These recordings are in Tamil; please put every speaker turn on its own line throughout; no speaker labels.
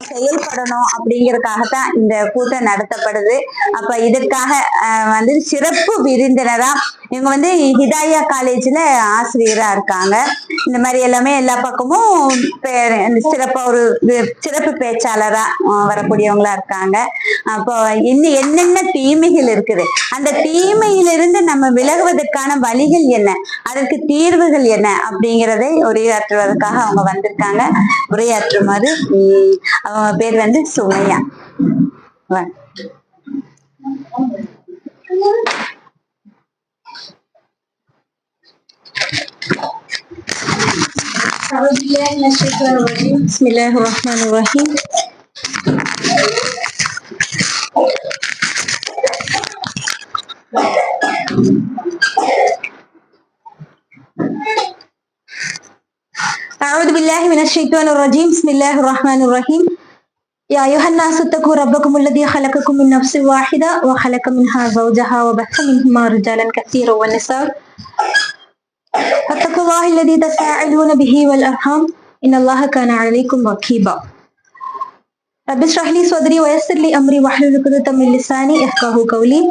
செயல்படணும் அப்படிங்கறதுக்காகத்தான் இந்த கூட்டம் நடத்தப்படுது. அப்ப இதற்காக சிறப்பு விருந்தினரா இவங்க ஹிதாயா காலேஜ்ல ஆசிரியரா இருக்காங்க. இந்த மாதிரி எல்லாமே எல்லா பக்கமும் சிறப்பா ஒரு சிறப்பு பேச்சாளரா வரக்கூடியவங்களா இருக்காங்க. அப்போ இன்னும் என்னென்ன தீமைகள் இருக்குது, அந்த தீமையிலிருந்து நம்ம விலகுவதற்கான வழிகள் என்ன, அதற்கு தீர்வுகள் என்ன அப்படிங்கிறதை உரையாற்றுவதற்காக அவங்க வந்திருக்காங்க. உரையாற்றுமாறு அவங்க பேர் சுமையா. பிஸ்மில்லாஹிர்ரஹ்மானிர்ரஹீம். أعوذ بالله من الشيطان الرجيم. بسم الله الرحمن الرحيم. يا أيها الناس اتقوا ربكم الذي خلقكم من نفس واحدة وخلق منها زوجها وبث منهما رجالا كثيرا ونساء واتقوا الله الذي تساءلون به والأرحام إن الله كان عليكم رقيبا. رب اشرح لي صدري ويسر لي أمري واحلل عقدة من لساني يفقهوا قولي.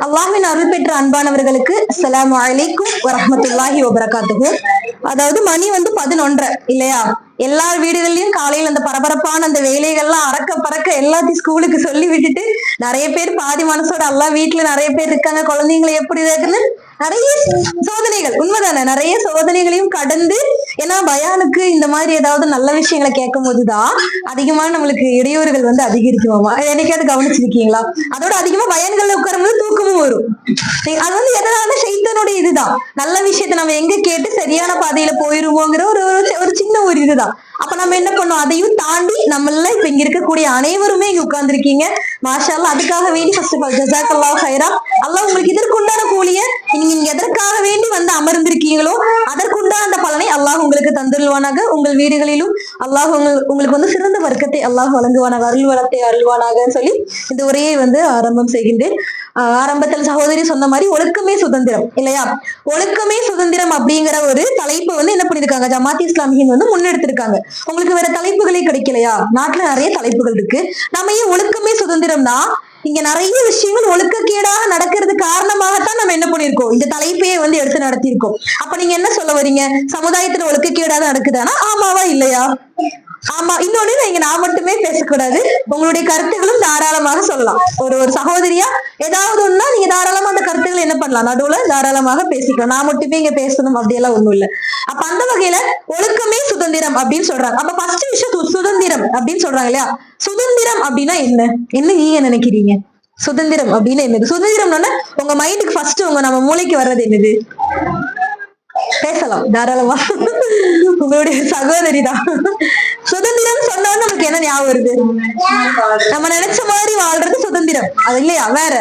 அல்லாஹ்வின் அருள் பெற்ற அன்பானவர்களுக்கு அஸ்ஸலாமு அலைக்கும் வரஹ்மத்துல்லாஹி வபரகாத்துஹு. அதாவது மணி 11 இல்லையா? எல்லார் வீடுகள்லயும் காலையில அந்த பரபரப்பான அந்த வேலைகள்லாம் அறக்க பறக்க எல்லாத்தையும் ஸ்கூலுக்கு சொல்லி விட்டுட்டு நிறைய பேர் பாதி மனசோட எல்லாம் வீட்டுல நிறைய பேர் இருக்காங்க. குழந்தைங்களை எப்படி இருக்குன்னு நிறைய சோதனைகள், உண்மைதானே, நிறைய சோதனைகளையும் கடந்து, ஏன்னா பயானுக்கு இந்த மாதிரி ஏதாவது நல்ல விஷயங்களை கேட்கும் போதுதான் அதிகமா நம்மளுக்கு இடையூறுகள் அதிகரிக்குமாமா. என்னைக்காவது கவனிச்சிருக்கீங்களா? அதோட அதிகமா பயான்கள்ல உட்காரும்போது தூக்கமும் வரும். அது எதனால சைத்தானுடைய இதுதான். நல்ல விஷயத்த நம்ம எங்க கேட்டு சரியான பாதையில போயிருவோங்கிற ஒரு சின்ன ஒரு இதுதான். அப்ப நம்ம என்ன பண்ணோம், அதையும் தாண்டி நம்மள இப்ப இங்க இருக்கக்கூடிய அனைவருமே இங்க உட்கார்ந்துருக்கீங்க. மாஷா அல்லாஹ். அதுக்காக வேண்டி ஃபர்ஸ்ட் ஆஃப் ஆல் ஜஸாக்கல்லாஹு ஹைரா. அல்லாஹ் உங்களுக்கு இதற்குண்டான கூலிய நீங்க எதற்காக வேண்டி அமர்ந்திருக்கீங்களோ அதற்குண்டான அந்த பலனை அல்லாஹ் உங்களுக்கு தந்துருவானாக. உங்கள் வீடுகளிலும் அல்லாஹ் உங்களுக்கு சிறந்த வர்க்கத்தை அல்லாஹ் வழங்குவானாக, அருள் வளத்தை அருள்வானாக சொல்லி இந்த உரையை ஆரம்பம் செய்கின்றேன். ஆரம்பத்தில் சகோதரி சொன்ன மாதிரி ஒழுக்கமே சுதந்திரம் இல்லையா? ஒழுக்கமே சுதந்திரம் அப்படிங்கிற ஒரு தலைப்பு என்ன பண்ணிருக்காங்க, ஜமாத் இஸ்லாமியின் முன்னெடுத்திருக்காங்க. உங்களுக்கு வேற தலைப்புகளே கிடைக்கலையா? நாட்டுல நிறைய தலைப்புகள் இருக்கு. நம்ம ஏன் ஒழுக்கமே சுதந்திரம்னா, இங்க நிறைய விஷயங்கள் ஒழுக்கக்கேடாக நடக்கிறது காரணமாகத்தான் நம்ம என்ன பண்ணிருக்கோம், இந்த தலைப்பையே எடுத்து நடத்திருக்கோம். அப்ப நீங்க என்ன சொல்ல வரீங்க, சமுதாயத்துல ஒழுக்கக்கேடாக நடக்குதானா? ஆமாவா இல்லையா? ஆமா. இன்னொன்னு, நான் மட்டுமே பேசக்கூடாது, உங்களுடைய கருத்துகளும் தாராளமாக சொல்லலாம். ஒரு சகோதரியா ஏதாவது ஒண்ணா நீங்க தாராளமா அந்த கருத்துக்களை என்ன பண்ணலாம், நடுவுல தாராளமாக பேசிக்கலாம். நான் மட்டுமே இங்க பேசணும் அப்படியெல்லாம் ஒண்ணும் இல்ல. அப்ப அந்த வகையில ஒழுக்கமே சுதந்திரம் அப்படின்னு சொல்றாங்க. அப்ப ஃபர்ஸ்ட் விஷயம் சுதந்திரம் அப்படின்னு சொல்றாங்க இல்லையா? சுதந்திரம் அப்படின்னா என்ன நீங்க நினைக்கிறீங்க? சுதந்திரம் அப்படின்னு என்னது? சுதந்திரம்னா உங்க மைண்டுக்கு ஃபர்ஸ்ட் நம்ம மூளைக்கு வர்றது என்னது? பேசலாம் தாராளமா, உங்களுடைய சகோதரி தான். சுதந்திரம் சொன்னா நமக்கு என்ன ஞாபகம் வருது? நம்ம நினைச்ச மாதிரி வாழ்றது சுதந்திரம், அது இல்லையா? வேற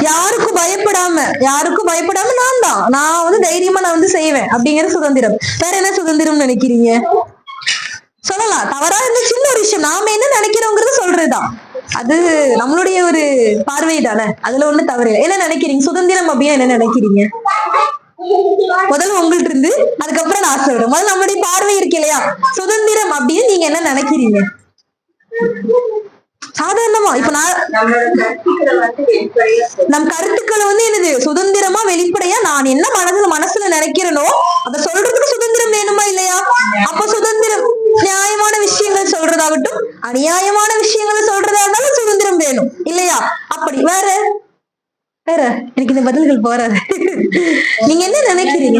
யாருக்கும் பயப்படாம நான் தைரியமா செய்வேன் அப்படிங்கிற சுதந்திரம். வேற என்ன சுதந்திரம் நினைக்கிறீங்க? சொல்லலாம். தவறா இருந்த சின்ன ஒரு விஷயம் நாம என்ன நினைக்கிறோங்கிறது சொல்றதுதான். அது நம்மளுடைய ஒரு பார்வை தானே, அதுல ஒண்ணு தவறு இல்லை. என்ன நினைக்கிறீங்க சுதந்திரம் அப்படின்னு என்ன நினைக்கிறீங்க? முதல்ல உங்கள்ட்ட இருந்து அதுக்கப்புறம் நான் சொல்றேன். முதல்ல நம்மளுடைய பார்வை இருக்கு இல்லையா? சுதந்திரம் அப்படின்னு நீங்க என்ன நினைக்கிறீங்க? சாதாரணமா இப்ப நம் கருத்துக்களை என்னது சுதந்திரமா வெளிப்படையா நான் என்ன மனசுல நினைக்கிறேனோ அதை சொல்றதுக்கு சுதந்திரம் வேணுமா இல்லையா? அப்ப சுதந்திரம் நியாயமான விஷயங்கள் சொல்றதாகட்டும், அநியாயமான விஷயங்களை சொல்றதா இருந்தாலும் சுதந்திரம் வேணும் இல்லையா? அப்படி வேற எனக்கு இந்த பதில்கள் போறாது. நீங்க என்ன நினைக்கிறீங்க?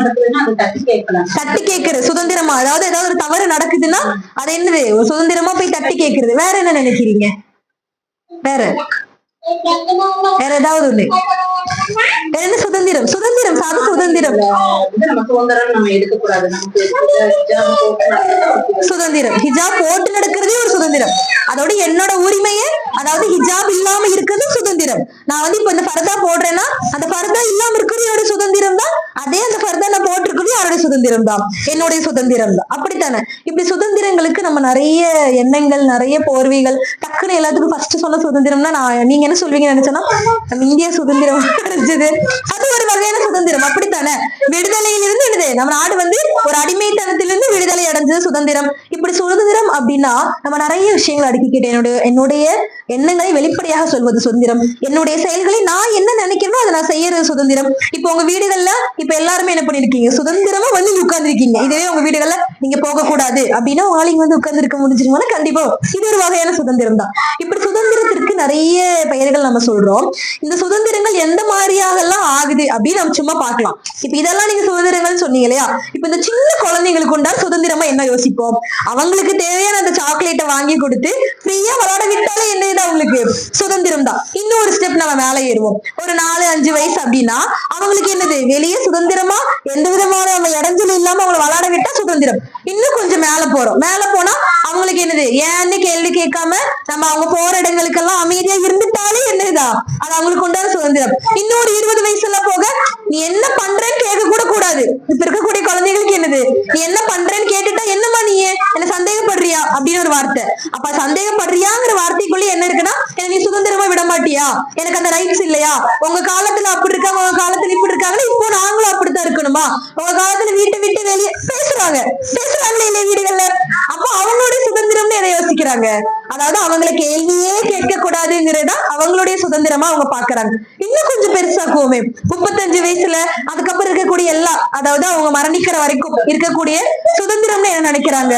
தட்டி கேட்கறது சுதந்திரமா? அதாவது ஏதாவது ஒரு தவறு நடக்குதுன்னா அது என்னது, சுதந்திரமா போய் தட்டி கேட்கறது. வேற என்ன நினைக்கிறீங்க? வேற ஏதாவது ஒண்ணு? என்ன சுதந்திரம்? சாத சுதந்திரம் ஹிஜாப் போட்டு நடக்கிறதே ஒரு சுதந்திரம். அதோட என்னோட உரிமையை, அதாவது ஹிஜாப் இல்லாம இருக்கிறது சுதந்திரம். நான் இப்ப இந்த பர்தா போடுறேன்னா அந்த பர்தா இல்லாம இருக்கிறது என்னோட சுதந்திரம் தான். அதே அந்த பர்தா நான் போட்டிருக்கிறது யாருடைய சுதந்திரம் தான்? என்னுடைய சுதந்திரம் தான். அப்படித்தானே? இப்படி சுதந்திரங்களுக்கு நம்ம நிறைய எண்ணங்கள், நிறைய போர்வைகள். டக்குன்னு எல்லாத்துக்கும் ஃபர்ஸ்ட் சொன்ன சுதந்திரம்னா நீங்க என்ன சொல்வீங்க நினைச்சேன்னா, நம்ம இந்தியா சுதந்திரம் கிடைச்சது, அது ஒரு வகையான சுதந்திரம். அப்படித்தானே? விடுதலையிலிருந்து என்னது, நம்ம நாடு வந்து ஒரு அடிமைத்தனத்திலிருந்து விடுதலை அடைஞ்சது சுதந்திரம். இப்படி சுதந்திரம் அப்படின்னா நம்ம நிறைய விஷயங்கள் அடுக்கிக்கிட்டேன். என்னுடைய எண்ணங்களை வெளிப்படையாக சொல்வது சுதந்திரம். என்னுடைய செயல்களை நான் என்ன நினைக்கிறேனோ அதை நான் செய்யறது சுதந்திரம். இப்ப உங்க வீடுகள்ல இப்ப எல்லாருமே என்ன பண்ணிருக்கீங்க, சுதந்திரமா வந்து உட்கார்ந்து இருக்கீங்க. இதுவே உங்க வீடுகள்ல நீங்க போக கூடாது அப்படின்னா ஆளுங்க வந்து உட்கார்ந்து இருக்க முடிஞ்சிருமானா கண்டிப்பா இது ஒரு வகையான சுதந்திரம் தான். இப்படி சுதந்திரத்திற்கு நிறைய பெயர்கள் நம்ம சொல்றோம். இந்த சுதந்திரங்கள் எந்த மாதிரியாக எல்லாம் ஆகுது அப்படின்னு நம்ம சும்மா பார்க்கலாம். இப்ப இதெல்லாம் நீங்க சுதந்திரங்கள் சொன்னீங்க இல்லையா? இப்ப இந்த சின்ன குழந்தைங்களுக்கு உண்டா சுதந்திரமா என்ன யோசிப்போம்? அவங்களுக்கு தேவையான அந்த சாக்லேட்டை வாங்கி கொடுத்து ஃப்ரீயா விளையாட விட்டாலே என்ன அவங்களுக்கு சுதந்திரம் தான். இன்னொரு ஸ்டெப் நம்ம மேல ஏறுவோம். ஒரு 4-5 வயசு அப்படின்னா அவங்களுக்கு என்னது, வெளியே சுதந்திரமா எந்த விதமான இடைஞ்சலும் இல்லாம அவங்களை விளையாட விட்டா சுதந்திரம். இன்னும் கொஞ்சம் மேல போறோம். மேல போனா அவங்களுக்கு என்னது, ஏன்னு கேள்வி கேட்காம நம்ம அவங்க போற இடங்களுக்கெல்லாம் அமைதியா இருந்துட்டாலே என்னதுதான் அது அவங்களுக்கு உண்டான சுதந்திரம். இன்னொரு 20 வயசுல போக நீ என்ன பண்றேன்னு கேட்க கூட கூடாது. இப்ப இருக்கக்கூடிய குழந்தைகளுக்கு என்னது, நீ என்ன பண்றேன்னு கேட்டுட்டா என்னமா நீ என்ன சந்தேகப்படுறியா அப்படின்னு ஒரு வார்த்தை. அப்ப சந்தேகப்படுறியாங்கிற வார்த்தைக்குள்ள என்ன இருக்குன்னா, நீ சுதந்திரமா விட மாட்டியா, எனக்கு அந்த ரைட்ஸ் இல்லையா, உங்க காலத்துல அப்படி இருக்காங்க, உங்க காலத்துல இப்படி இருக்காங்கன்னா இப்போ நாங்களும் அப்படித்தான் இருக்கணுமா, உங்க காலத்துல வீட்டை விட்டு வெளியே பேசுறாங்களே இல்லையா வீடுகள்ல, அப்போ அவங்களுடைய சுதந்திரம்னு எதை யோசிக்கிறாங்க, அதாவது அவங்களை கேள்வியே கேட்க கூடாதுங்கிறதா அவங்களுடைய சுதந்திரமா அவங்க பாக்குறாங்க. இன்னும் கொஞ்சம் பெருசாக்குவோமே, 35 வயசுல அதுக்கப்புறம் இருக்கக்கூடிய எல்லா, அதாவது அவங்க மரணிக்கிற வரைக்கும் இருக்கக்கூடிய சுதந்திரம்னு என்ன நினைக்கிறாங்க,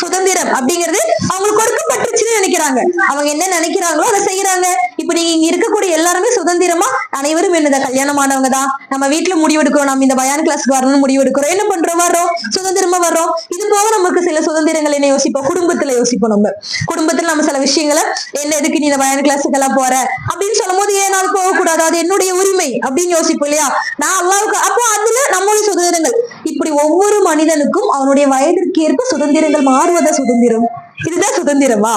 சுதந்திரம் அப்படிங்கிறது அவங்களுக்கு கொடுக்கப்பட்டுச்சுன்னு நினைக்கிறாங்க. அவங்க என்ன நினைக்கிறாங்களோ அதை செய்யறாங்க. இப்ப நீங்க இங்க இருக்கக்கூடிய எல்லாருமே சுதந்திரமா அனைவரும் என்னதான் கல்யாணமானவங்க தான். நம்ம வீட்டுல முடிவு எடுக்கிறோம், நம்ம இந்த பயான் கிளாஸ்க்கு வரணும்னு முடிவு எடுக்கிறோம், என்ன பண்றோம், வர்றோம், சுதந்திரமா வர்றோம். இது போக நமக்கு சில சுதந்திரங்கள் என்ன யோசிப்போம், குடும்பத்துல யோசிப்போம். நம்ம குடும்பத்துல நம்ம சில விஷயங்களை, என்ன எதுக்கு நீ இந்த பயான் கிளாஸுக்கு எல்லாம் போற அப்படின்னு சொல்லும் போது ஏனால் போகக்கூடாது, அது என்னுடைய உரிமை அப்படின்னு யோசிப்போம் இல்லையா? நான் அல்லாவுக்கு, அப்போ அதுல நம்மளுடைய சுதந்திரங்கள். இப்படி ஒவ்வொரு மனிதனுக்கும் அவனுடைய வயதிற்கு ஏற்ப சுதந்திரங்கள் மாறுவதா சுதந்திரம்? இதுதான் சுதந்திரமா?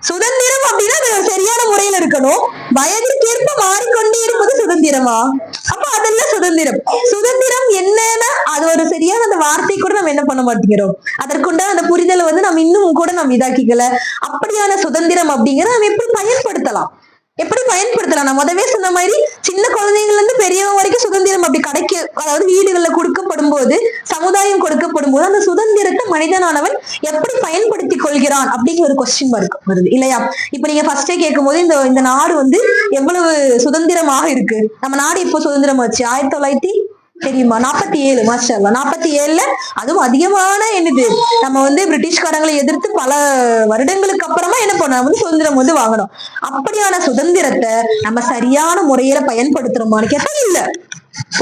சுதந்திரம் அப்படின்னா சரியான முறையில இருக்கணும். வயதிற்கேற்ப மாறிக்கொண்டே இருப்பது சுதந்திரமா? அப்ப அதெல்லாம் சுதந்திரம். சுதந்திரம் என்னன்னா அது ஒரு சரியான அந்த வார்த்தை கூட நம்ம என்ன பண்ண மாட்டேங்கிறோம். அதற்குண்டான அந்த புரிதலை வந்து நம்ம இன்னும் கூட நம்ம இதாக்கிக்கல. அப்படியான சுதந்திரம் அப்படிங்கிறத நம்ம எப்படி பயன்படுத்தலாம், எப்படி பயன்படுத்தலாம்? நான் முதவே சொன்ன மாதிரி சின்ன குழந்தைங்கள்ல இருந்து பெரியவங்க வரைக்கும் சுதந்திரம் அப்படி கிடைக்க, அதாவது வீடுகள்ல கொடுக்கப்படும் போது, சமுதாயம் கொடுக்கப்படும் போது அந்த சுதந்திரத்தை மனிதனானவன் எப்படி பயன்படுத்தி கொள்கிறான் அப்படிங்கிற ஒரு கொஸ்டின் மார்க் வருது இல்லையா? இப்ப நீங்க ஃபர்ஸ்டே கேட்கும் போது இந்த நாடு வந்து எவ்வளவு சுதந்திரமாக இருக்கு. நம்ம நாடு இப்போ சுதந்திரம் ஆச்சு 1900 தெரியுமா? 47. மாஷா அல்லாஹ் 47ல அதுவும் அதிகமான என்னது, நம்ம வந்து பிரிட்டிஷ்காரங்களை எதிர்த்து பல வருடங்களுக்கு அப்புறமா என்ன பண்ணோம், வந்து சுதந்திரம் வந்து வாங்கணும். அப்படியான சுதந்திரத்தை நம்ம சரியான முறையில பயன்படுத்துறோமான்னு கேட்டா இல்ல.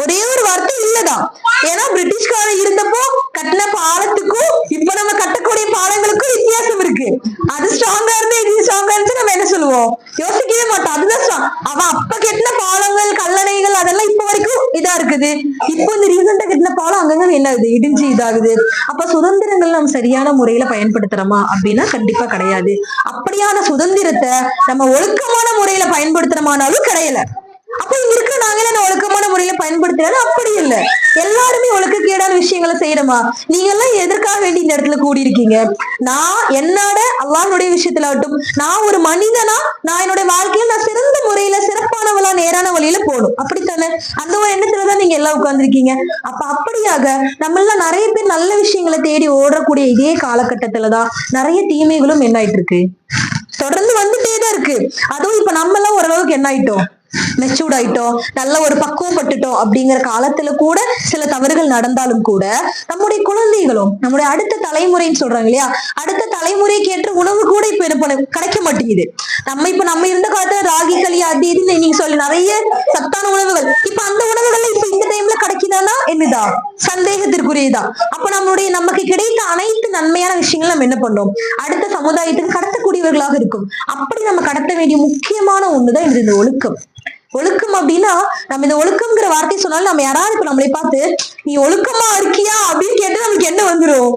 ஒரே ஒரு வார்த்தை இல்லதான். ஏன்னா பிரிட்டிஷ்காரன் இருந்தப்போ கட்டின பாலத்துக்கும் இப்ப நம்ம கட்டக்கூடிய பாலங்களுக்கும் வித்தியாசம் இருக்கு. அது ஸ்ட்ராங்கா இருந்து இது ஸ்ட்ராங்கா இருந்து நம்ம என்ன சொல்லுவோம், யோசிக்கவே மாட்டோம். அதுதான் ஸ்ட்ராங். அவன் அப்ப கட்டின பாலங்கள், கல்லணைகள் அதெல்லாம் இப்ப வரைக்கும் இதா இருக்குது. இப்போ இந்த ரீசெண்டா கட்டின பாலம் அங்கங்க என்ன ஆகுது, இடிஞ்சு இதாகுது. அப்ப சுதந்திரங்கள் நம்ம சரியான முறையில பயன்படுத்துறோமா அப்படின்னா கண்டிப்பா கிடையாது. அப்படியான சுதந்திரத்தை நம்ம ஒழுக்கமான முறையில பயன்படுத்துறோமானாலும் கிடையல. அப்ப இங்க இருக்க நாங்களே ஒழுக்கமான முறையில பயன்படுத்துறாரு அப்படி இல்ல. எல்லாருமே ஒழுக்கக்கேடான விஷயங்களை செய்யறோமா? நீங்க எல்லாம் எதற்காக வேண்டி இந்த இடத்துல கூடி இருக்கீங்க? நான் என்னோட அல்லாஹ்வுடைய விஷயத்துல ஆகட்டும், நான் ஒரு மனிதனா நான் என்னோட வாழ்க்கையில நான் சிறந்த முறையில சிறப்பானவளா நேரான வழியில போகணும். அப்படித்தானே? அந்த ஒரு எண்ணத்துலதான் நீங்க எல்லாம் உட்கார்ந்துருக்கீங்க. அப்ப அப்படியாக நம்ம எல்லாம் நிறைய பேர் நல்ல விஷயங்களை தேடி ஓடக்கூடிய இதே காலகட்டத்துலதான் நிறைய தீமைகளும் என்ன ஆயிட்டு இருக்கு, தொடர்ந்து வந்துட்டேதான் இருக்கு. அதுவும் இப்ப நம்ம எல்லாம் ஓரளவுக்கு என்ன ஆயிட்டோம், மெச்சூர்ட் ஆயிட்டோம், நல்ல ஒரு பக்குவம் பட்டுட்டோம். அப்படிங்கிற காலத்துல கூட சில தவறுகள் நடந்தாலும் கூட நம்முடைய குழந்தைகளும் நம்முடைய அடுத்த தலைமுறைன்னு சொல்றாங்க இல்லையா, அடுத்த தலைமுறைக்கு ஏற்ற உணவு கூட இப்ப என்ன பண்ண கிடைக்க மாட்டேங்குது. நம்ம இருந்த காலத்துல ராகி களி அது இதுன்னு நீங்க சொல்லி நிறைய சத்தான உணவுகள், இப்ப அந்த உணவுகள் இப்ப இந்த டைம்ல கிடைக்குதானா என்னதா சந்தேகத்திற்குரியதான். அப்ப நமக்கு கிடைத்த அனைத்து நன்மையான விஷயங்கள் நம்ம என்ன பண்ணோம், அடுத்த சமுதாயத்துக்கு கடத்தக்கூடியவர்களாக இருக்கும். அப்படி நம்ம கடத்த வேண்டிய முக்கியமான ஒண்ணுதான் இந்த ஒழுக்கம். ஒழுக்கம் அப்படின்னா நம்ம இந்த ஒழுக்கம்ங்கிற வார்த்தை சொன்னாலும் நம்ம யாராவது இப்ப நம்மளை பார்த்து நீ ஒழுக்கமா இருக்கியா அப்படின்னு கேட்டு நமக்கு என்ன வந்துரும்,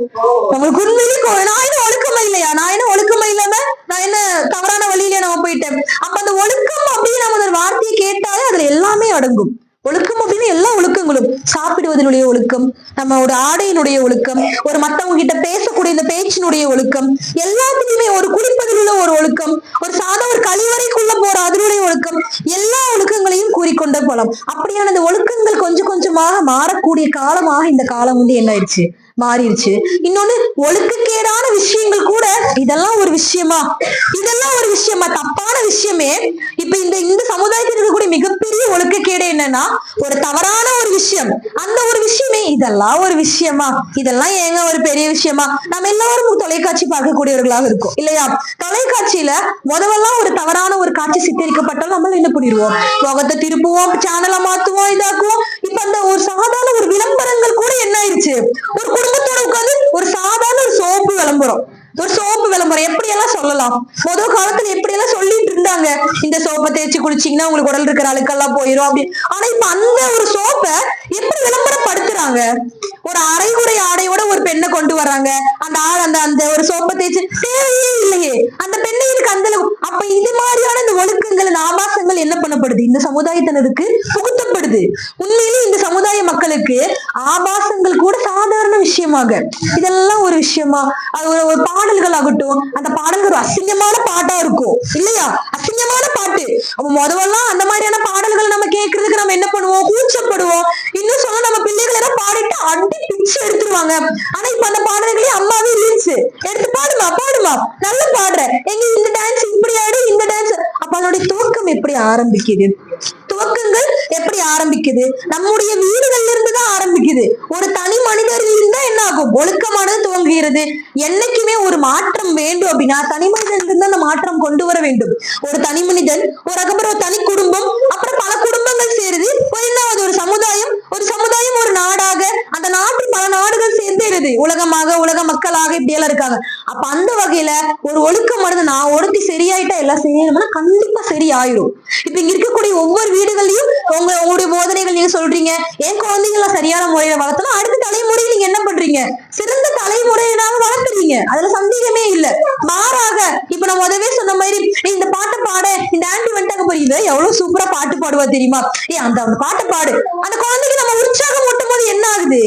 நம்மளுக்கு உண்மையிலேயே நான் என்ன ஒழுக்கமா இல்லையா, நான் என்ன ஒழுக்கமா இல்லாம நான் என்ன தவறான வழியில நம்ம போயிட்டேன். அப்ப அந்த ஒழுக்கம் அப்படின்னு நம்ம ஒரு வார்த்தையை கேட்டாலே அதுல எல்லாமே அடங்கும். ஒழுக்கம் அப்படின்னு எல்லா ஒழுக்கங்களும், சாப்பிடுவதனுடைய ஒழுக்கம், நம்மளோட ஆடையினுடைய ஒழுக்கம், ஒரு மத்தவங்க கிட்ட பேசக்கூடிய இந்த பேச்சினுடைய ஒழுக்கம், எல்லாத்துலயுமே ஒரு குடிப்பதில் உள்ள ஒரு ஒழுக்கம், ஒரு ஒரு கழிவறைக்குள்ள போற அதனுடைய ஒழுக்கம், எல்லா ஒழுக்கங்களையும் கூறிக்கொண்டே போலாம். அப்படியான இந்த ஒழுக்கங்கள் கொஞ்சம் கொஞ்சமாக மாறக்கூடிய காலமாக இந்த காலம் வந்து என்ன ஆயிடுச்சு, மாறிடுச்சு. இன்னொன்னு, ஒழுக்கக்கேடான விஷயங்கள் கூட இதெல்லாம் ஒரு விஷயமா, இதெல்லாம் ஒரு விஷயமா, தப்பான விஷயமே. இப்ப இந்த சமுதாயத்தில் இருக்கக்கூடிய மிகப்பெரிய ஒழுக்கக்கேடு என்னன்னா, ஒரு தவறான ஒரு விஷயம், அந்த ஒரு விஷயமே இதெல்லாம் ஒரு விஷயமா, இதெல்லாம் ஏங்க ஒரு பெரிய விஷயமா. நம்ம எல்லாரும் தொலைக்காட்சி பார்க்கக்கூடியவர்களாக இருக்கும் இல்லையா? தொலைக்காட்சியில முதவெல்லாம் ஒரு தவறான ஒரு காட்சி சித்தரிக்கப்பட்டாலும் நம்ம என்ன பண்ணிடுவோம், முகத்தை திருப்புவோம், சேனலை மாத்துவோம், இதாக்குவோம். இப்ப அந்த ஒரு சாதாரண ஒரு விளம்பரங்கள் கூட என்ன ஆயிடுச்சு, ஒரு குடும்பத்தோட உட்காந்து ஒரு சாதாரண ஒரு சோப்பு விளம்பரம், ஒரு சோப்பு விளம்பரம் எப்படி எல்லாம் சொல்லலாம். முதல் காலத்துல எப்படி எல்லாம் சொல்லிட்டு இருந்தாங்க, இந்த சோப்பை தேய்ச்சி குளிச்சீங்கன்னா உங்களுக்கு உடல் இருக்கிற அழுக்கெல்லாம் போயிடும் அப்படின்னு. ஆனா இப்ப அந்த ஒரு சோப்பை எப்படி விளம்பரப்படுத்துறாங்க, ஒரு அரைகுறை ஆடையோட ஒரு பெண்ணை கொண்டு வர்றாங்க, அந்த ஆள் அந்த ஒரு சோப்பை தேய்ச்சி தேவையே இல்லையே அந்த பெண்ணை இருக்கு அந்த. அப்ப இது மாதிரியான இந்த ஒழுக்கங்கள், இந்த ஆபாசங்கள் என்ன பண்ணப்படுது, இந்த சமுதாயத்தினருக்கு புகுத்தப்படுது. உண்மையிலேயே இந்த சமுதாய மக்களுக்கு ஆபாசங்கள் கூட சாதாரண விஷயமாக, இதெல்லாம் ஒரு விஷயமா. அது ஒரு பாடல்கள் ஆகட்டும், அந்த பாடல்கள் ஒரு அசிங்கமான பாட்டா இருக்கும் இல்லையா, அசிங்கமான பாட்டு. அப்ப முதல்லாம் அந்த மாதிரியான பாடல்கள் நம்ம கேட்கறதுக்கு நம்ம என்ன பண்ணுவோம், கூச்சப்படுவோம். இன்னும் சொல்ல நம்ம பிள்ளைகள் எல்லாம் பாடிட்டு அடி பிச்சு எடுத்துருவாங்க. ஆனா இப்ப அந்த பாடல்களே அம்மாவே ரீல்ஸ் எடுத்து பாடுமா பாடுமா நல்லா பாடுற, எங்க இந்த டான்ஸ் இப்படி ஆடு, இந்த டான்ஸ். அப்ப அதனுடைய துவக்கம் எப்படி ஆரம்பிக்குது, துவக்கங்கள் எப்படி ஆரம்பிக்குது, நம்முடைய வீடுகள்ல இருந்து தான் ஆரம்பிக்குது. ஒரு தனி மனிதரில் இருந்தா என்ன ஆகும், ஒழுக்கமானது துவங்குகிறது. என்னைக்குமே ஒரு மாற்றம் வேண்டும் அப்படின்னா தனி மனிதன் இருந்து அந்த மாற்றம் கொண்டு வர வேண்டும். ஒரு தனி மனிதன், ஒரு தனி குடும்பம், அப்புறம் பல குடும்பங்கள் சேருது, ஒரு சமுதாயம், ஒரு சமுதாயம் ஒரு நாடாக, அந்த நாட்டில் பல நாடுகள் சேர்ந்துருது, உலகமாக, உலக மக்களாக இப்படி எல்லாம் இருக்காங்க. அப்ப அந்த வகையில ஒரு ஒழுக்கமானது, நான் ஒருத்தி சரியாயிட்டா எல்லாம் சரியாயிடும்னா கண்டிப்பா சரியாயிடும். இப்ப இங்க இருக்கக்கூடிய ஒவ்வொரு வீடுகள்லயும் உங்களுடைய போதனைகள் நீங்க சொல்றீங்க, என் குழந்தைங்க எல்லாம் சரியான முறையில வளர்த்தணும், அடுத்த தலைமுறையில் நீங்க என்ன பண்றீங்க, சிறந்த தலைமுறையினாக வளர்த்துறீங்க, அதுல சந்தேகமே இல்ல. மாறாக இப்ப நான் முதவே சொன்ன மாதிரி இந்த பாட்டை பாட இந்த ஆண்டி வந்துட்டாங்க புரியுது, எவ்வளவு சூப்பரா பாட்டு பாடுவா தெரியுமா, அந்த பாட்டை பாடு, அந்த குழந்தைக்கு நம்ம உற்சாகம் ஊட்டும் போது என்ன ஆகுது,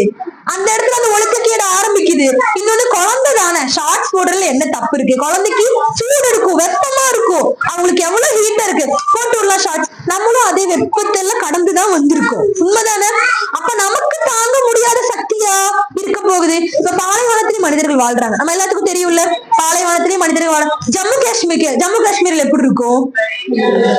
அந்த இடத்துல அந்த ஒழுக்கக்கேடு ஆரம்பிக்குது. இன்னொன்னு, குழந்தை தானே, ஷார்ட்ஸ் போடுறதுல என்ன தப்பு இருக்கு, குழந்தைக்கு சூடு இருக்கும், வெப்பமா இருக்கும், அவங்களுக்கு எவ்வளவு ஹீட்டா இருக்கு, போட்டு விடலாம் ஷார்ட்ஸ். நம்மளும் அதே வெப்பத்தெல்லாம் கடந்துதான் வந்திருக்கோம், உண்மைதானே? அப்ப நமக்கு தாங்க முடியாத சக்தியா இருக்க போகுது. இப்ப பாலைவனத்திலேயே மனிதர்கள் வாழ்றாங்க, நம்ம எல்லாத்துக்கும் தெரியும்ல, பாலைவனத்திலேயே மனிதர்கள் வாழ. ஜம்மு காஷ்மீர்ல எப்படி இருக்கும்,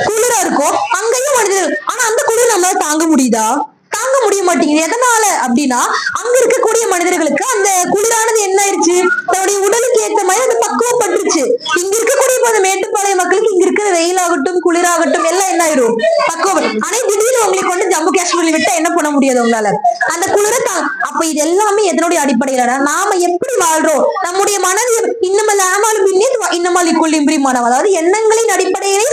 குளிரா இருக்கும், அங்கேயும் மனிதர்கள். ஆனா அந்த குளிர் நம்மளால தாங்க முடியுதா, தாங்க முடிய மாட்டேங்குது. எதனால அப்படின்னா, அங்க இருக்கக்கூடிய மனிதர்களுக்கு அந்த குளிரானது என்ன ஆயிடுச்சு, தன்னுடைய உடலுக்கு ஏற்ற மாதிரி அது பக்குவப்பட்டுருச்சு. இங்க இருக்கக்கூடிய அந்த மேட்டுப்பாளைய மக்களுக்கு இங்க இருக்கிற வெயிலாகட்டும் குளிராகட்டும் எல்லாம் என்ன ஆயிரும், பக்குவம். ஆனா திடீர்னு உங்களை கொண்டு ஜம்மு காஷ்மீர்ல விட்டா என்ன பண்ண முடியாது உங்களால, அந்த குளிர தான். அப்ப இது எல்லாமே எதனுடைய அடிப்படையில, நாம எப்படி வாழ்றோம், நம்முடைய மனது இன்னமல் ஆமாலும் இன்னமால் இக்குள்ளிம்பிரி மனம், அதாவது எண்ணங்களின் அடிப்படையிலே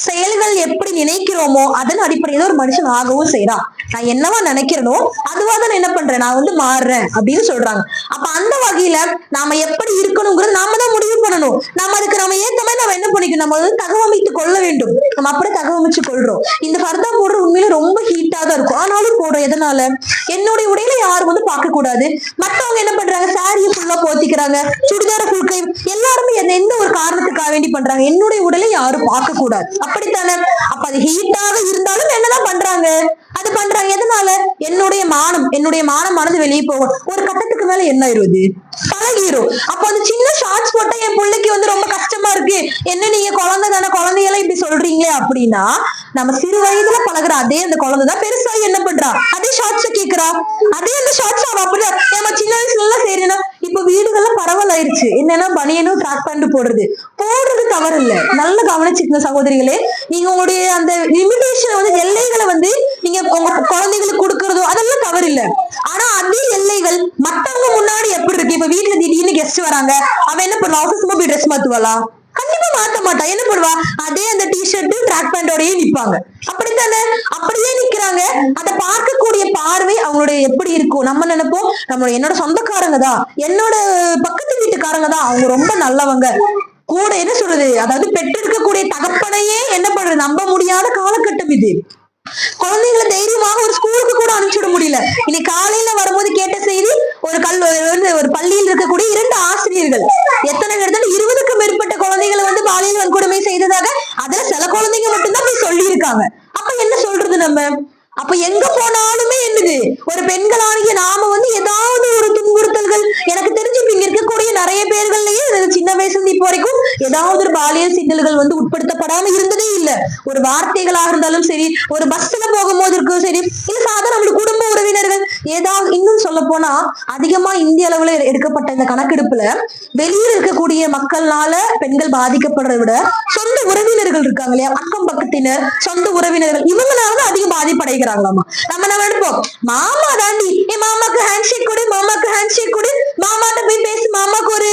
செயல்கள் எப்படி நினைக்கிறோமோ அதன் அடிப்படையில ஒரு மனுஷன் ஆகவும் செய்யறான். நான் என்னவா நினைக்கிறனோ அதுவா தான் என்ன பண்றேன், நான் வந்து மாறுறேன் அப்படின்னு சொல்றாங்க. அப்ப அந்த வகையில நாம எப்படி இருக்கணுங்கிறது நாம தான் முடிவு பண்ணணும். அதுக்கு நம்ம ஏத்த மாதிரி நம்ம என்ன பண்ணிக்கணும், நம்ம வந்து தகவமைத்து கொள்ள வேண்டும். நம்ம அப்படியே தகவமைச்சு கொள்றோம். இந்த ஃபர்தா போடுற உண்மையில ரொம்ப ஹீட்டா தான் இருக்கும், ஆனாலும் போடுறோம். எதனால, என்னுடைய உடையில யாரும் வந்து பார்க்க கூடாது. மத்தவங்க என்ன பண்றாங்க, சாரியை ஃபுல்லா போத்திக்கிறாங்க, சுடிதார ஃபுல் கை, எல்லாருமே எந்த ஒரு காரணத்துக்காக வேண்டி பண்றாங்க, என்னுடைய உடலை யாரும் பார்க்க கூடாது, அப்படித்தானே? அப்ப அது ஹீட்டாக இருந்தாலும் என்னதான் பண்றாங்க, அது பண்றாங்க. எதனால, என்னுடைய மானமானது வெளியே போகும். ஒரு கட்டத்துக்கு மேல என்ன ஆயிருது, பழகிரும். அப்ப அந்த சின்ன ஷார்ட்ஸ் போட்டா என் பிள்ளைக்கு வந்து ரொம்ப கஷ்டமா இருக்கு, என்ன நீங்க குழந்தை தானே, குழந்தையெல்லாம் இப்படி சொல்றீங்களே அப்படின்னா, நம்ம சிறு வயதுல பழகுற அதே அந்த குழந்தைதான் பெருசாகி என்ன பண்றா, அதே ஷார்ட்ஸ் கேட்கிறா, அதே அந்த ஷார்ட்ஸ் அவ அப்படிதான். நம்ம சின்ன வயசுல எல்லாம் சரினா, இப்ப வீடுகள்லாம் பரவல் ஆயிருச்சு. என்னன்னா பனியனும் ட்ராக் பேண்ட் போடுறது தவறு இல்ல. நல்லா கவனிச்சுக்கணும் சகோதரிகளே, நீங்க உங்களுடைய அந்த லிமிடேஷன் வந்து எல்லைகளை வந்து நீங்க உங்க குழந்தைகளுக்கு கொடுக்கறதோ அதெல்லாம் தவறு இல்ல. ஆனா அதே எல்லைகள் மத்தவங்க முன்னாடி எப்படி இருக்கு, இப்ப வீட்டுல திடீர்னு கெஸ்ட் வராங்க, அவன் என்ன பண்ணுவா, ஆபீஸ்க்கு போய் ட்ரெஸ் மாத்துவாளா, கண்டிப்பா மாத்த மாட்டா. என்ன பண்ணுவா, அதே அந்த டிஷர்ட் ட்ராக் பேண்டோடயே நிப்பாங்க, அப்படித்தானே? அப்படியே நிக்கிறாங்க. அதை பார்க்கக்கூடிய பார்வை அவங்களுடைய எப்படி இருக்கும், நம்ம நினைப்போம் என்னோட சொந்தக்காரங்க தான், என்னோட பக்கத்து வீட்டுக்காரங்க தான், அவங்க ரொம்ப நல்லவங்க கூட, என்ன சொல்றது, அதாவது பெற்றிருக்கக்கூடிய தகப்பனையே என்ன பண்றது, நம்ப முடியாத காலகட்டம் இது. குழந்தைங்களை தைரியமாக ஒரு ஸ்கூலுக்கு கூட அனுப்பிச்சுட முடியல. இன்னைக்கு காலையில வரும்போது கேட்ட செய்தி, ஒரு பள்ளியில் இருக்கக்கூடிய 2 ஆசிரியர்கள் எத்தனை இடத்துல 20க்கும் மேற்பட்ட குழந்தைகளை பாலியல் வன்கொடுமை செய்ததாக அதுல சில குழந்தைங்க மட்டும்தான் போய் சொல்லி இருக்காங்க. அப்ப என்ன சொல்றது நம்ம? அப்ப எங்க போனாலுமே என்னது, ஒரு பெண்களாகிய நாம ஏதாவது ஒரு துன்புறுத்தல்கள், எனக்கு தெரிஞ்சு இங்க இருக்கக்கூடிய நிறைய பேர்கள்லயே சின்ன வயசுல இப்போ வரைக்கும் ஏதாவது ஒரு பாலியல் சிக்கல்கள் உட்படுத்தப்படாம இருந்ததே இல்ல. ஒரு வார்த்தைகளாக இருந்தாலும் சரி, ஒரு பஸ்ல போகும்போது இருக்கும் சரி, இல்ல சாதாரண நம்மளுக்கு குடும்ப உறவினர்கள் ஏதாவது, இன்னும் சொல்ல போனா அதிகமா இந்திய அளவுல எடுக்கப்பட்ட இந்த கணக்கெடுப்புல வெளியில் இருக்கக்கூடிய மக்கள்னால பெண்கள் பாதிக்கப்படுறதை விட சொந்த உறவினர்கள் இருக்காங்க இல்லையா, அக்கம் பக்கத்தினர், சொந்த உறவினர்கள், இவங்களாலதான் அதிகம் பாதிப்படைகிறாங்களாமா. நம்ம எடுப்போம், மாமா தாண்டி என் மாமாக்கு ஹேண்ட்ஷேக் கொடு, மாமாக்கு ஹேண்ட்ஷேக் கொடு, மாமாட்ட போய் பேசு, மாமாக்கு ஒரு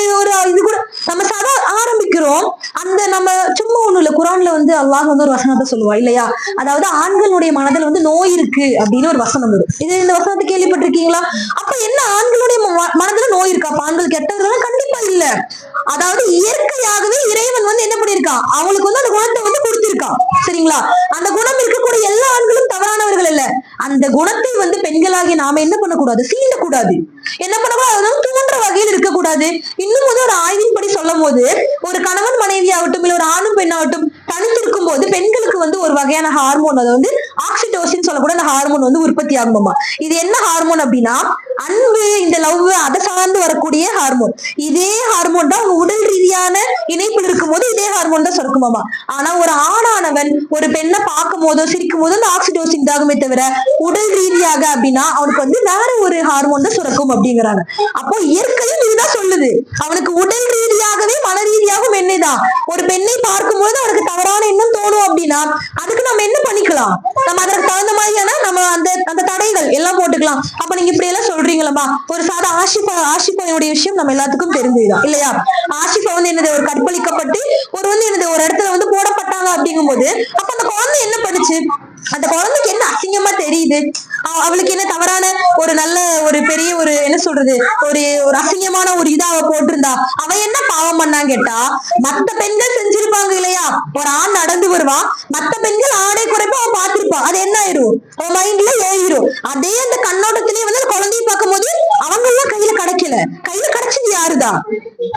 இது கூட நம்ம சதா ஆரம்பிக்கிறோம். அந்த நம்ம சும்மா ஒண்ணு இல்ல, குரான்ல அல்லாஹ் ஒரு வசனத்தை சொல்லுவா இல்லையா, அதாவது ஆண்களுடைய மனதில் நோய் இருக்கு அப்படின்னு ஒரு வசனம் வரும். இந்த வசனத்தை கேள்விப்பட்டிருக்கீங்களா? அப்ப என்ன, ஆண்களுடைய மனதுல நோய் இருக்கா? ஆண்கள் கெட்டவர்கள் கண்டிப்பா இல்ல. அதாவது இயற்கையாகவே இறைவன் என்ன பண்ணிருக்கான், அவங்களுக்கு அந்த குணத்தை கொடுத்திருக்கான். சரிங்களா? அந்த குணம் இருக்கக்கூடிய எல்லா ஆண்களும் தவறானவர்கள் இல்ல. அந்த குணத்தை பெண்களாகிய நாம என்ன பண்ணக்கூடாது, சீண்டக்கூடாது. என்ன பண்ணக்கூடாது, தூண்டுற வகையில் இருக்கக்கூடாது. இன்னும் ஒரு ஆய்வின்படி சொல்லும் போது, ஒரு கணவன் மனைவி ஆகட்டும், இல்ல ஒரு ஆணும் பெண்ணாகட்டும் தனித்திருக்கும் போது பெண்களுக்கு ஒரு வகையான ஹார்மோன், அது ஆக்சிடோசின் சொல்லக்கூட அந்த ஹார்மோன் உற்பத்தி ஆகுமாமா. இது என்ன ஹார்மோன் அப்படின்னா, அன்பு, இந்த லவ், அதை சார்ந்து வரக்கூடிய ஹார்மோன். இதே ஹார்மோன் தான் உடல் ரீதியான இணைப்பில் இருக்கும் போது இதே ஹார்மோன் தான் சுரக்குமாமா. ஆனா ஒரு ஆணானவன் ஒரு பெண்ணை பார்க்கும் போதோ சிரிக்கும் போதோ அந்த ஆக்சிடோசின் இதாகுமே தவிர, உடல் ரீதியாக அப்படின்னா அவனுக்கு வேற ஒரு ஹார்மோன் தான் சுரக்கும் அப்படிங்கிறாங்க. அப்போ இயற்கையும் இதுதான் சொல்லுது, அவனுக்கு உடல் ரீதியாகவே மன ரீதியாகவும் என்னதான் ஒரு பெண்ணை பார்க்கும் போது அவனுக்கு தவறான எண்ணம் தோணும் அப்படின்னா, அதுக்கு நம்ம என்ன பண்ணிக்கலாம், நம்ம அதற்கு தகுந்த மாதிரியான நம்ம அந்த தடைகள் எல்லாம் போட்டுக்கலாம். அப்ப நீங்க இப்படி எல்லாம் சொல்றீங்களா? ஒரு சாதா ஆஷிஃபாவுடைய விஷயம் நம்ம எல்லாத்துக்கும் தெரிஞ்சுதான் இல்லையா? ஆஷிஃபா என்னது, ஒரு கற்பழிக்கப்பட்டு ஒரு ஒரு இடத்துல போடப்பட்டாங்க அப்படிங்கும் போது, அப்ப அந்த குழந்தை என்ன பண்ணுச்சு, அந்த குழந்தைக்கு என்ன அசிங்கமா தெரியுது, அவளுக்கு என்ன தவறான ஒரு நல்ல ஒரு பெரிய ஒரு என்ன சொல்றது, ஒரு அசிங்கமான ஒரு இதா அவ போட்டிருந்தா, அவ என்ன பாவம் பண்ணான்னு கேட்டா, மத்த பெண்கள் செஞ்சிருப்பாங்க இல்லையா, ஒரு ஆண் நடந்து வருவான், மத்த பெண்கள் ஆடை குறைப்பா அவன் பார்த்திருப்பான், அது என்ன ஆயிரும், அவன் மைண்ட்ல ஏறிடும். அதே அந்த கண்ணோட்டத்திலேயே அந்த குழந்தைய பார்க்கும் போது அவங்க எல்லாம் கையில கிடைக்கல, கையில கிடைச்சது யாருதான்,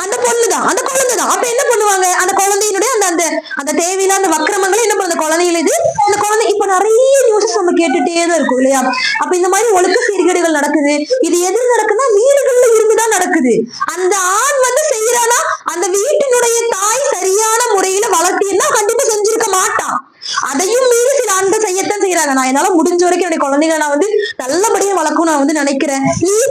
அந்த பொண்ணுதான், அந்த குழந்தைதான். அப்ப என்ன பண்ணுவாங்க, அந்த குழந்தையினுடைய அந்த தேவையில்ல அந்த வக்கிரமங்களை என்ன பண்ண, அந்த குழந்தைகள் இது, அந்த குழந்தை இப்ப நிறைய நியூஸஸ் நம்ம கேட்டுட்டே தான் இருக்கும் இல்லையா? அப்ப இந்த மாதிரி ஒழுக்க சீர்கேடுகள் நடக்குது. இது எது நடக்குதுன்னா வீடுகள்ல இருந்துதான் நடக்குது. அந்த ஆண் செய்யறானா, அந்த வீட்டினுடைய தாய் சரியான முறையில வளர்த்தின்னா கண்டிப்பா செஞ்சிருக்க மாட்டான். அதையும் மீறி சில ஆண்கள் செய்யத்தான் செய்யறாங்க. நான் என்னால முடிஞ்ச வரைக்கும் என்னுடைய குழந்தைகளை நான் நல்லபடியா வளர்க்கும் நான் நினைக்கிறேன்.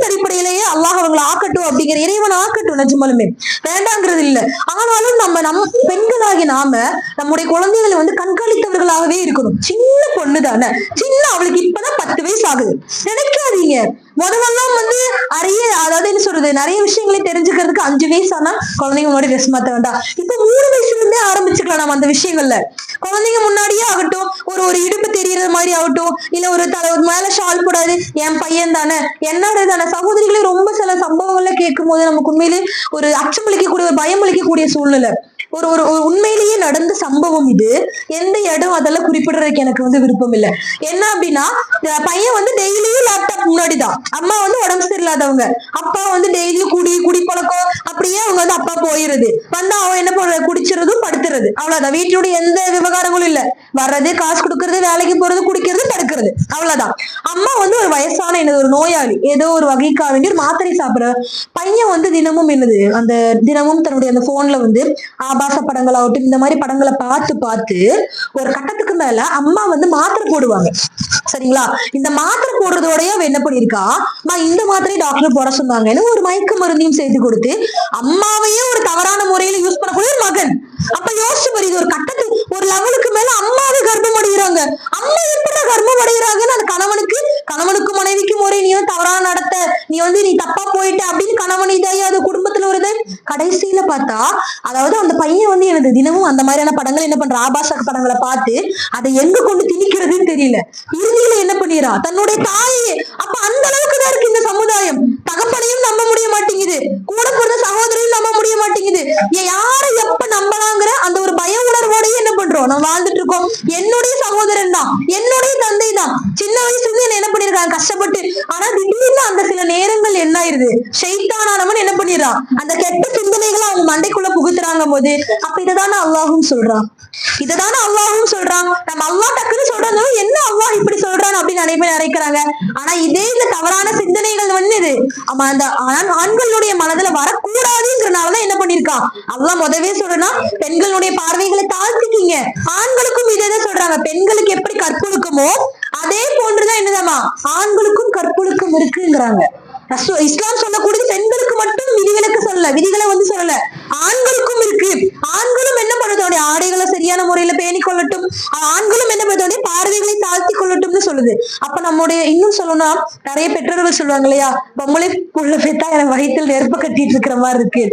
அடிப்படையிலேயே அல்லாஹ் அவங்களை ஆக்கட்டும் அப்படிங்கிற, இறைவன் ஆக்கட்டும், நிஜமாலுமே வேண்டாங்கிறது இல்ல. ஆனாலும் நம்ம பெண்களாகி நாம நம்முடைய குழந்தைகளை கண்காணித்தவர்களாகவே இருக்கணும். சின்ன பொண்ணு தானே, சின்ன, அவளுக்கு இப்பதான் 10 வயசு ஆகுது நினைக்காதீங்க. முதல்லாம் அதாவது என்ன சொல்றது, நிறைய விஷயங்களை தெரிஞ்சுக்கிறதுக்கு 5 வயசு ஆனா குழந்தைங்க முன்னாடி ட்ரெஸ் மாத்த வேண்டாம். இப்ப 3 வயசுல இருந்தே ஆரம்பிச்சுக்கலாம் நம்ம அந்த விஷயங்கள்ல. குழந்தைங்க முன்னாடியே ஆகட்டும், ஒரு இடுப்பு தெரியறது மாதிரி ஆகட்டும், இல்ல ஒரு மேல ஷால் போடாது, என் பையன் தானே, என்னோட தானே. சகோதரிகளே, ரொம்ப சில சம்பவங்கள்ல கேட்கும் போது நமக்கு உண்மையிலே ஒரு அச்சமளிக்கக்கூடிய, ஒரு பயமளிக்கக்கூடிய சூழ்நிலை. ஒரு உண்மையிலேயே நடந்த சம்பவம் இது. எந்த இடம் அதெல்லாம் குறிப்பிடுறதுக்கு எனக்கு விருப்பம் இல்லை. என்ன அப்படின்னா, பையன் டெய்லியும் லேப்டாப் முன்னாடிதான், அம்மா உடம்பு சரியில்லாதவங்க, அப்பா டெய்லியும் குடி பழக்கம், அப்படியே அவங்க அப்பா போயிருது, அவன் என்ன பண்ற, குடிச்சிருதும் படுத்துறது, அவ்வளவுதான். வீட்டுடைய எந்த விவகாரங்களும் இல்ல, வர்றது, காசு கொடுக்கறது, வேலைக்கு போறது, குடிக்கிறது, படுக்கிறது, அவ்வளவுதான். அம்மா ஒரு வயசான ஒரு நோயாளி, ஏதோ ஒரு வகைக்காக வேண்டிய ஒரு மாத்திரை சாப்பிடுற பையன் தினமும் அந்த தினமும் தன்னுடைய அந்த போன்ல ஆபாச படங்கள் ஆகட்டும், இந்த மாதிரி படங்களை பார்த்து ஒரு கட்டத்துக்கு மேல அம்மா மாத்திரை போடுவாங்க. சரிங்களா? இந்த மாத்திரை போடுறதோடய அவ என்ன பண்ணிருக்கா, இந்த மாத்திரை டாக்டர் போட சொன்னாங்கன்னு ஒரு மயக்க மருந்தையும் செய்து கொடுத்து அம்மாவையே ஒரு தவறான முறையில யூஸ் பண்ணக்கூடிய ஒரு மகன். அப்ப யோசிச்சு பாரு, இது ஒரு கட்டத்துக்கு ஒரு லெவலுக்கு மேல அம்மாவே கர்ப்பம் அடைகிறாங்க. அம்மா எப்படி கர்ப்பம் அடைகிறாங்கன்னு அந்த கணவனுக்கும் மனைவிக்கும் ஒரே, நீ தவறான நடத்த, நீ தப்பா போயிட்ட அப்படின்னு கணவன் இதாயி அது குடும்பத்துல வருது. கடைசியில பார்த்தா, அதாவது அந்த பையன் எனது தினமும் அந்த மாதிரியான படங்கள் என்ன பண்ற, ஆபாச படங்களை பார்த்து அதை எங்க கொண்டு திணிக்கிறதுன்னு தெரியல. இறுதியில என்ன பண்ணிடுறா, தன்னுடைய தாயே. அப்ப அந்த அளவுக்கு தான் இருக்கு இந்த சமுதாயம். தகப்பனையும் நம்ப முடிய மாட்டேங்குது, கூட பிறந்த சகோதரையும் நம்ப முடிய மாட்டேங்குது. யாரை எப்ப நம்பலாங்கிற அந்த ஒரு பய உணர்வோடய என்ன பண்றோம், நம்ம வாழ்ந்துட்டு இருக்கோம். என்னுடைய சகோதரன் தான், என்னுடைய தந்தை ஆயிருது. ஷைத்தானானவன் என்ன பண்ணிடுறான், அந்த கெட்ட சிந்தனைகளை அவங்க மண்டைக்குள்ள புகுத்துறாங்க போது, அப்ப இததானே அல்லாஹும் சொல்றான், இததானே அல்லாஹும் சொல்றான். நம்ம அல்லாஹ் டக்குன்னு சொல்றாங்க, என்ன அல்லாஹ் இப்படி சொல்றான் அப்படின்னு நிறைய பேர் நினைக்கிறாங்க. ஆனா இதே இந்த தவறான சிந்தனைகள் வந்து அந்த ஆண்களுடைய மனதுல வரக்கூடாதுங்கிறனாலதான் என்ன பண்ணிருக்கான் அல்லாஹ் முதவே சொல்றா, பெண்களுடைய பார்வைகளை தாழ்த்திக்கீங்க. ஆண்களுக்கும் இதே சொல்றாங்க, பெண்களுக்கு எப்படி கற்பொழுக்கமோ அதே போன்றுதான் என்னதாமா ஆண்களுக்கும் கற்பொழுக்கம் இருக்குங்கிறாங்க. இஸ்லாம் சொல்லக்கூடிய பெண்களுக்கு மட்டும் விதிகளுக்கு சொல்லல, விதிகளை வந்து சொல்லல, ஆண்களுக்கும் இருக்கு. ஆண்களும் என்ன பண்ணுறதோட ஆடைகளை சரியான முறையில பேணி கொள்ளட்டும், ஆண்களும் என்ன பண்ணுறதோட பார்வைகளை தாழ்த்தி கொள்ளட்டும்னு சொல்லுது. அப்ப நம்முடைய இன்னும் சொல்லணும்னா நிறைய பெற்றோர்கள் சொல்லுவாங்க இல்லையா, பொம்பளை புள்ள பெத்தா எனக்கு வயிற்றில் நெருப்பு கட்டிட்டு இருக்கிற மாதிரி இருக்கு.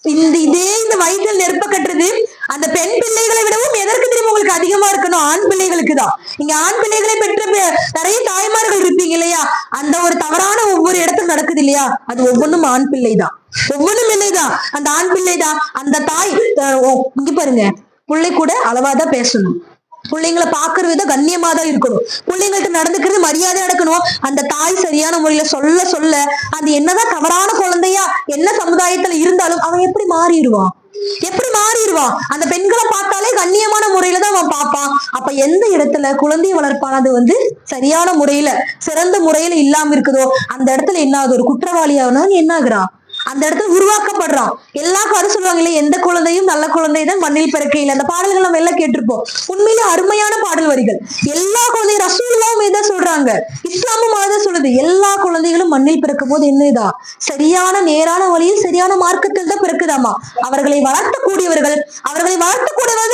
இந்த வயிற்றில் நெருப்ப கட்டுறது அந்த பெண் பிள்ளைகளை விடவும் எதற்கு தெரியும் உங்களுக்கு அதிகமா இருக்கணும், ஆண் பிள்ளைகளுக்கு தான். நீங்க ஆண் பிள்ளைகளை பெற்ற நிறைய தாய்மார்கள் இருப்பீங்க இல்லையா, அந்த ஒரு தவறான ஒவ்வொரு இடத்துல நடக்குது இல்லையா, அது ஒவ்வொன்றும் ஆண் பிள்ளைதான், ஒவ்வொன்றும் இல்லைதான் அந்த ஆண் பிள்ளைதான். அந்த தாய் இங்க பாருங்க, பிள்ளை கூட அளவாதான் பேசணும், பிள்ளைங்களை பாக்குற விதம் கண்ணியமா தான் இருக்கணும், பிள்ளைங்கள்ட்ட நடந்துக்கிறது மரியாதை நடக்கணும். அந்த தாய் சரியான முறையில சொல்ல சொல்ல அது என்னதான் தவறான குழந்தையா என்ன சமுதாயத்துல இருந்தாலும் அவன் எப்படி மாறிடுவான், எப்படி மாறிடுவான். அந்த பெண்களை பார்த்தாலே கண்ணியமான முறையில தான் அவன் பார்ப்பான். அப்ப எந்த இடத்துல குழந்தை வளர்ப்பானது வந்து சரியான முறையில சிறந்த முறையில இல்லாம இருக்குதோ அந்த இடத்துல என்ன ஆகுது, ஒரு குற்றவாளியானா என்ன ஆகுறான், அந்த இடத்துல உருவாக்கப்படுறான். எல்லா கரு சொல்லுவாங்களே, எந்த குழந்தையும் நல்ல குழந்தைதான் மண்ணில் பிறக்கையில். அந்த பாடல்கள் நம்ம எல்லாம் கேட்டிருப்போம். உண்மையிலே அருமையான பாடல் வரிகள். எல்லா குழந்தையும் ரசூலுல்லாஹ் தான் சொல்றாங்க, இஸ்லாமும் தான் சொல்லுது, எல்லா குழந்தைகளும் மண்ணில் பிறக்கும் போது என்னதான் சரியான நேரான வழியில் சரியான மார்க்கத்தில் தான் பிறக்குதாமா. அவர்களை வளர்த்தக்கூடியவர்கள்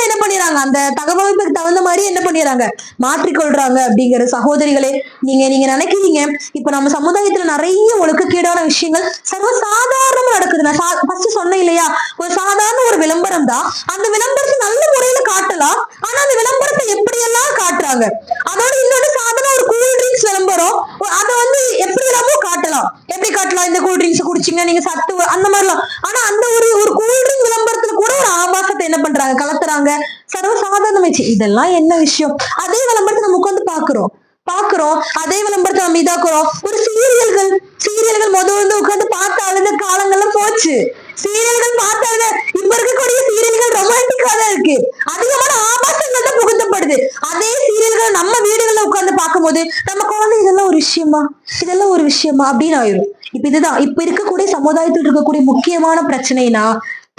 என்ன பண்ணிடுறாங்க, அந்த தகவமைப்புக்கு தகுந்த மாதிரி என்ன பண்ணிடுறாங்க, மாற்றிக்கொள்றாங்க. அப்படிங்கிற சகோதரிகளே, நீங்க நினைக்கிறீங்க இப்ப நம்ம சமுதாயத்துல நிறைய ஒழுக்கக்கேடான விஷயங்கள் சர்வசாதாரணமா நடக்குது. நான் ஃபர்ஸ்ட் சொன்னேன் இல்லையா, ஒரு சாதாரண ஒரு விளம்பரம் தான், அந்த விளம்பரத்தை நல்ல முறையில காட்டலாம், ஆனா அந்த விளம்பரத்தை எப்படியெல்லாம் காட்டுறாங்க. அதோட இன்னொரு சாதாரண ஒரு கூல் ட்ரிங்க்ஸ் விளம்பரம், அதை வந்து எப்படி எல்லாமோ காட்டலாம். எப்படி காட்டலாம், இந்த கூல் ட்ரிங்க்ஸ் குடிச்சிங்க நீங்க சத்து அந்த மாதிரிலாம். ஆனா அந்த ஒரு கூல் ட்ரிங்க் விளம்பரத்துல கூட ஒரு ஆபாசத்தை என்ன பண்றாங்க, கலத்துறாங்க. சர்வசாதாரணமாச்சு, இதெல்லாம் என்ன விஷயம். அதே விளம்பரத்தை நம்ம உட்காந்து பாக்குறோம், அதே விளம்பரத்தை நம்ம இதாக்குறோம். ஒரு சீரியல்கள் வந்து உட்காந்து பார்த்து அழுத காலங்கள்லாம் போச்சு. சீரியல்கள் பார்த்து அழுத, இப்ப இருக்கக்கூடிய சீரியல்கள் ரொமான்டிக்கா தான் இருக்கு, அதிகமான ஆபாசங்கள் தான் புகுத்தப்படுது. அதே சீரியல்கள் நம்ம வீடுகள்ல உட்கார்ந்து பார்க்கும்போது நம்ம குழந்தை இதெல்லாம் ஒரு விஷயமா அப்படின்னு ஆயிரும். இதுதான் இப்ப இருக்கக்கூடிய சமுதாயத்தில் இருக்கக்கூடிய முக்கியமான பிரச்சனைனா,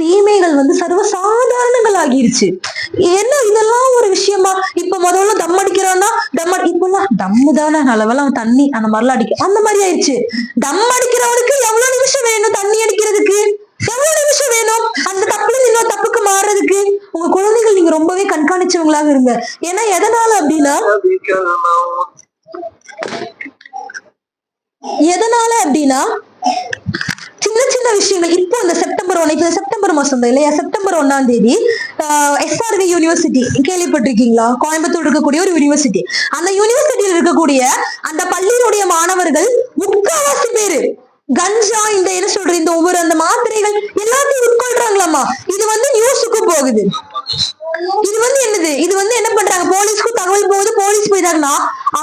தீமைகள் வந்து சர்வசாதாரணங்கள் ஆகிருச்சு. என்ன இதெல்லாம் ஒரு விஷயமா. இப்ப முதல்ல தம் அடிக்கிறோம்னா இப்பெல்லாம் தம்மு தானே நல்லவெல்லாம் தண்ணி அந்த மாதிரிலாம் அடிக்கும், அந்த மாதிரி ஆயிடுச்சு. தம் அடிக்கிறவனுக்கு எவ்வளவு நிமிஷம் வேணும், தண்ணி அடிக்கிறதுக்கு எவ்வளவு நிமிஷம் வேணும், அந்த தப்புல இன்னொரு தப்புக்கு மாறுறதுக்கு. உங்க குழந்தைகள் நீங்க ரொம்பவே கண்காணிச்சவங்களாக இருங்க. ஏன்னா எதனால அப்படின்னா சின்ன விஷயங்கள். இப்போ இந்த செப்டம்பர் மாசம் தான் இல்லையா, செப்டம்பர் 1ஆம் தேதி SRV யூனிவர்சிட்டி கேள்விப்பட்டிருக்கீங்களா, கோயம்புத்தூர் இருக்கக்கூடிய ஒரு யூனிவர்சிட்டி. அந்த யூனிவர்சிட்டியில் இருக்கக்கூடிய அந்த பள்ளியினுடைய மாணவர்கள் முக்காவாசி பேரு கஞ்சா, இந்த என்ன சொல்றது, இந்த ஒவ்வொரு அந்த மாத்திரைகள் எல்லாத்தையும் உட்கொள்றாங்களாமா. இது வந்து நியூஸுக்கு போகுது. இது வந்து என்னது, இது வந்து என்ன பண்றாங்க, போலீஸ்க்கும் தகவல் போகுது, போலீஸ் போயிட்டாங்கன்னா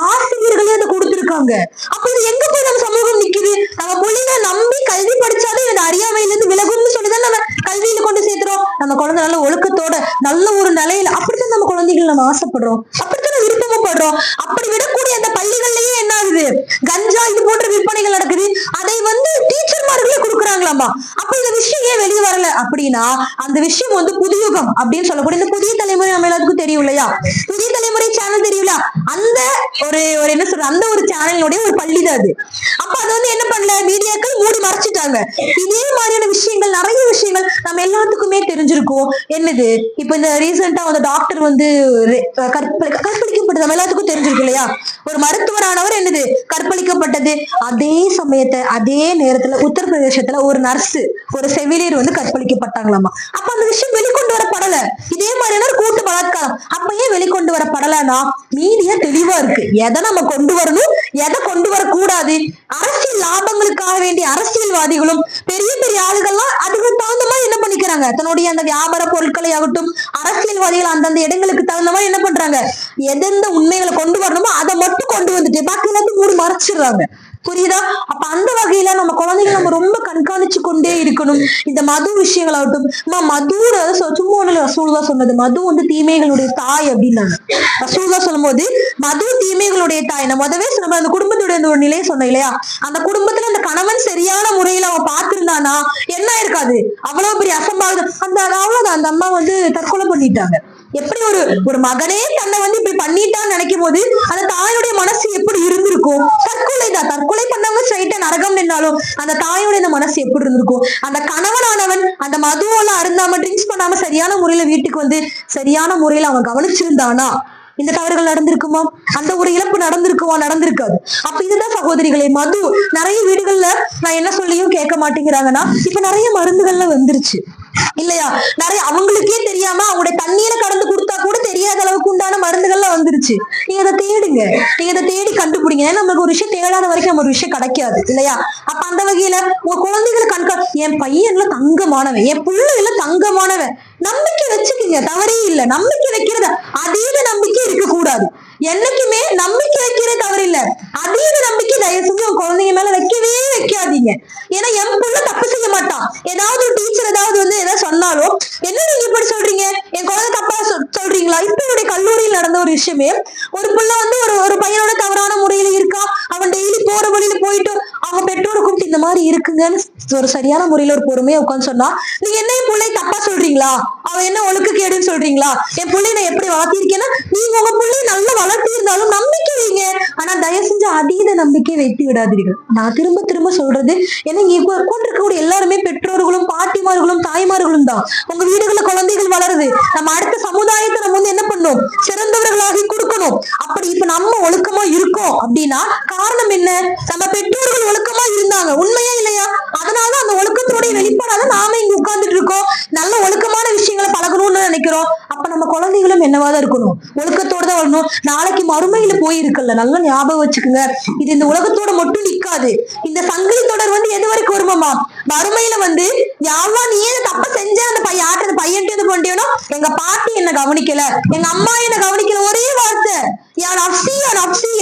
ஆசிரியர்களே அதை கொடுத்துருக்காங்க. அப்ப இது எங்க போய் நம்ம சமூகம் நிக்குது. நம்ம பிள்ளைங்க நம்பி கல்வி படிச்சாலும் இந்த அறியாமையில இருந்து விலகுன்னு சொல்லிதான் நம்ம கல்வியில கொண்டு சேர்க்கிறோம். நம்ம குழந்தை நல்ல ஒழுக்கத்தோட நல்ல ஒரு நிலையில அப்படித்தான் நம்ம குழந்தைகள் நம்ம ஆசைப்படுறோம், அப்படித்தான் விருப்பமும் படுறோம். அப்படி விடக்கூடிய அந்த பள்ளிகள்லயே என்ன ஆகுது, கஞ்சா இது போன்ற விற்பனைகள் நடக்குது. அதை வந்து டீச்சர்மார்களே கொடுக்குறாங்களாமா. அப்ப இந்த விஷயம் ஏன் வெளியே வரல அப்படின்னா, அந்த விஷயம் வந்து புதுயுகம் அப்படின்னு சொல்லக்கூடிய இந்த புதிய தலைமுறை நம்ம எல்லாத்துக்கும் தெரியும் இல்லையா, புதிய தலைமுறை சேனல் தெரியுங்களா, அந்த ஒரு என்ன சொல்ற அந்த ஒரு சேனலுடைய ஒரு பள்ளி தான் அது. அப்ப அது வந்து என்ன பண்ணல, மீடியாக்கள் மூடி மறைச்சிட்டாங்க. இதே மாதிரியான விஷயங்கள் நிறைய விஷயங்கள் நம்ம எல்லாத்துக்குமே தெரிஞ்சிருக்கும். என்னது, இப்ப இந்த ரீசெண்டா அந்த டாக்டர் வந்து கற்பழிக்கப்பட்டது நம்ம எல்லாத்துக்கும் தெரிஞ்சிருக்கு இல்லையா, ஒரு மருத்துவரானவர் என்னது கற்பழிக்கப்பட்டது. அதே சமயத்தை அதே நேரத்துல உத்தரப்பிரதேசத்துல ஒரு நர்ஸ் ஒரு செவிலியர் வந்து கற்பழிக்கப்பட்டாங்களாமா. அப்ப அந்த விஷயம் வெளிக்கொண்டு வரப்படல. இதே மாதிரியான ஒரு கூட்டு பலாத்காரம் அப்ப ஏன் வெளிக்கொண்டு வரப்படலன்னா, மீடியா தெளிவா இருக்கு, எதை நம்ம கொண்டு வரணும் எதை கொண்டு வரக்கூடாது. அரசியல் லாபங்களுக்காக வேண்டிய அரசியல்வாதிகளும் பெரிய பெரிய ஆளுகள்லாம் அதுக்கு தகுந்த மாதிரி என்ன பண்ணிக்கிறாங்க, தன்னுடைய அந்த வியாபார பொருட்களை ஆகட்டும், அரசியல்வாதிகள் அந்தந்த இடங்களுக்கு தகுந்த மாதிரி என்ன பண்றாங்க, எந்தெந்த உண்மைகளை கொண்டு வரணுமோ அதை மட்டும் கொண்டு வந்துட்டு பாக்கி எல்லாத்தையும் மூடி மறைச்சிடுறாங்க. புரியுதா? அப்ப அந்த வகையில நம்ம குழந்தைகளை நம்ம ரொம்ப கண்காணிச்சு கொண்டே இருக்கணும். இந்த மது விஷயங்களாகட்டும், மதுவோட சும்மா ஒண்ணு ரசூலுல்லாஹ் சொன்னது, மது வந்து தீமைகளுடைய தாய் அப்படின்னாங்க. ரசூலுல்லாஹ் சொல்லும் போது மது தீமைகளுடைய தாய். நான் முதவே சொன்ன அந்த குடும்பத்துடைய அந்த ஒரு நிலையை சொன்னேன் இல்லையா, அந்த குடும்பத்துல அந்த கணவன் சரியான முறையில அவன் பார்த்திருந்தானா என்ன இருக்காது, அவ்வளவு பெரிய அசம்பாவிதம். அந்த அவ்வளவுதான், அந்த அம்மா வந்து தற்கொலை பண்ணிட்டாங்க. எப்படி ஒரு மகனே தன்னை வந்து இப்படி பண்ணிட்டான்னு நினைக்கும் போது அந்த தாயுடைய மனசு எப்படி இருந்திருக்கும்? தற்கொலைதான், தற்கொலை பண்ணவங்க ஸ்ட்ரைட்டா நரகம் நின்னாலும் அந்த தாயோட மனசு எப்படி இருந்திருக்கும்? அந்த கணவனானவன் அந்த மதுவெல்லாம் அருந்தாம ட்ரிங்க்ஸ் பண்ணாம சரியான முறையில வீட்டுக்கு வந்து சரியான முறையில அவன் கவனிச்சிருந்தானா இந்த தவறுகள் நடந்திருக்குமா? அந்த ஒரு இழப்பு நடந்திருக்குமா? நடந்திருக்காது. அப்ப இதுதான் சகோதரிகளே மது. நிறைய வீடுகள்ல நான் என்ன சொல்லியும் கேட்க மாட்டேங்கிறாங்கன்னா, இப்ப நிறைய மருந்துகள்லாம் வந்துருச்சு இல்லையா? நிறைய அவங்களுக்கே தெரியாம அவங்களுடைய தண்ணீரை கடந்து கொடுத்தா கூட தெரியாத அளவுக்கு உண்டான மருந்துகள்லாம் வந்துருச்சு. நீங்க அதை தேடுங்க, நீங்க அதை தேடி கண்டுபிடிங்க. ஏன்னா நமக்கு ஒரு விஷயம் தேடாத வரைக்கும் நம்ம ஒரு விஷயம் கிடைக்காது இல்லையா? அப்ப அந்த வகையில உங்க குழந்தைகளை என் பையன்ல தங்கமானவன், என் பிள்ளைல தங்கமானவன், நம்பிக்கை வச்சுக்கீங்க, தவறே இல்லை. நம்பிக்கை வைக்கிறத அதீத நம்பிக்கை இருக்க கூடாது. என்னைக்குமே நம்பிக்கை வைக்கிறது தவறு இல்ல, அதீத நம்பிக்கை தயவு செஞ்சு உங்க குழந்தைங்க மேல வைக்கவே வைக்காதீங்க. ஏன்னா என் பிள்ளை தப்பு செய்ய மாட்டான். ஏதாவது ஒரு டீச்சர் ஏதாவது வந்து ஏதாவது சொன்னாலும் என்ன நீங்க இப்படி சொல்றீங்க, என் குழந்தை தப்பா சொல்றீங்களா? இப்ப என்னுடைய கல்லூரியில் நடந்த ஒரு விஷயமே, ஒரு பிள்ளை வந்து ஒரு பையனோட தவறான முறையில இருக்கா, அவன் டெய்லி போற வழியில போயிட்டு அவங்க பெற்றோரை கூப்பிட்டு இந்த மாதிரி இருக்குங்கன்னு ஒரு சரியான முறையில ஒரு பொறுமையா உட்காந்து சொன்னா, நீங்க என்ன என் பிள்ளை தப்பா சொல்றீங்களா, அவன் என்ன ஒழுக்க கேடுன்னு சொல்றீங்களா, என் பிள்ளை நான் எப்படி வளர்த்திருக்கேன்னா நீங்க உங்க பிள்ளைய நல்லா வளர்த்தி இருந்தாலும் நம்பிக்கை வைங்க. ஆனா தயவு செஞ்சு அதீத நம்பிக்கை வைத்து விடாதீர்கள். நான் திரும்ப திரும்ப சொல்றது, ஏன்னா இங்க இருக்கக்கூடிய எல்லாருமே பெற்றோர்களும் பாட்டிமார்களும் தாய்மார்களும் தான். உங்க வீடுகளில் குழந்தைகள் வளருது, நம்ம அடுத்த சமுதாயத்தை நம்ம வந்து என்ன பண்ணணும், சிறந்தவர்களாகி கொடுக்கணும். அப்படி இப்ப நம்ம ஒழுக்கமா இருக்கோம் அப்படின்னா காரணம் என்ன? நம்ம பெற்றோர்கள் ஒழுக்கமா இருந்தாங்க, உண்மையா இல்லையா? அதனால அந்த ஒழுக்கத்தோடைய வெளிப்பாடாக நாம இங்க உட்கார்ந்துட்டு இருக்கோம், நல்ல ஒழுக்கமான விஷயங்களை பழகணும்னு நினைக்கிறோம். அப்ப நம்ம குழந்தைகளும் என்னவாதான் இருக்கணும், ஒழுக்கத்தோட தான் வரணும். நாளைக்கு மறுமையில போயிருக்கல, நல்லா ஞாபகம் வச்சுக்கோங்க. இது இந்த உலகத்தோட மட்டும் நிக்காது. இந்த சங்கிலி தொடர் வந்து எது வரைக்கும் வருமாமா? மறுமையில வந்து யாவா நீ ஏன் தப்ப செஞ்ச அந்த பையன் இது பண்ணிட்டேனோ, எங்க பாட்டி என்ன கவனிக்கல, எங்க அம்மா என்ன கவனிக்கல, ஒரே வார்த்தை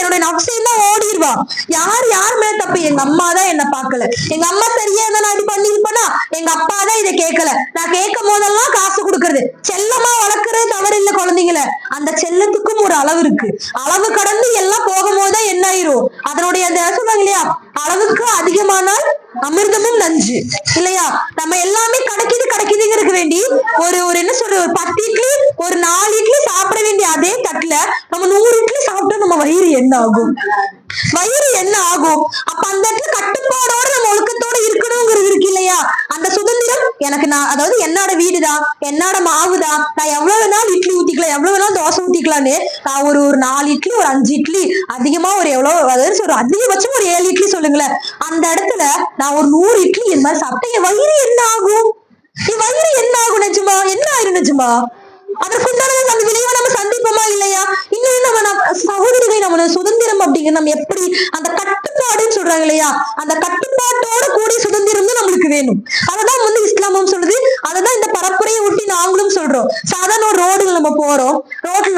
என்னோட நப்சி தான் ஓடிடுவா. யார் மேல தப்பு? எங்க அம்மா தான் என்ன பாக்கல, எங்க அம்மா சரியா இருந்தா நான் இப்படி பண்ணிருப்பேனா, எங்க அப்பா தான் இதை கேட்கல, நான் கேட்கும் போதெல்லாம் காசு கொடுக்கறது, செல்லமா வளர்க்கறது தவறு இல்ல குழந்தைங்களை. அந்த செல்லத்துக்கும் ஒரு அளவு இருக்கு, அளவு கடந்து எல்லாம் போகும்போதுதான் என்ன ஆயிரும், அதனுடைய அந்த சொல்லுவாங்க இல்லையா, அளவுக்கு அதிகமானால் அமிர்தமும் நஞ்சு இல்லையா? நம்ம எல்லாமே கிடைக்குதுங்கிறதுக்கு வேண்டி ஒரு என்ன சொல்ற, ஒரு 10 இட்லி ஒரு 4 இட்லி சாப்பிட வேண்டிய அதே தட்டுல நம்ம 100 இட்லி சாப்பிட்டா நம்ம வயிறு என்ன ஆகும்? அப்ப அந்த இடத்துல கட்டுப்பாடோட நம்ம ஒழுக்கத்தோட இருக்கணுங்கிறது இருக்கு இல்லையா? அந்த சுதந்திரம் எனக்கு, நான் அதாவது என்னோட வீடுதான், என்னோட மாவுதான், நான் எவ்வளவு நாள் இட்லி ஊத்திக்கலாம், எவ்வளவு நாள் தோசை ஊத்திக்கலான்னு நான் ஒரு 4 இட்லி ஒரு 5 இட்லி அதிகமா ஒரு எவ்வளவு, அதாவது ஒரு அதிகபட்சம் ஒரு 7 இட்லி சொல்லுங்களேன், அந்த இடத்துல நான் ஒரு 100 இட்லி இந்த மாதிரி சாப்பிட்டேன், என் வயிறு என்ன ஆகும்? நிஜமா என்ன ஆயிரும்? நிஜமா அதற்குண்டான அந்த விளைவை நம்ம சந்திப்போமா இல்லையா? இன்னும் நம்ம சகோதரிகளை நம்ம சுதந்திரம் அப்படிங்கிற நம்ம எப்படி அந்த கட்டுப்பாடுன்னு சொல்றாங்க இல்லையா, அந்த கட்டுப்பாட்டோட கூடிய சுதந்திரம் தான் நம்மளுக்கு வேணும். அததான் வந்து இஸ்லாமும் சொல்லுது, அததான் இந்த பரப்புரையை ஒட்டி நாங்களும் சொல்றோம். சாதாரண ஒரு ரோடுல நம்ம போறோம், ரோட்ல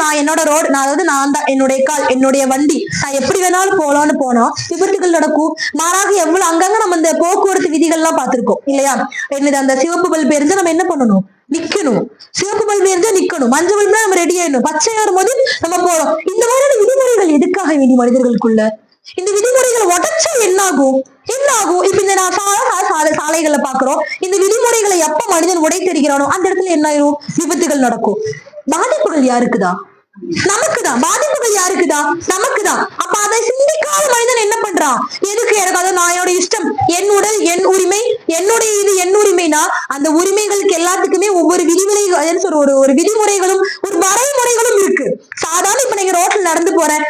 நான் தான் என்னுடைய வண்டி, நான் எப்படி வேணாலும் போலான்னு போனா விபத்துகள் நடக்கும். மாறாக எவ்வளவு அங்கங்க நம்ம இந்த போக்குவரத்து விதிகள் எல்லாம் பார்த்திருக்கோம் இல்லையா? என்னது அந்த சிவப்பு பல்பு எரிஞ்சா நம்ம என்ன பண்ணணும்? நிக்கணும். சிவப்பு பல்பு எரிஞ்சா நிக்கணும், மஞ்சள் பல்பு நம்ம ரெடி ஆயிடணும், பச்சை வரும்போது நம்ம போறோம். இந்த மாதிரியான விதிமுறைகள் எதுக்காக வேண்டி மனிதர்களுக்குள்ள? இந்த விதிமுறைகளை உடைச்சா என்ன ஆகும்? இப்ப இந்த சாலைகளை பாக்குறோம், இந்த விதிமுறைகளை எப்ப மனிதன் உடை தெரிகிறானோ அந்த இடத்துல என்ன ஆயிரும்? விபத்துகள் நடக்கும். பாதிப்புகள் யாருக்குதான்? நமக்குதான். பாதிப்புகள் யாருக்குதான்? நமக்குதான். அப்ப அதை சிந்திக்காத மனிதன் என்ன பண்றான்? எதுக்கு எனக்கு அது நாயோட இஷ்டம், என் உடல் என் உரிமை, என்னுடைய இது என் உரிமைனா அந்த உரிமைகளுக்கு எல்லாத்துக்குமே ஒவ்வொரு ஒரு விதிமுறைகளும் ஒரு வரைமுறைகளும் இருக்கு. சாதாரண இப்ப நீங்க ரோட்ல நடந்து போறேன்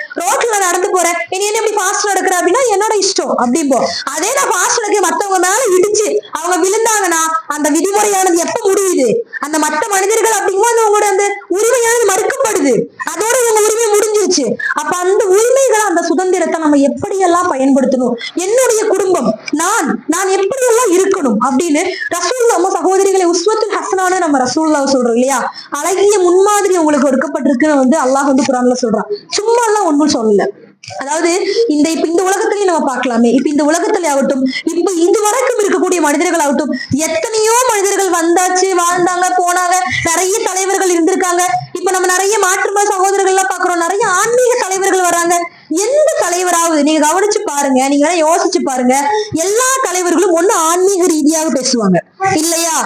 இனி என்ன எப்படி ஃபாஸ்ட் நடக்கிற அப்படின்னா என்னோட இஷ்டம் அப்படிம்போ. அதே நான் ஃபாஸ்ட் நடக்க மத்தவங்க மேல இடிச்சு அவங்க விழுந்தாங்கன்னா அந்த விதிமுறையானது எப்ப முடியுது? அந்த மற்ற மனிதர்கள் அப்படிங்கும்போது உங்களோட அந்த உரிமையானது மறுக்கப்படுது, அதோட உங்க உரிமை முடிஞ்சிருச்சு. அப்ப அந்த உரிமைகளை அந்த சுதந்திரத்தை நம்ம எப்படியெல்லாம் பயன்படுத்தணும், என்னுடைய குடும்பம் நான் எப்படியெல்லாம் இருக்கணும் அப்படின்னு ரசூலுல்லாஹ் நம்ம சகோதரிகளை உஸ்வத்துல் ஹஸனான நம்ம ரசூலுல்லாஹ் சொல்றோம் இல்லையா? அழகிய முன்மாதிரி உங்களுக்கு கொடுக்கப்பட்டிருக்குன்னு வந்து அல்லாஹ் வந்து குர்ஆன்ல சொல்றான். சும்மா எல்லாம் ஒன்றும் சொல்லல. அதாவது இப்ப இந்த உலகத்திலேயே நம்ம பார்க்கலாமே, இப்ப இந்த உலகத்திலே ஆகட்டும், இப்ப இது வரைக்கும் இருக்கக்கூடிய மனிதர்கள் ஆகட்டும், எத்தனையோ மனிதர்கள் வந்தாச்சு, வாழ்ந்தாங்க, போனாங்க, நிறைய தலைவர்கள் இருந்திருக்காங்க. இப்ப நம்ம நிறைய மாற்றுமத சகோதரர்கள் எல்லாம் பாக்குறோம், நிறைய ஆன்மீக தலைவர்கள் வராங்க. எந்த தலைவராவது நீங்க கவனிச்சு பாருங்க, நீங்க யோசிச்சு பாருங்க, எல்லா தலைவர்களும் ஒண்ணு ஆன்மீக ரீதியாக பேசுவாங்க, இல்லையா,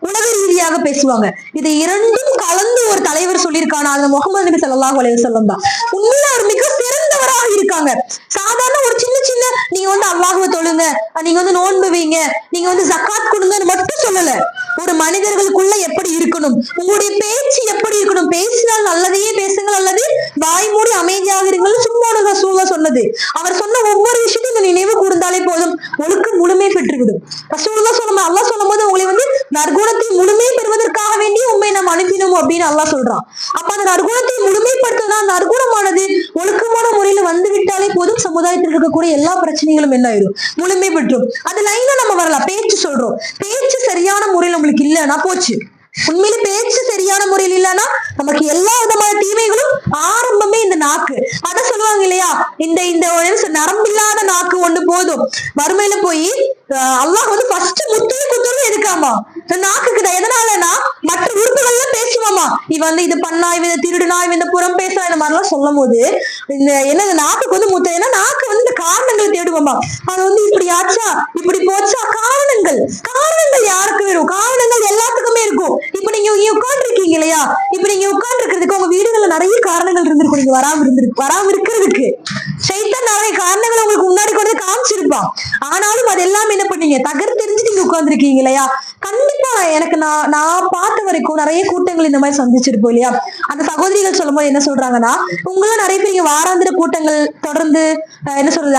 உலக ரீதியாக பேசுவாங்க. இது இரண்டும் கலந்து ஒரு தலைவர் சொல்லியிருக்கானா, அந்த முகமது நபி ஸல்லல்லாஹு அலைஹி வஸல்லம் தான். உண்மையில அவர் மிக சிறந்தவராக இருக்காங்க. சாதாரண ஒரு சின்ன சின்ன நீங்க அல்லாஹ்வை தொழுங்க, நீங்க நோன்பு வைங்க, நீங்க ஜக்காத் கொடுங்கன்னு மட்டும் சொல்லல. ஒரு மனிதர்களுக்குள்ள எப்படி இருக்கணும், உங்களுடைய பேச்சு எப்படி இருக்கணும், பேசினால் நல்லதையே பேசுங்கள் அல்லது வாய் மூடி அமைதியாக இருங்கள் சும்மா ரசூலுல்லாஹ் சொன்னது. அவர் சொன்ன ஒவ்வொரு விஷயத்தையும் நினைவு கூர்ந்தாலே போதும், ஒழுக்கம் முழுமை பெற்றுவிடும். ரசூலுல்லாஹ் சொன்ன அல்லாஹ் சொல்லும் போது உங்களை நற்குணத்தை முழுமை பெறுவதற்காக வேண்டி உண்மை நாம் அனுப்பினோம் அப்படின்னு அல்லாஹ் சொல்றான். அப்ப அந்த நற்குணத்தை முழுமைப்படுத்துவதா, அந்த நற்குணமானது ஒழுக்கமான முறையில வந்து விட்டாலே போதும், சமுதாயத்தில் இருக்கக்கூடிய எல்லா பிரச்சனைகளும் என்ன ஆயிடும், முழுமை பெற்றும். அது லைனா நம்ம வரலாம். பேச்சு சொல்றோம், பேச்சு சரியான முறையில் உங்களுக்கு இல்லைன்னா போச்சு. உண்மையில பேச்சு சரியான முறையில் இல்லைன்னா நமக்கு எல்லா விதமான தீமைகளும் ஆரம்பமே இந்த நாக்கு. அத சொல்லுவாங்க இல்லையா, இந்த நரம்பில்லாத நாக்கு ஒண்ணு போதும், வறுமையில போய் அல்லாஹ் ஃபர்ஸ்ட் முத்தையும் குத்தலும் எதுக்காமா, நாக்குக்கு தான். எதனாலனா மற்ற உறுப்புகள்ல பேசுவாமா, இவன் இது பண்ணா, இவன் திருடுனா, இவன் புறம் பேசா, இந்த மாதிரிலாம் சொல்லும் போது என்ன நாக்குக்கு முத்த, ஏன்னா நாக்கு இந்த காரணங்கள் தேடுவோமா. அது இப்படி ஆச்சா, இப்படி போச்சா, காரணங்கள் யாருக்கு வரும், காரணங்கள் எல்லாத்துக்குமே இருக்கும். இப்ப நீங்க உட்கார்ந்து இருக்கீங்க இல்லையா, இப்ப நீங்க உட்கார்ந்து இருக்கிறதுக்கு உங்க வீடுகள்ல நிறைய காரணங்கள் இருந்திருக்கும், நீங்க வராம இருக்கிறதுக்கு. சைத்தான் நிறைய காரணங்கள் உங்களுக்கு முன்னாடி கொண்டு காமிச்சிருப்பான். ஆனாலும் அது எல்லாம் என்ன பண்ணீங்க, தகர்த்தெறிஞ்சு நீங்க உட்கார்ந்து இருக்கீங்க இல்லையா. கண்டிப்பா எனக்கு நான் பார்த்த வரைக்கும் நிறைய கூட்டங்கள் இந்த மாதிரி சந்திச்சிருப்போம் இல்லையா. அந்த சகோதரிகள் சொல்லும் போது என்ன சொல்றாங்கன்னா, உங்களும் நிறைய பேர் இங்க வாராந்திர கூட்டங்கள் தொடர்ந்து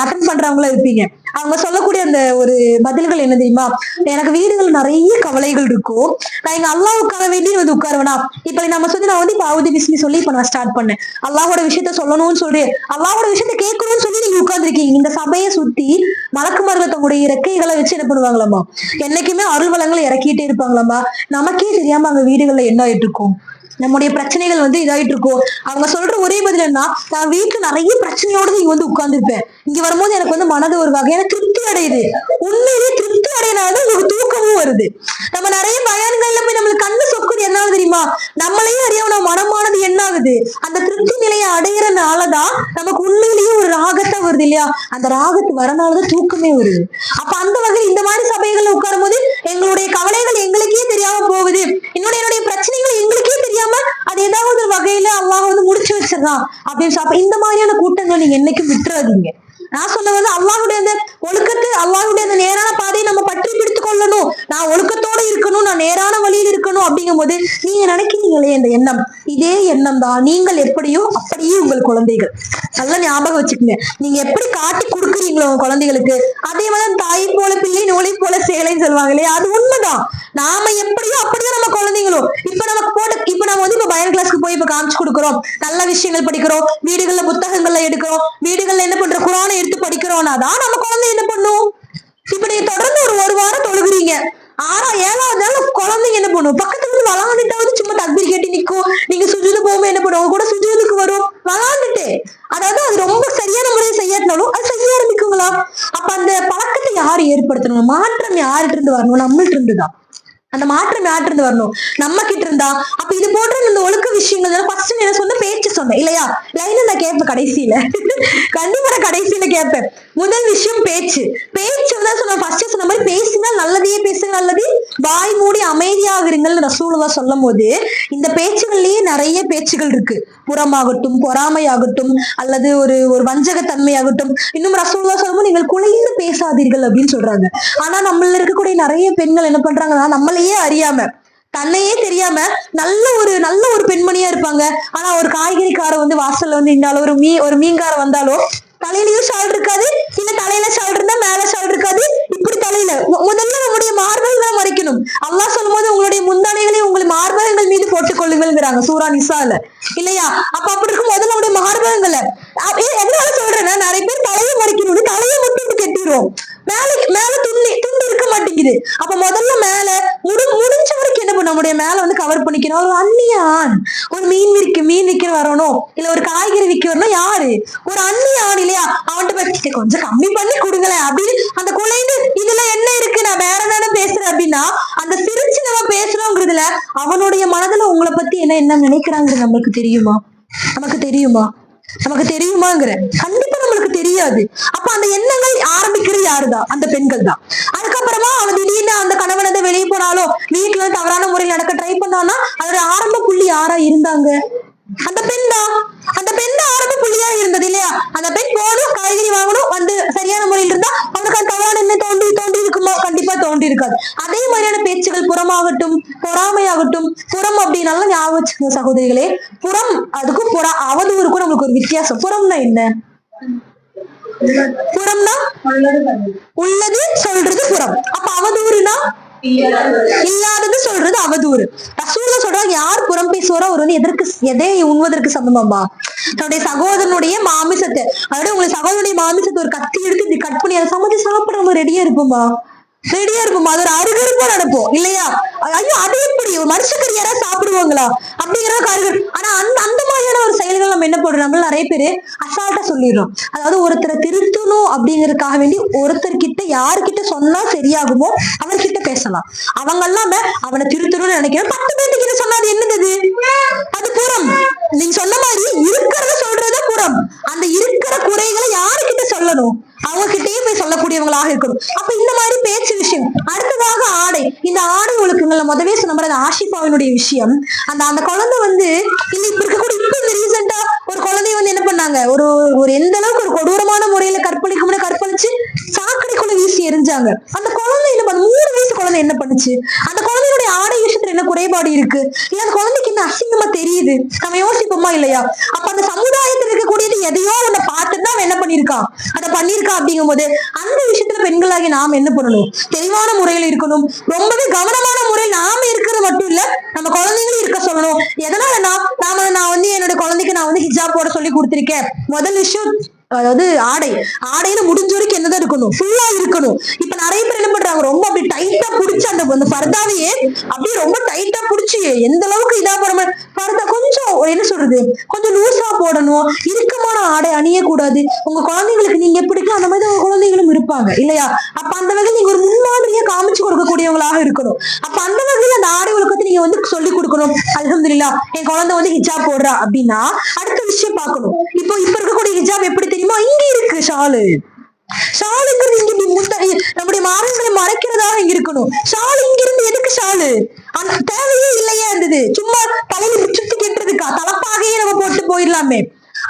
அட்டன் பண்றவங்களும் இருப்பீங்க. அவங்க சொல்லக்கூடிய அந்த ஒரு பதில்கள் என்ன தெரியுமா, எனக்கு வீடுகள் நிறைய கவலைகள் இருக்கும், நான் எங்க அல்லாஹ்வுக்காக வேண்டி உட்காருவேனா. இப்ப நம்ம நான் இப்ப அவுது பிஸ்மி சொல்லி இப்ப நான் ஸ்டார்ட் பண்ணேன், அல்லாஹோட விஷயத்த சொல்லணும்னு சொல்லி, அல்லாஹோட விஷயத்த கேட்கணும்னு சொல்லி நீங்க உட்கார்ந்துருக்கீங்க. இந்த சபையை சுத்தி மலக்குமார்கள் தங்களுடைய இறக்கைகளை வச்சு என்ன பண்ணுவாங்களாமா, என்னைக்குமே அருள் வளங்களை இறக்கிட்டே இருப்பாங்களாமா. நமக்கே தெரியாம அங்க வீடுகள்ல என்ன ஆயிட்டு இருக்கும், நம்முடைய பிரச்சனைகள் இதாயிட்டு இருக்கும். அவங்க சொல்ற ஒரே பதில் என்ன, நான் வீட்டுல நிறைய பிரச்சனையோட இங்க உட்கார்ந்துருப்பேன், இங்க வரும்போது எனக்கு மனது ஒரு வகையான திருப்தி அடையுது. உண்மையிலேயே திருப்தி அடையினாலும் உங்களுக்கு தூக்கமும் வருது. நம்ம நிறைய பயன்கள்ல போய் நம்மளுக்கு கண்ணு சொக்குது, என்ன தெரியுமா, நம்மளையும் அறியாம நம்ம மனமானது என்ன ஆகுது, அந்த திருப்தி நிலையை அடையிறனாலதான் நமக்கு உண்மையிலேயே ஒரு ராகத்தை வருது இல்லையா. அந்த ராகத்து வரனாலதான் தூக்கமே வருது. அப்ப அந்த வகையில் இந்த மாதிரி சபைகள்ல உட்காரும் போது எங்களுடைய கவலைகள் எங்களுக்கே தெரியாம போகுது, என்னுடைய பிரச்சனைகள் எங்களுக்கே தெரியாம அது ஏதாவது ஒரு வகையில அல்லாஹ் முடிச்சு வச்சிடறான் அப்படின்னு. அப்ப இந்த மாதிரியான கூட்டங்கள் நீங்க என்னைக்கும் விட்டுறாதீங்க. நான் சொன்ன அல்லாஹ்வுடைய அந்த ஒழுக்கத்தை, அல்லாஹ்வுடைய அந்த நேரான பாதையை நம்ம பற்றி பிடித்துக் கொள்ளணும். நான் ஒழுக்கத்தோட இருக்கணும், நான் நேரான வழியில் இருக்கணும். அப்படிங்கும் போது நீங்க நினைக்கிறீங்களே இந்த எண்ணம், இதே எண்ணம் தான் நீங்கள் எப்படியோ அப்படியே உங்கள் குழந்தைகள். நல்லா ஞாபகம் வச்சுக்கோங்க, நீங்க எப்படி காட்டி கொடுக்குறீங்களோ உங்க குழந்தைகளுக்கு, அதே மாதிரி தாய் போல பிள்ளை நூலை போல சேலைன்னு சொல்லுவாங்க இல்லையா, அது உண்மைதான். நாம எப்படியோ அப்படிதான் நம்ம குழந்தைங்களும். இப்ப நமக்கு இப்ப நம்ம இப்ப பயன் கிளாஸ்க்கு போய் இப்ப காமிச்சு கொடுக்குறோம், நல்ல விஷயங்கள் படிக்கிறோம், வீடுகள்ல புத்தகங்கள்ல எடுக்கிறோம், வீடுகள்ல என்ன பண்றோம், குரானை எடுத்து படிக்கிறோம்னா தான் நம்ம குழந்தை என்ன பண்ணும். இப்ப நீங்க தொடர்ந்து ஒரு வாரம் தொழுகிறீங்க, 7வது நாள் குழந்தைங்க என்ன பண்ணும், பக்கத்துல இருந்து விளாண்டுட்டாவது சும்மா தக்பீர் கேட்டு நிக்கும். நீங்க சுஜூது போகும்போது என்ன பண்ணுவோம், கூட சுஜூதுக்கு வரும் விளாண்டுட்டு. அதாவது அது ரொம்ப சரியான முறையை செய்யாட்டினாலும் அது செய்ய ஆரம்பிக்குங்களா. அப்ப அந்த பழக்கத்தை யாரு ஏற்படுத்தணும், மாற்றம் யார்கிட்ட இருந்து வரணும், நம்மள்ட்ட இருந்துதான். அந்த மாற்றம் யார்கிட்ட வரணும், நம்ம கிட்ட இருந்தா. அப்ப இது போன்ற இந்த ஒழுக்க விஷயங்கள் ஃபர்ஸ்ட் என்ன சொன்ன, பேச்சு சொன்னேன் இல்லையா, லைன் நான் கேட்பேன் கடைசியில, கண்டிப்பா கடைசியில கேட்பேன். முதல் விஷயம் பேச்சு. பேச்சு சொன்ன ஃபர்ஸ்ட் சொன்ன மாதிரி பேசினால் நல்லதையே பேசுங்க, நல்லது வாய் மூடி அமைதியாக இருங்கள் ரசூலுல்லாஹ் சொல்லும் போது இந்த பேச்சுகள்லயே நிறைய பேச்சுகள் இருக்கு. புறமாகட்டும், பொறாமையாகட்டும், அல்லது ஒரு வஞ்சகத்தன்மையாகட்டும். இன்னும் ரசூலுல்லாஹ் சொல்லும்போது நீங்கள் குலைந்து பேசாதீர்கள் அப்படின்னு சொல்றாங்க. ஆனா நம்மள இருக்கக்கூடிய நிறைய பெண்கள் என்ன பண்றாங்கன்னா, நம்மளையே அறியாம, தன்னையே தெரியாம நல்ல ஒரு பெண்மணியா இருப்பாங்க. ஆனா ஒரு காய்கறிக்கார வாசல்ல இன்னாலும் ஒரு மீன்கார வந்தாலும் தலையிலயும் ஷால் இருக்காது, இல்ல தலையில ஷால் இருந்தா மேல ஷால் இருக்காது, இப்படி தலையில முதல்ல நம்முடைய மார்பகங்களை மறைக்கணும். அல்லாஹ் சொல்லும் போது உங்களுடைய முந்தானைகளை உங்கள் மார்பகங்கள் மீது போட்டுக் கொள்ளுங்கள்ங்கிறாங்க சூரா நிசால இல்லையா. அப்ப அப்படி இருக்கும் முதல்ல நம்முடைய மார்பகங்களை எதனால சொல்றேன்னா, நிறைய பேர் தலையை மறைக்கணும், தலையை மட்டும் கட்டிடுவோம். மேல மேல துண்டு இருக்க மாட்டேங்குது. அப்ப முதல்ல மேல முடிஞ்ச வரைக்கும் என்ன பண்ண நம்முடைய மேல வந்து கவர் பண்ணிக்கணும். ஒரு அந்நியான், ஒரு மீன் விற்க வரணும், இல்ல ஒரு காய்கறி விற்க வரணும், யாரு? ஒரு அந்நியான் இல்லையா? அவன்கிட்ட போய் கொஞ்சம் கம்மி பண்ணி கொடுங்களேன் அப்படின்னு அந்த குலைந்து இதுல என்ன இருக்கு, நான் வேற வேற பேசுறேன் அப்படின்னா அந்த சிரிச்சு நம்ம பேசுறோங்கிறதுல அவனுடைய மனதுல உங்களை பத்தி என்ன நினைக்கிறாங்க நமக்கு தெரியுமா? நமக்கு தெரியுமாங்கிற கண்டிப்பா நம்மளுக்கு தெரியாது. அப்ப அந்த எண்ணங்கள் ஆரம்பிக்கிறது யாருதான்? அந்த பெண்கள் தான். அதுக்கப்புறமா அவன் திடீர்னு அந்த கணவன் வந்து வெளியே போனாலும் வீட்டுல தவறான முறையில் நடக்க ட்ரை பண்ணான்னா அதோட ஆரம்ப புள்ளி யாரா இருந்தாங்க? அந்த பெண் தான் ஆரம்ப புள்ளியா இருந்தது இல்லையா? அந்த பெண் போகணும், காய்கறி வாங்கணும், வந்து சரியான முறையில் இருந்தா அவனுக்கு அந்த தவறான என்ன தோண்டி இருக்குமா? கண்டிப்பா தோண்டி இருக்காது. அதே மாதிரியான பேச்சுகள் புறமாகட்டும், பொறாமையாகட்டும், புறம் அப்படின்னாலும் ஞாபகம் வச்சுக்கோங்க சகோதரிகளே. புறம் அதுக்கும் அவதூறுக்கும் நம்மளுக்கு ஒரு வித்தியாசம். புறம்னா என்ன? புறம்னா உள்ளது சொல்றது புறம். அப்ப அவதூறுனா இல்லாதது சொல்றது அவதூறு. ரசூலுல்லாஹ் சொல்றாங்க, யார் புறம் பேசுவாரோ அவர் வந்து எதை உண்வதற்கு சமமாமா? தன்னுடைய சகோதரனுடைய மாமிசத்தை, அதாவது உங்களை சகோதரனுடைய மாமிசத்தை ஒரு கத்தி எடுத்து இப்படி கட் பண்ணி அதை சமைச்சு சாப்பிட நம்ம ரெடியா இருப்போமா? அது ஒரு அருகருப்பா நடப்போம் இல்லையா? ஐயோ அது எப்படி ஒரு மனுஷக்கறி யாராவது சாப்பிடுவாங்களா அப்படிங்கிற அருகரு. ஆனா அந்த மாதிரியான ஒரு செயல்கள் நம்ம என்ன பண்றோம்? நம்ம நிறைய பேரு அசால்ட்டா சொல்லிடுறோம். அதாவது ஒருத்தரை திருத்தணும் அப்படிங்கறதுக்காக வேண்டி ஒருத்தர்கிட்ட யாருக்கிட்ட சொன்னா சரியாகுமோ அவர்கிட்ட பேசலாம். அவங்க எல்லாமே அவனை திருத்தணும்னு நினைக்கிறேன். 10 பேர்கிட்ட சொன்னா அது என்னது? அது புறம். நீங்க சொன்ன மாதிரி இருக்கிறத சொல்றத புறம். அந்த இருக்கிற குறைகளை யாருக்கிட்ட சொல்லணும்? அவங்க கிட்டயே போய் சொல்லக்கூடியவங்களாக இருக்கணும். அப்ப இந்த மாதிரி பேச்சு விஷயம். அடுத்ததாக ஆடை. இந்த ஆடை ஒழுக்கங்கள்ல முதவே சொன்ன மாதிரி ஆஷிஃபாவினுடைய விஷயம். அந்த குழந்தை வந்து இப்ப இருக்கக்கூடிய இப்ப இந்த ரீசெண்டா ஒரு குழந்தைய வந்து என்ன பண்ணாங்க, ஒரு எந்த அளவுக்கு ஒரு கொடூரமான முறையில கற்பழிச்சு சாக்கடைக்குள்ள வீசி எரிஞ்சாங்க. அந்த குழந்தை என்ன பண்ண 3 வயசு குழந்தை என்ன பண்ணுச்சு? அந்த குழந்தையுடைய ஆடை விஷயத்துல என்ன குறைபாடு இருக்கு? இல்ல அந்த குழந்தைக்கு என்ன அசிங்கமா தெரியுது? நம்ம யோசிப்போமா இல்லையா? அப்ப அந்த சமுதாயத்தில் இருக்கக்கூடியது எதையோ ஒண்ணு பார்த்துட்டு தான் என்ன பண்ணிருக்கான், அதை பண்ணிருக்கான். அப்படிங்கும் போது அந்த விஷயத்துல பெண்களாகி நாம் என்ன பண்ணணும்? தெளிவான முறையில் இருக்கணும். ரொம்பவே கவனமான முறையில் நாம இருக்கிறது மட்டும் இல்ல, நம்ம குழந்தைங்களும் இருக்க சொல்லணும். எதனால நான் வந்து என்னோட குழந்தைக்கு நான் வந்து ஹிஜாப் போட சொல்லி கொடுத்திருக்கேன். முதல் விஷயம் அதாவது ஆடையில முடிஞ்ச வரைக்கும் என்னதான் இருக்கணும்? ஃபுல்லா இருக்கணும். இப்ப நிறைய பேர் என்ன பண்றாங்க, ரொம்ப அப்படி டைட்டா புடிச்சு அந்த பர்தாவையே அப்படியே ரொம்ப டைட்டா புடிச்சு எந்த அளவுக்கு இதா போற பர்தா கொஞ்சம் என்ன சொல்றது, கொஞ்சம் லூசா போடணும், இறுக்கமான ஆடை அணியக்கூடாது. உங்க குழந்தைங்களுக்கு நீங்க எப்படிக்கும் அந்த மாதிரி உங்க குழந்தைகளும் இருப்பாங்க இல்லையா? அப்ப அந்த வகையில் நீங்க ஒரு முன்மாதிரியா காமிச்சு கொடுக்கக்கூடியவங்களாக இருக்கணும். அப்ப அந்த வகையில் அந்த ஆடை ஒழுக்கத்தை நீங்க வந்து சொல்லி கொடுக்கணும். அல்ஹம்துலில்லாஹ் என் குழந்தை வந்து ஹிஜாப் போடுறா அப்படின்னா அடுத்த விஷயம் பார்க்கணும். இப்ப இருக்கக்கூடிய ஹிஜாப் எப்படி தெரியுமா? இங்க இருக்கு ஷாலுங்கிறது இங்க நம்முடைய மார்புகளை மறைக்கிறதாக இங்க இருக்கணும். ஷால் இங்க இருந்து எதுக்கு ஷாலு? அந்த தேவையே இல்லையா இருந்தது? சும்மா தலையில சுத்தி கெட்டுறதுக்கா? தலப்பாகையே நம்ம போட்டு போயிடலாமே.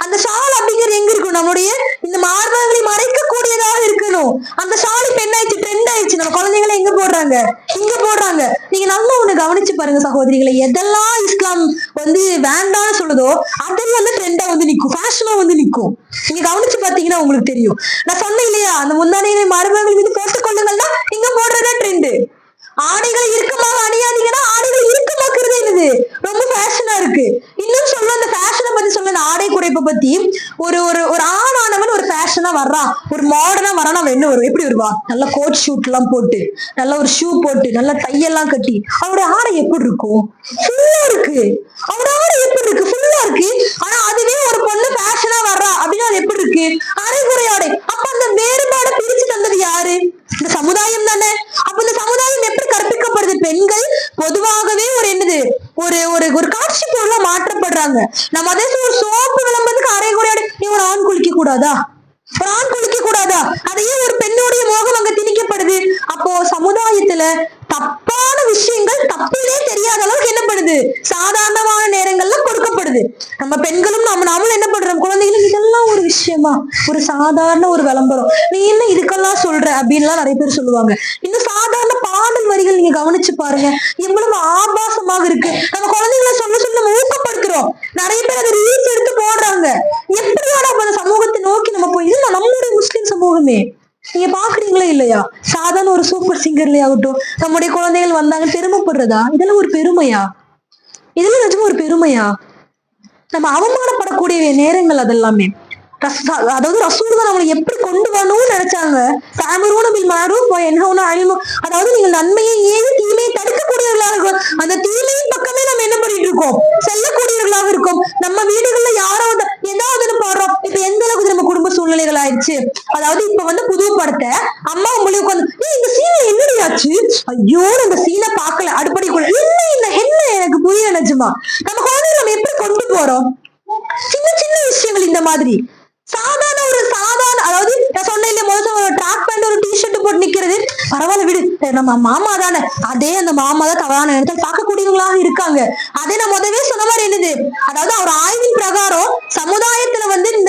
அந்த ஷால் அப்படிங்கிறது எங்க இருக்கணும்? நம்முடைய இந்த மார்பகங்களை மறைக்கக்கூடியதாக இருக்கணும். அந்த ஷால் இப்ப என்ன ஆயிடுச்சு? ட்ரெண்ட் ஆயிடுச்சு. நம்ம குழந்தைகளை எங்க போடுறாங்க? இங்க போடுறாங்க. நீங்க நல்லா ஒண்ணு கவனிச்சு பாருங்க சகோதரிகளை, எதெல்லாம் இஸ்லாம் வந்து வேண்டாம்னு சொல்லுதோ அதெல்லாம் வந்து ட்ரெண்டா வந்து நிக்கும், ஃபேஷனா வந்து நிக்கும். நீங்க கவனிச்சு பாத்தீங்கன்னா உங்களுக்கு தெரியும். நான் சொன்னேன் இல்லையா, அந்த முந்தானையை மார்பகங்கள் மீது போட்டுக் கொள்ளுங்கள்னா இங்க போடுறதா ட்ரெண்டு. ஆடைகளை இறுக்கமாக அணியாதீங்கன்னா ஆடைகளை இறுக்கமாக்குறதே என்னது ரொம்ப ஃபேஷனா இருக்கு. இன்னும் சொல்ல அந்த ஃபேஷனை பத்தி சொல்ல, ஆடை குறைப்பை பத்தி ஒரு ஆணானவன் ஒரு ஃபேஷனா வர்றான், ஒரு மாடர்னா வரான், அவன் என்ன வரும்? எப்படி வருவா? நல்ல கோட் ஷூட் எல்லாம் போட்டு, நல்ல ஒரு ஷூ போட்டு, நல்ல டையெல்லாம் கட்டி, அவருடைய ஆடை எப்படி இருக்கும்? ஃபுல்லா இருக்கு. அவரோட ஆடை எப்படி இருக்கு? ஃபுல்லா இருக்கு. ஆனா அதுவே ஒரு பொண்ணு ஃபேஷனா வர்றா அப்படின்னா அது எப்படி இருக்கு? அரைகுறை ஆடை. அப்ப அந்த வேறுபாடை பிரிச்சு தந்தது யாரு? இந்த சமுதாயம் தானே. அப்ப இந்த சமுதாயம் எப்படி கற்பிக்கப்படுது? பெண்கள் பொதுவாகவே ஒரு என்னது ஒரு காட்சி பொருளா மாற்றப்படுறாங்க. நம்ம அதே ஒரு சோப்பு விளம்பரத்துக்கு அரைகுறையாடு நீ ஒரு ஆண் குளிக்க கூடாதா? அதையே ஒரு பெண்ணுடைய மோகம் அங்க திணிக்கப்படுது. அப்போ சமுதாயத்துல தப்பான விஷயங்கள் தப்பிலே தெரியாத அளவுக்கு என்ன பண்ணுது? சாதாரணமான நேரங்கள்ல கொடுக்கப்படுது. நம்ம பெண்களும் நாமளும் என்ன பண்றோம்? குழந்தைகளும் இதெல்லாம் ஒரு விஷயமா? ஒரு சாதாரண ஒரு விளம்பரம், நீ என்ன இதுக்கெல்லாம் சொல்ற அப்படின்லாம் நிறைய பேர் சொல்லுவாங்க. இன்னும் சாதாரண பாடல் வரிகள் நீங்க கவனிச்சு பாருங்க, எவ்வளவு ஆபாசமாக இருக்கு. நம்ம குழந்தைகளை சொல்ல ஊக்கப்படுத்துறோம். நிறைய பேர் அதை ரீல்ஸ் எடுத்து போடுறாங்க. எப்படியான அந்த சமூகத்தை நோக்கி நம்ம போய், இது நம்மளுடைய முஸ்லிம் சமூகமே நீங்க பாக்குறீங்களா இல்லையா? சாதாரண ஒரு சூப்பர் சிங்கர்லயே ஆகட்டும், நம்முடைய குழந்தைகள் வந்தாங்க பெருமைப்படுறதா? இதெல்லாம் ஒரு பெருமையா? இதெல்லாம் நிஜமா ஒரு பெருமையா? நம்ம அவமானப்படக்கூடிய நேரங்கள் அதெல்லாமே. அதாவது ரசூல் தான் நம்மளை எப்படி கொண்டு வரணும்னு நினைச்சாங்க. அதாவது நீங்க நன்மையை ஏது தீமையை தடுக்கக்கூடியவர்களாக இருக்கும். அந்த தீமையின் பக்கமே நம்ம என்ன பண்ணிட்டு இருக்கோம், செல்லக்கூடியவர்களாக இருக்கும். நம்ம வீடுகள்ல யாராவது ஏதாவது பாடுறோம். இப்ப எந்த அளவுக்கு நம்ம குடும்ப சூழ்நிலைகள் ஆயிடுச்சு. அதாவது இப்ப புது படத்தை அம்மா உங்களுக்கு உட்காந்து இந்த சீனை என்னடி ஆச்சு, ஐயோ அந்த சீனை பார்க்கல அடுப்படிக்குள்ள என்ன எனக்கு புரிய நினைச்சுமா. நம்ம குழந்தைங்க நம்ம எப்படி கொண்டு போறோம், சின்ன சின்ன விஷயங்கள் இந்த மாதிரி சாதாரண அதாவது நான் சொன்ன இல்லையா முதல்ல ஒரு ட்ராக் பேண்ட் ஒரு டிஷர்ட் போட்டு நிக்கிறது பரவாயில்ல விடு, நம்ம மாமா தானே, அதே அந்த மாமா தான் தவறான இடத்துல பார்க்கக்கூடியவங்களாக இருக்காங்க. அதே நான் முதவே சொன்ன மாதிரி என்னது, அதாவது ஒரு ஆய்வின் பிரகாரம் சமுதாயத்துல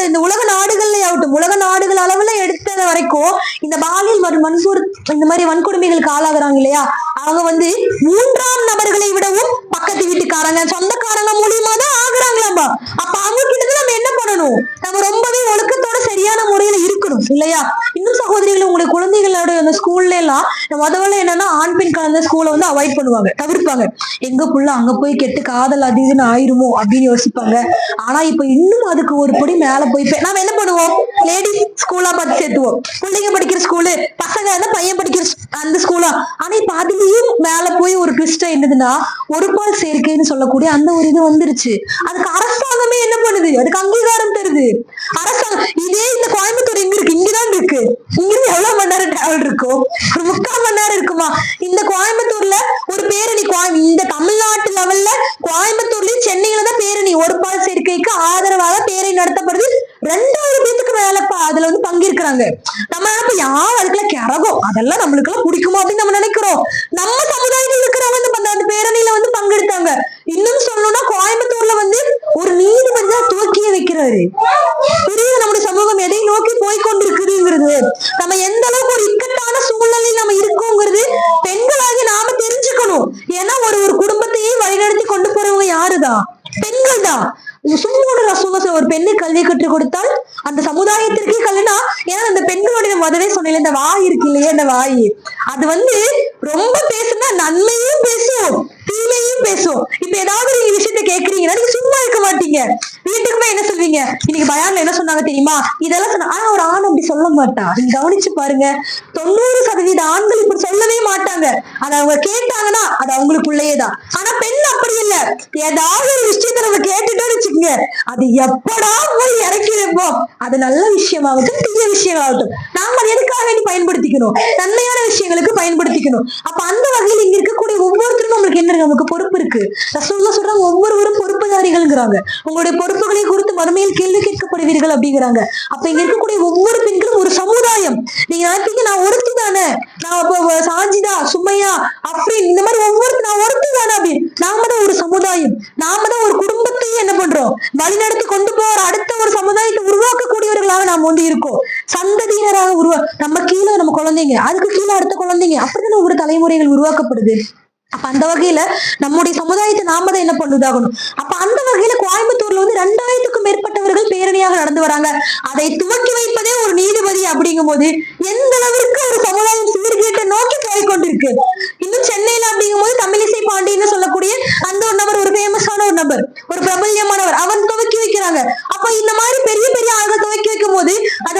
இந்த உலக நாடுகள்ல ஆகட்டும், உலக நாடுகள் அளவுல எடுத்தது வரைக்கும் இந்த பாலியல் மன்சூர் இந்த மாதிரி வன்கொடுமைகளுக்கு ஆளாகிறாங்க இல்லையா, அவங்க மூன்றாம் நபர்களை விடவும் பக்கத்து வீட்டுக்காரங்க சொந்தக்காரங்க மூலியமா தான் ஆகுறாங்களாம்பா. அப்ப அவங்க கிட்ட நம்ம என்ன பண்ணணும், நம்ம ரொம்பவே ஒழுக்கத்தோட சரியான முறையில இருக்கணும் இல்லையா. இன்னும் சகோதரிகள் உங்களுக்கு குழந்தைகளோட அந்த ஸ்கூல்ல எல்லாம் முதல்ல என்னன்னா ஆண் பெண் கலந்த ஸ்கூலை அவாய்ட் பண்ணுவாங்க, தவிர்ப்பாங்க. எங்க புள்ள அங்க போய் கெட்டு காதல் அதிகன்னு ஆயிருமோ அப்படின்னு யோசிப்பாங்க. ஆனா இப்ப இன்னும் அதுக்கு ஒரு படி மேல போய் நாம என்ன பண்ணுவோம், லேடிஸ் ஸ்கூலா பார்த்து சேர்த்துவோம். பிள்ளைங்க படிக்கிற ஸ்கூலு, பசங்க பையன் படிக்கிற அந்த ஸ்கூலா. ஆனா இப்ப அதுலயும் மேல போய் ஒரு ட்விஸ்ட் என்னதுன்னா ஒரு பால் சேர்க்கைன்னு சொல்லக்கூடிய அந்த ஒரு இது வந்துருச்சு. அதுக்கு அரசாங்கமே என்ன பண்ணுது, அதுக்கு அங்கீகாரம் தருது அரசாங்கம். இதே இந்த கோயம்புத்தூர் எங்க இருக்கு, இங்கதான் இருக்கு. இங்கிருந்து எவ்வளவு மணி நேரம் டிராவல் இருக்கும், ஒரு 3/4 மணி நேரம் இருக்குமா. இந்த கோயம்புத்தூர்ல ஒரு பேரணி, இந்த தமிழ்நாட்டு லெவல்ல கோயம்புத்தூர்லயும் சென்னையில தான் பேரணி ஒரு பால் சேர்க்கைக்கு ஆதரவாக பேரணி நடத்தப்படுது. 2000 பேத்துக்கு மேலப்பா அதுல பங்கேற்கிறாங்க. நம்ம நினைப்ப யார் அதுக்குள்ள கிறகும், அதெல்லாம் நம்மளுக்கு எல்லாம் பிடிக்குமோ அப்படின்னு நம்ம நினைக்கிறோம். நம்ம சமுதாயத்தில் இருக்கிறவங்க அந்த பேரணியில பங்கெடுத்தாங்க. இன்னும் சொல்லணும்னா கோயம்புத்தூர்ல ஒரு நீதிபதி தான் துவக்கியே வைக்கிறாரு. புரியுது நம்முடைய சமூகம் எதை நோக்கி போய்கொண்டிருக்குதுங்கிறது. நம்ம எந்த அளவுக்கு ஒரு இக்கட்டான சூழ்நிலையில் நம்ம இருக்கோங்கிறது பெண்களாகி நாம தெரிஞ்சுக்கணும். ஏன்னா ஒரு குடும்பத்தையே வழிநடத்தி கொண்டு போறவங்க யாருதான், பெண்கள் தான். சும்மாவோட ரசூல் ஒரு பெண்ணு கல்வி கற்றுக் கொடுத்தால் அந்த சமுதாயத்திற்கே கல்வினா, ஏன்னா அந்த பெண்களுடைய முதவே சொன்னேன், இந்த வாய் இருக்கு இல்லையா, இந்த வாய் அது ரொம்ப பேசுனா நன்மையும் பேசும் தீமையும் பேசும். இப்ப ஏதாவது நீங்க விஷயத்த கேக்குறீங்கன்னா நீங்க சும்மா இருக்க மாட்டீங்க, வீட்டுக்கு போய் என்ன சொல்வீங்க, இன்னைக்கு பயான்ல என்ன சொன்னாங்க தெரியுமா, இதெல்லாம் சொன்னா. ஆனா ஒரு ஆண் அப்படி சொல்ல மாட்டா. நீங்க கவனிச்சு பாருங்க, 90% ஆண்கள் இப்படி சொல்லவே மாட்டாங்க. அதை அவங்க கேட்டாங்கன்னா அது அவங்களுக்குள்ளேயேதான். ஆனா பெண் அப்படி இல்லை, ஏதாவது ஒரு விஷயத்த நம்ம கேட்டுட்டோம்னு வச்சுக்கோங்க, அது எப்படா போய் இறக்கி வைப்போம். அது நல்ல விஷயமாகட்டும் தீய விஷயமாகட்டும் நாம அதை எதுக்காக வேண்டி பயன்படுத்திக்கணும், நன்மையான விஷயங்களுக்கு பயன்படுத்திக்கணும். அப்ப அந்த வகையில் இங்க இருக்கக்கூடிய ஒவ்வொருத்தரும் நம்மளுக்கு என்ன, நமக்கு பொறுப்பு இருக்கு. ரசூலுல்லாஹ் சொல்றாங்க ஒவ்வொருவரும் பொறுப்புதாரிகள்ங்கிறாங்க. உங்களுடைய பொறுப்புகளை குறித்து மறுமையில் கேள்வி கேட்கப்படுவீர்கள் அப்படிங்கிறாங்க. அப்ப இங்க இருக்கக்கூடிய ஒவ்வொரு பெண்களும் ஒரு சமுதாயம். நீங்க நினைப்பீங்க நான் ஒருத்தி தானே, நான் சாஜிதா சுமையா அப்படி இந்த மாதிரி ஒவ்வொருத்தரும் நான் ஒருத்தி தானே அப்படின்னு. நாம தான் ஒரு சமுதாயம், நாம தான் ஒரு குடும்பத்தையே என்ன பண்றோம், வழிநடத்தி கொண்டு போற அடுத்த ஒரு சமுதாயத்தை உருவாக்கக்கூடியவர்களாக நாம இருக்கோம். சந்ததியினராக நம்ம கீழே நம்ம குழந்தைங்க, அதுக்கு கீழே அடுத்த குழந்தைங்க, அப்படிதான் ஒவ்வொரு தலைமுறைகள் உருவாக்கப்படுது. அப்ப அந்த வகையில நம்முடைய சமுதாயத்தை நாம தான் என்ன பண்ணுதாகணும். அப்ப அந்த வகையில கோயம்புத்தூர்ல 2000க்கும் மேற்பட்டவர்கள் பேரணியாக நடந்து வராங்க. அதை துவக்கி வைப்பதே ஒரு நீதிபதி அப்படிங்கும் போது எந்த அளவிற்கு ஒரு சமுதாயம் சீர்கேட்டை நோக்கி போய்கொண்டிருக்கு. இன்னும் சென்னையில அப்படிங்கும் போது தமிழிசை பாண்டியன்னு சொல்லக்கூடிய அந்த ஒரு நபர், ஒரு ஃபேமஸான ஒரு நபர், ஒரு பிரபல்யமானவர், அவன் துவக்கி வைக்கிறாங்க. அப்ப இந்த மாதிரி பெரிய பெரிய ஆளுகள் துவக்கி வைக்கும் போது அது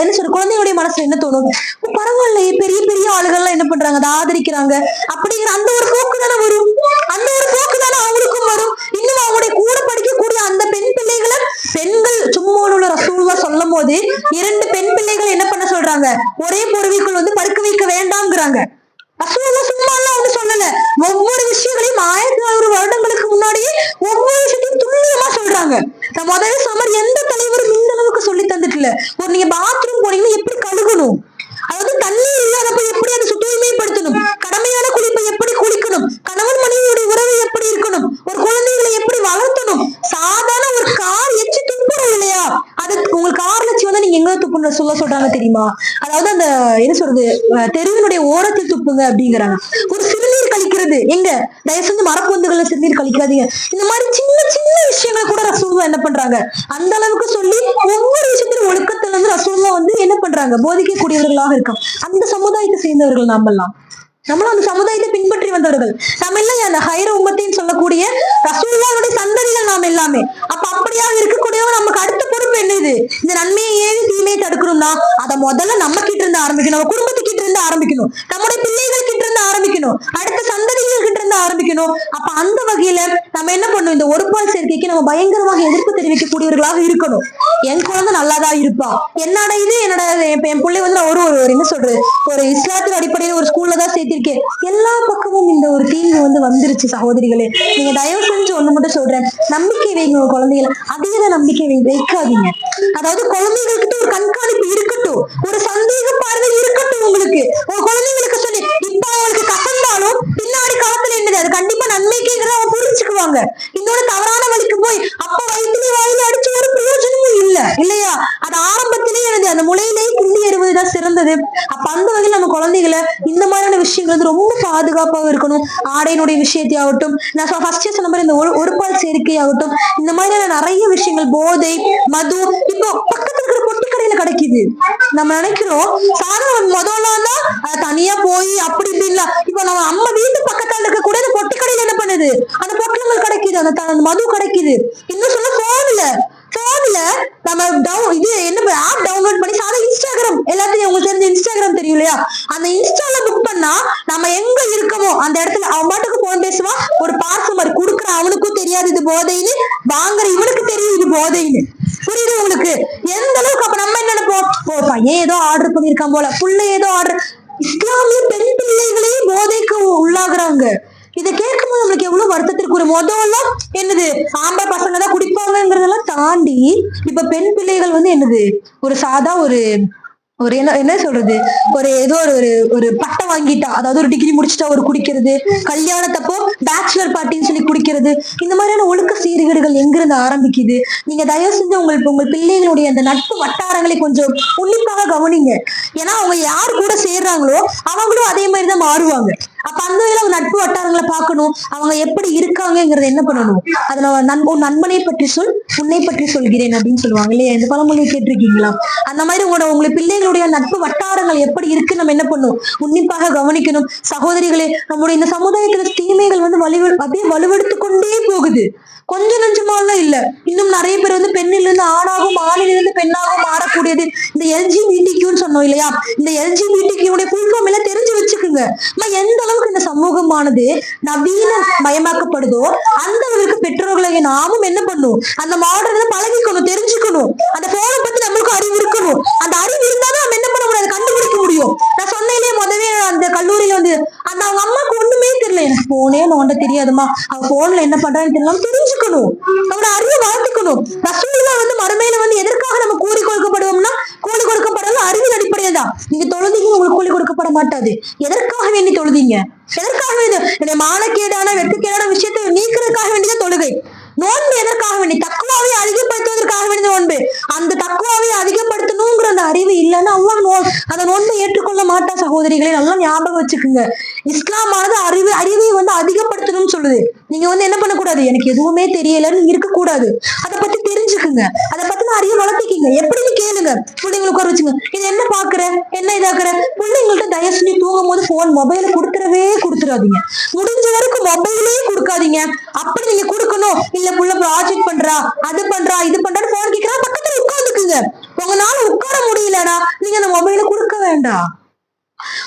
என்ன சொல்ற, குழந்தைகளுடைய மனசுல என்ன தோணும், பரவாயில்லையே பெரிய பெரிய ஆளுகள்லாம் என்ன பண்றாங்க, அதை ஆதரிக்கிறாங்க அப்படிங்கிற அந்த ஒரு போக்கு தானே வரும். அந்த ஒரு போக்கு தானே அவங்களுக்கும் வரும். இன்னும் அவங்களுடைய கூட படிக்கக்கூடிய அந்த பெண் பிள்ளைகளை, பெண்கள் சும்மா உள்ள ரசூலுல்லாஹ் சொல்லும் போது 2 பெண் பிள்ளைகள் என்ன பண்ண சொல்றாங்க, ஒரே பொருவிக்குள் படுக்க வைக்க வேண்டாம்ங்கிறாங்க. ரசூலுல்லாஹ் சும்மா எல்லாம் ஒண்ணு சொல்லல, ஒவ்வொரு விஷயங்களையும் 1400 வருடங்களுக்கு முன்னாடியே ஒவ்வொரு விஷயத்தையும் துல்லியமா சொல்றாங்க. நான் முதல்ல சொன்ன எந்த தலைவரும் இந்த அளவுக்கு சொல்லி தந்துட்டு இல்ல. ஒரு நீங்க பாத்ரூம் போனீங்கன்னா எப்படி கழுகணும், அதாவது தண்ணீர் இல்லாதப்ப எப்படி அதை தூய்மைப்படுத்தணும், கடமையான குளிப்பை எப்படி குளிக்கணும், கணவன் மனைவியுடைய உறவு எப்படி இருக்கணும், ஒரு குழந்தைகளை எப்படி வளர்த்தணும், சாதாரண ஒரு கார் எச்சு துப்புறோம் இல்லையா, அது உங்களுக்கு கார் லட்சி நீங்க எங்க துப்புன்ற சொல்றாங்க தெரியுமா, அதாவது அந்த என்ன சொல்றது, தெருவினுடைய ஓரத்தில் துப்புங்க அப்படிங்கிறாங்க. ஒரு சிறுநீர் கழிக்கிறது எங்க, தயவு செஞ்சு மரப்பொந்துகளை சிறுநீர் கழிக்காதீங்க. இந்த மாதிரி சின்ன சின்ன விஷயங்கள் கூட ரசூலுல்லாஹ் என்ன பண்றாங்க, அந்த அளவுக்கு சொல்லி ஒவ்வொரு விஷயத்திலும் ஒழுக்கத்துல ரசூலுல்லாஹ் என்ன பண்றாங்க, போதிக்கக்கூடியவர்களாக இருக்கும். அந்த சமுதாயத்தை சேர்ந்தவர்கள் நம்மளும் அந்த சமுதாயத்தை பின்பற்றி வந்தவர்கள். நம்ம எல்லாம் அந்த ஹைர உம்மத்தின்னு சொல்லக்கூடிய ரசூலுல்லாஹ்வுடைய சந்ததிகள் நாம் எல்லாமே. அப்ப அப்படியாக இருக்கக்கூடியவங்க நமக்கு அடுத்த பொறுப்பு என்னது, இந்த ஆரம்பிக்கணும், நம்ம குடும்பத்துக்கிட்ட இருந்து ஆரம்பிக்கணும், நம்முடைய பிள்ளைகள் கிட்ட இருந்து ஆரம்பிக்கணும், அடுத்த சந்ததிகள் கிட்ட இருந்து ஆரம்பிக்கணும். அப்ப அந்த வகையில நம்ம என்ன பண்ணணும், இந்த ஒருபால் சேர்க்கைக்கு நம்ம பயங்கரமாக எதிர்ப்பு தெரிவிக்கக்கூடியவர்களாக இருக்கணும். என் குழந்தை நல்லாதான் இருப்பா, என்னோட இது என்னோட என் பிள்ளை வந்து ஒரு என்ன சொல்றது, ஒரு இஸ்லாத்தின் அடிப்படையில ஒரு ஸ்கூல்ல தான் சேர்த்திருக்கேன். எல்லா பக்கமும் இந்த ஒரு தீங்கு வந்து வந்துருச்சு சகோதரிகளே. நீங்க தயவு செஞ்சு ஒண்ணு மட்டும் சொல்றேன், நம்பிக்கை வைங்க உங்க குழந்தைகளை, அதிக நம்பிக்கை வைக்காதீங்க. அதாவது குழந்தைகள்கிட்ட ஒரு கண்காணிப்பு இருக்கட்டும், ஒரு சந்தேக பார்வை இருக்கட்டும். உங்களுக்கு உங்க குழந்தைங்களுக்கு சொல்லி இப்ப அவங்களுக்கு கசந்தாலும் பின்னாடி காலத்துல என்னது அது கண்டிப்பா நன்மைக்குங்கிறத அவங்க புரிஞ்சுக்குவாங்க. இன்னொரு தவறான வழிக்கு போய் அப்ப வயிற்றுல வாயில அடிச்சு ஒரு பிரயோஜனமும் இல்லையா? அது ஆரம்பத்திலேயே என்னது அந்த முளையிலேயே கிள்ளி எறிவதுதான் சிறந்தது. அப்ப அந்த வகையில் நம்ம குழந்தைகளை இந்த மாதிரியான விஷயங்கள் வந்து ரொம்ப பாதுகாப்பாக இருக்கணும். ஆடையினுடைய விஷயத்தையாகட்டும், நான் ஃபர்ஸ்ட் சொன்ன மாதிரி இந்த ஒருபால் சேர்க்கை ஆகட்டும், இந்த மாதிரியான நிறைய விஷயங்கள், போதை, மது இப்போ பக்கத்துல இருக்கிற பொட்டி கடையில கிடைக்குது. நம்ம நினைக்கிறோம் சாதாரண முதல்லாம் தான் தனியா போய் அப்படி இப்படி இல்ல. இப்போ நம்ம அம்மா வீட்டு பக்கத்துல இருக்க கூட அந்த பொட்டி கடையில என்ன பண்ணுது, அந்த பொட்டலங்கள் கிடைக்குது, அந்த மது கிடைக்குது. இன்னும் சொல்ல போன்ல நம்ம இது என்ன ஆப் டவுன்லோட் பண்ணி சாதா இன்ஸ்டாகிராம், எல்லாத்தையும் உங்களுக்கு தெரிஞ்ச இன்ஸ்டாகிராம் தெரியும் இல்லையா, அந்த இன்ஸ்டால புக் பண்ணா நம்ம எங்க இருக்கமோ அந்த இடத்துல அவன் பாட்டுக்கு போன் பேசுவான், ஒரு பார்சல் மாதிரி கொடுக்குற அவனுக்கும் தெரியாது இது போதைன்னு, வாங்குற இவனுக்கு தெரியும் இது போதைன்னு. புரியுது உங்களுக்கு எந்த அளவுக்கு? அப்ப நம்ம என்ன நினைப்போம், ஓ பையன் ஏதோ ஆர்டர் பண்ணிருக்கான் போல, புள்ள ஏதோ ஆர்டர். இஸ்லாமிய பெண் பிள்ளைகளே போதைக்கு உள்ளாகுறாங்க. இதை கேட்கும்போது நம்மளுக்கு எவ்வளவு வருத்தத்திற்கு ஒரு முதல்லாம் என்னது ஆம்பளை பசங்க தான் குடிப்பாங்கிறதெல்லாம் தாண்டி இப்ப பெண் பிள்ளைகள் வந்து என்னது ஒரு சாதா ஒரு என்ன சொல்றது, ஒரு ஏதோ ஒரு பட்டம் வாங்கிட்டா, அதாவது ஒரு டிகிரி முடிச்சுட்டா ஒரு குடிக்கிறது, கல்யாணத்தப்போ பேச்சுலர் பார்ட்டின்னு சொல்லி குடிக்கிறது, இந்த மாதிரியான ஒழுக்க சீர்கேடுகள் எங்கிருந்து ஆரம்பிக்குது? நீங்க தயவு செஞ்சு உங்கள் பிள்ளைகளுடைய அந்த நட்பு வட்டாரங்களை கொஞ்சம் உன்னிப்பாக கவனிங்க. ஏன்னா அவங்க யார் கூட சேர்றாங்களோ அவங்களும் அதே மாதிரிதான் மாறுவாங்க. அப்ப அந்த வகையில அவங்க நட்பு வட்டாரங்களை பார்க்கணும், அவங்க எப்படி இருக்காங்கிறத என்ன பண்ணணும். அதுல நண்பனை பற்றி சொல், உன்னை பற்றி சொல்கிறேன் அப்படின்னு சொல்லுவாங்க இல்லையா, இந்த பழமொழியை கேட்டிருக்கீங்களா? அந்த மாதிரி உங்களுடைய பிள்ளைகளுடைய நட்பு வட்டாரங்கள் எப்படி இருக்கு நம்ம என்ன பண்ணணும், உன்னிப்பாக கவனிக்கணும். சகோதரிகளே, நம்முடைய இந்த சமுதாயத்துல தீமைகள் வந்து அப்படியே வலுவெடுத்து கொண்டே போகுது. கொஞ்சம் நெஞ்சமாலாம் இல்ல, இன்னும் நிறைய பேர் வந்து பெண்ணிலிருந்து ஆணாகும், ஆணிலிருந்து பெண்ணாகவும் மாறக்கூடியது. இந்த LGBTQன்னு சொன்னோம் இல்லையா, இந்த LGBTQ ஃபுல் ஃபார்ம் எல்லாம் தெரிஞ்சு வச்சுக்குங்க. எந்த அளவுக்கு இந்த சமூகமானது நவீன மயமாக்கப்படுதோ அந்த அளவுக்கு பெற்றோர்களை நாமும் என்ன பண்ணும், அந்த மாடர்ன பழகிக்கணும், தெரிஞ்சுக்கணும். அந்த போனை பத்தி நம்மளுக்கு அறிவு இருக்கணும். அந்த அறிவு இருந்தாதான் நம்ம என்ன பண்ண முடியாது, கண்டுபிடிக்க முடியும். நான் சொன்னேன் முதவே அந்த கல்லூரியில வந்து அந்த அவங்க அம்மாவுக்கு ஒண்ணுமே தெரியல, எனக்கு போனே நோண்ட தெரியாதுமா, அவ போன்ல என்ன பண்றான்னு தெரியல, தெரிஞ்சுக்கணும், நம்மளோட அறிவை வளர்த்துக்கணும். ரசூலுல்லாஹ் வந்து மறுமையில வந்து எதற்காக நம்ம கூலி கொடுக்கப்படுவோம்னா, கூலி கொடுக்கப்படுறது அறிவின் அடிப்படையில் தான். நீங்க தொழுதீங்க உங்களுக்கு கூலி கொடுக்கப்பட மாட்டாது. எதற்காக வேண்டி தொழுதீங்க, எதற்காக வேண்டிய மானக்கேடான வெட்டுக்கேடான விஷயத்தை நீக்கிறதுக்காக வேண்டியதான் தொழுகை. நோன்பு எதற்காக வேண்டி, தக்குவாவை அதிகப்படுத்துவதற்காக வேண்டிய நோன்பு. அந்த தக்குவாவை அதிகப்படுத்தணுங்கிற அந்த அறிவு இல்லைன்னா அல்லாஹ் அந்த நோன்பை ஏற்றுக்கொள்ள மாட்டா. சகோதரிகளை நல்லா ஞாபகம் வச்சுக்குங்க. இஸ்லாமானது அறிவை வந்து அதிகப்படுத்தணும்னு சொல்லுது. நீங்க வந்து என்ன பண்ணக்கூடாது, எனக்கு எதுவுமே தெரியலன்னு இருக்கக்கூடாது. அதை பத்தி தெரிஞ்சுக்குங்க, அதை பத்தி அறிவை வளர்த்திக்கிங்க. எப்படின்னு கேளுங்க, பிள்ளைங்களுக்கு உட்கார வச்சுங்க, இது என்ன பாக்குற, என்ன இதாக்குற. பிள்ளைங்கள்ட்ட தயவு செஞ்சு தூங்கும் போது போன் மொபைல கொடுத்துடாதீங்க. முடிஞ்ச வரைக்கும் மொபைலே கொடுக்காதீங்க. அப்படி நீங்க கொடுக்கணும் இல்ல, புள்ள ப்ராஜெக்ட் பண்றா, அது பண்றா, இது பண்றான்னு போன் கேட்கிறா, பக்கத்துல உட்காந்துக்குங்க. உங்களால உட்கார முடியலடா, நீங்க அந்த மொபைல கொடுக்க வேண்டாம்.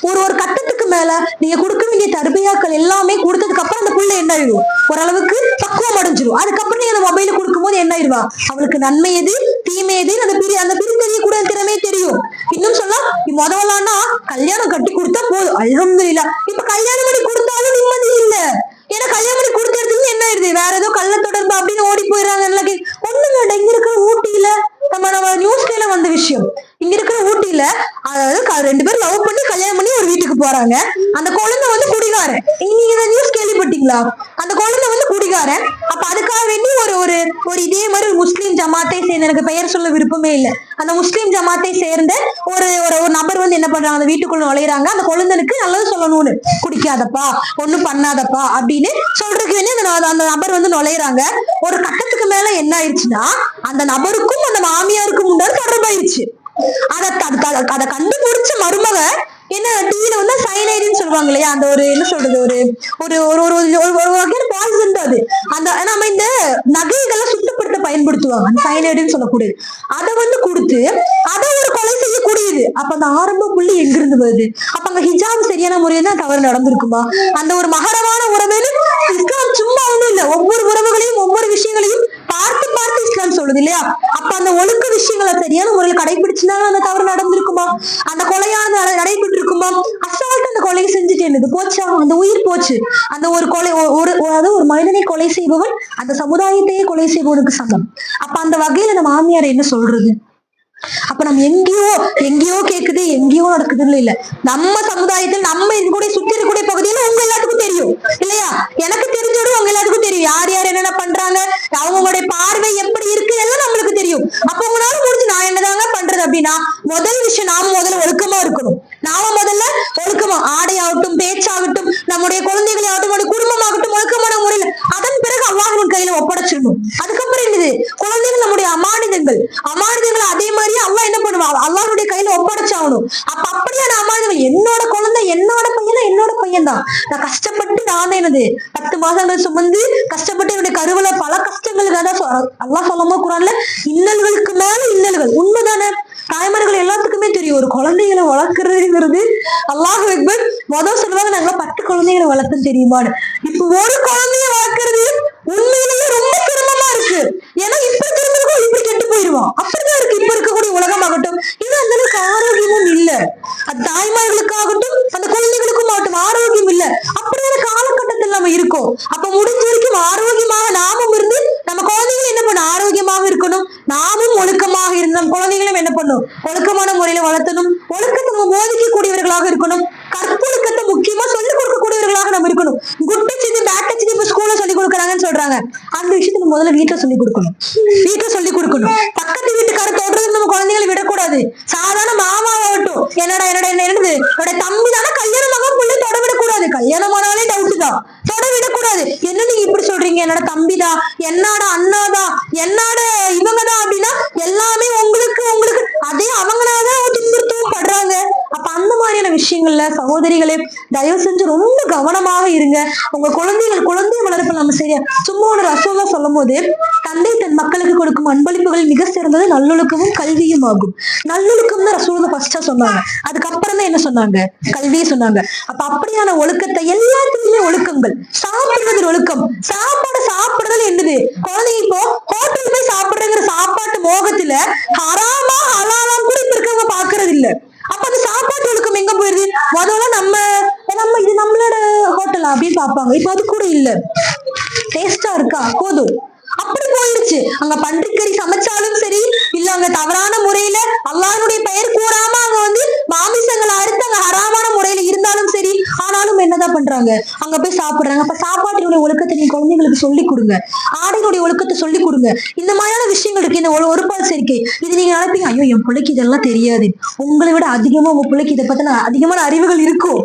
ஒரு கட்டத்துக்கு மேல நீங்க கொடுக்க வேண்டிய தர்பியாக்கள் எல்லாமே கொடுத்ததுக்கு அப்புறம் அந்த புள்ள என்ன ஆயிடும், ஓரளவுக்கு பக்குவம் அடைஞ்சிடும். அதுக்கப்புறம் நீங்க அந்த மொபைல கொடுக்கும் போது என்ன ஆயிடுவா, அவளுக்கு நன்மை எது தீமை எது அந்த பிரிந்தறிய கூட திறமே தெரியும். இன்னும் சொல்ல முதலானா கல்யாணம் கட்டி கொடுத்தா போதும், அல்ஹம்துலில்லாஹ். இப்ப கல்யாணம் பண்ணி கொடுத்தாலும் நிம்மதி இல்ல. ஏன்னா கல்யாணம் பண்ணி கொடுக்கறதுக்கு என்ன ஆயிடுது, வேற ஏதோ கள்ள தொடர்பு அப்படின்னு ஓடி போயிடுறாங்க. ஒண்ணு வேண்டாம், இங்க இருக்கிற ஊட்டியில நம்ம நியூஸ்ல வந்த விஷயம், இங்க இருக்கிற ஊட்டியில அதாவது 2 பேரும் லவ் பண்ணி கல்யாணம் பண்ணி ஒரு வீட்டுக்கு போறாங்க. அந்த குழந்தை வந்து குடிகாரன். நீங்க நியூஸ் கேள்விப்பட்டீங்களா? அந்த குழந்தை வந்து குடிகாரன். அப்ப அதுக்காக வேண்டி ஒரு இதே மாதிரி ஒரு முஸ்லீம் ஜமாத்தை சேர்ந்த, எனக்கு பெயர் சொல்ல விருப்பமே இல்லை, அந்த முஸ்லீம் ஜமாத்தை சேர்ந்த ஒரு நபர் வந்து என்ன பண்றாங்க, அந்த வீட்டுக்குள்ள நுழையிறாங்க. அந்த குழந்தைக்கு நல்லது சொல்லணும்னு, குடிக்காதப்பா, ஒண்ணும் பண்ணாதப்பா அப்படின்னு சொல்றதுக்கு வேண்டி அந்த நபர் வந்து நுழையிறாங்க. ஒரு கட்டத்துக்கு மேல என்ன ஆயிடுச்சுன்னா, அந்த நபருக்கும் அந்த மாமியாருக்கும் உண்டான தொடர்பாயிருச்சு. அதை கண்டுபிடிச்ச மருமக என்ன டீல வந்து சைனைடுன்னு சொல்லுவாங்க இல்லையா, அந்த ஒரு என்ன சொல்றது ஒரு ஒரு ஒரு ஒரு வகையான பாய்சன் அது. அந்த நம்ம இந்த நகைகளை சுத்தப்படுத்த பயன்படுத்துவாங்க அந்த சைனைடுன்னு சொல்லக்கூடியது. அதை வந்து கொடுத்து அதை ஒரு கொலை செய்யக்கூடியது. அப்ப அந்த ஆரம்ப புள்ளி எங்கிருந்து வருது? அப்ப அங்க ஹிஜாப் சரியான முறையில தான் தவறு நடந்திருக்குமா? அந்த ஒரு மகரமான உறவில் இஸ்லாம் சும்மா ஒண்ணும் இல்ல, ஒவ்வொரு உறவுகளையும் ஒவ்வொரு விஷயங்களையும் பார்த்து பார்த்து இஸ்லாம் சொல்லுது இல்லையா? அப்ப அந்த ஒழுக்க விஷயங்களை சரியான முறையில் கடைபிடிச்சுனாலும் அந்த தவறு நடந்திருக்குமா? அந்த கொலையானது நடைபெற்று இருக்குமா? அசால்ட்டு அந்த கொலையை செஞ்சுட்டு என்னது போச்சா? அந்த உயிர் போச்சு. அந்த ஒரு கொலை அதாவது ஒரு மனிதனை கொலை செய்பவன் அந்த சமுதாயத்தையே கொலை செய்பவனுக்கு சமம். அப்ப அந்த வகையில நம்ம மாமியார் என்ன சொல்றது? அப்ப நம்ம எங்கேயோ கேக்குது, எங்கேயோ நடக்குதுன்னு இல்ல, நம்ம சமுதாயத்தில் நம்ம இருக்கக்கூடிய சுத்தி இருக்கக்கூடிய பகுதியில உங்க எல்லாத்துக்கும் தெரியும் இல்லையா? எனக்கு தெரிஞ்சோட உங்க எல்லாத்துக்கும் தெரியும் யார் யார் என்னென்ன பண்றாங்க, அவங்களுடைய பார்வை எப்படி இருக்கு எல்லாம் நம்மளுக்கு தெரியும். அப்ப உங்களால முடிஞ்சு நான் என்னதாங்க பண்றது அப்படின்னா, முதல் விஷயம் நாம முதல்ல ஒழுக்கமா இருக்கணும். நாம முதல்ல ஒழுக்கமா ஆடையாகட்டும், பேச்சாகட்டும், நம்முடைய குழந்தைகளை ஆகட்டும், நம்முடைய குடும்பமாகட்டும் ஒழுக்கமான முறையில், அதன் பிறகு அல்லாஹ்வின் கையில ஒப்படைச்சிடணும். அதுக்கப்புறம் என்னது, குழந்தைகள் நம்முடைய அமானிதங்கள் அதே மாதிரி அல்லாஹ் என்ன பண்ணுவான், அல்லாஹ்வுடைய கையில ஒப்படைச்சாகணும். அப்ப அப்படியான அமானிதங்கள், என்னோட குழந்தை என்னோட பையன் தான். நான் கஷ்டப்பட்டு நான் என்னது 10 மாதங்கள் சுமந்து கஷ்டப்பட்டு என்னுடைய கருவில பல கஷ்டங்களுக்கு அல்லாஹ் சொல்லும்போது குரான்ல இன்னல்களுக்கு மேல இன்னல்கள். உண்மைதானே? தாய்மார்கள் எல்லாத்துக்குமே தெரியும் ஒரு குழந்தைகளை வளர்க்கறதுங்கிறது. அல்லாஹ் அக்பர். முதல் சொல்லுவாங்க நாங்க 10 குழந்தைகளை வளர்த்து தெரியுமான்னு. இப்ப ஒரு குழந்தைய வளர்க்கறது உண்மையிலேயே ரொம்ப சிரமமா இருக்கு. ஏன்னா இப்ப திரும்ப இப்படி கெட்டு போயிடுவான். அப்படிதான் இருக்கு இப்ப இருக்கக்கூடிய உலகமாகட்டும். இது அந்த அளவுக்கு ஆரோக்கியமும் இல்ல. அது தாய்மார்களுக்காகட்டும் அந்த குழந்தைகளுக்கும் ஆகட்டும் ஆரோக்கியம் இல்ல. அப்படியான காலகட்டத்தில் நம்ம இருக்கோம். அப்ப முடிஞ்ச வரைக்கும் ஆரோக்கியமாக நாமும் இருந்து நம்ம குழந்தைகள் என்ன பண்ணும், ஆரோக்கியமாக இருக்கணும். நாமும் ஒழுக்கமாக இருந்து நம்ம குழந்தைகளும் என்ன பண்ணும், ஒழுக்கமான முறையில வளர்த்தணும். ஒழுக்கத்தை நம்ம போதிக்கக்கூடியவர்களாக இருக்கணும். கற்பொழுக்கத்தை முக்கியமா சொல்லிக் கொடுக்கக்கூடியவர்களாக நம்ம இருக்கணும். குட் டச் இது பேட் டச் இப்ப ஸ்கூல்ல சொல்லி கொடுக்குறாங்கன்னு சொல்றாங்க. அந்த விஷயத்த முதல்ல வீட்டுல சொல்லிக் கொடுக்கணும். பக்கத்து வீட்டுக்கார தொடர்ந்து நம்ம குழந்தைகளை விடக்கூடாது. சாதாரண மாமாவாகட்டும், என்னோட தம்பி தானே கல்யாணமாக பிள்ளை தொட விடக்கூடாது. கல்யாணமானாலே டவுட் தான், தொட விடக்கூடாது. என்ன நீங்க இப்படி சொல்றீங்க, என்னோட தம்பிதான், என்னோட அண்ணாதான், என்னோட இவங்கதான் அப்படின்னா எல்லாமே உங்களுக்கு அதே அவங்களாதான் துன்புறுத்தவும் படுறாங்க. அப்ப அந்த மாதிரியான விஷயங்கள்ல சகோதரிகளே தயவு செஞ்சு ரொம்ப கவனமாக இருங்க. உங்க குழந்தை வளர்ப்பு நம்ம சரியா சும்மா ஒரு ரசோலா சொல்லும் போது, தந்தை தன் மக்களுக்கு கொடுக்கும் அன்பளிப்புகளில் மிக சிறந்தது நல்லொழுக்கமும் கல்வியும் ஆகும். நல்லொழுக்கம் தான் ரசூலுல்லாஹ் ஃபர்ஸ்டா சொன்னாங்க. அதுக்கப்புறம் தான் என்ன சொன்னாங்க, கல்வியை சொன்னாங்க. அப்ப அப்படியான ஒழுக்கத்தை எல்லாத்துக்குமே ஒழுக்கங்கள். சாப்பிடுறது ஒழுக்கம். சாப்பிடுறதுல என்னது, குழந்தைங்க இப்போ ஹோட்டல் போய் சாப்பிடுறங்கிற சாப்பாட்டு மோகத்துல ஹராமா ஹலாலாம் கூட இப்ப இருக்கவங்க பாக்குறது இல்ல. அப்ப அந்த சாப்பாட்டு ஒழுக்கம் எங்க போயிருது? முதல்ல நம்ம இது நம்மளோட ஹோட்டலா அப்படின்னு பாப்பாங்க. இப்ப அது கூட இல்ல. டேஸ்டா இருக்கா போதும் அப்படி போயிருச்சு. அங்க பன்றிக்கறி சமைச்சாலும் சரி, இல்ல அங்க தவறான முறையில அல்லாஹ்வுடைய பெயர் கூறாம அங்க வந்து மாமிசங்களை அறுத்து அங்க ஹராமான முறையில இருந்தாலும் சரி, ஆனாலும் என்னதான் பண்றாங்க, அங்க போய் சாப்பிடுறாங்க. அப்ப சாப்பாட்டினுடைய ஒழுக்கத்தை நீங்க குழந்தைங்களுக்கு சொல்லிக் கொடுங்க. ஆடையினுடைய ஒழுக்கத்தை சொல்லிக் கொடுங்க. இந்த மாதிரியான விஷயங்கள் இருக்கு. இந்த ஒரு பால் சேர்க்கை இது நீங்க நினைப்பீங்க, ஐயோ என் பிள்ளைக்கு இதெல்லாம் தெரியாது. உங்களை விட அதிகமா உங்க பிள்ளைக்கு இதை பத்தின அதிகமான அறிவுகள் இருக்கும்.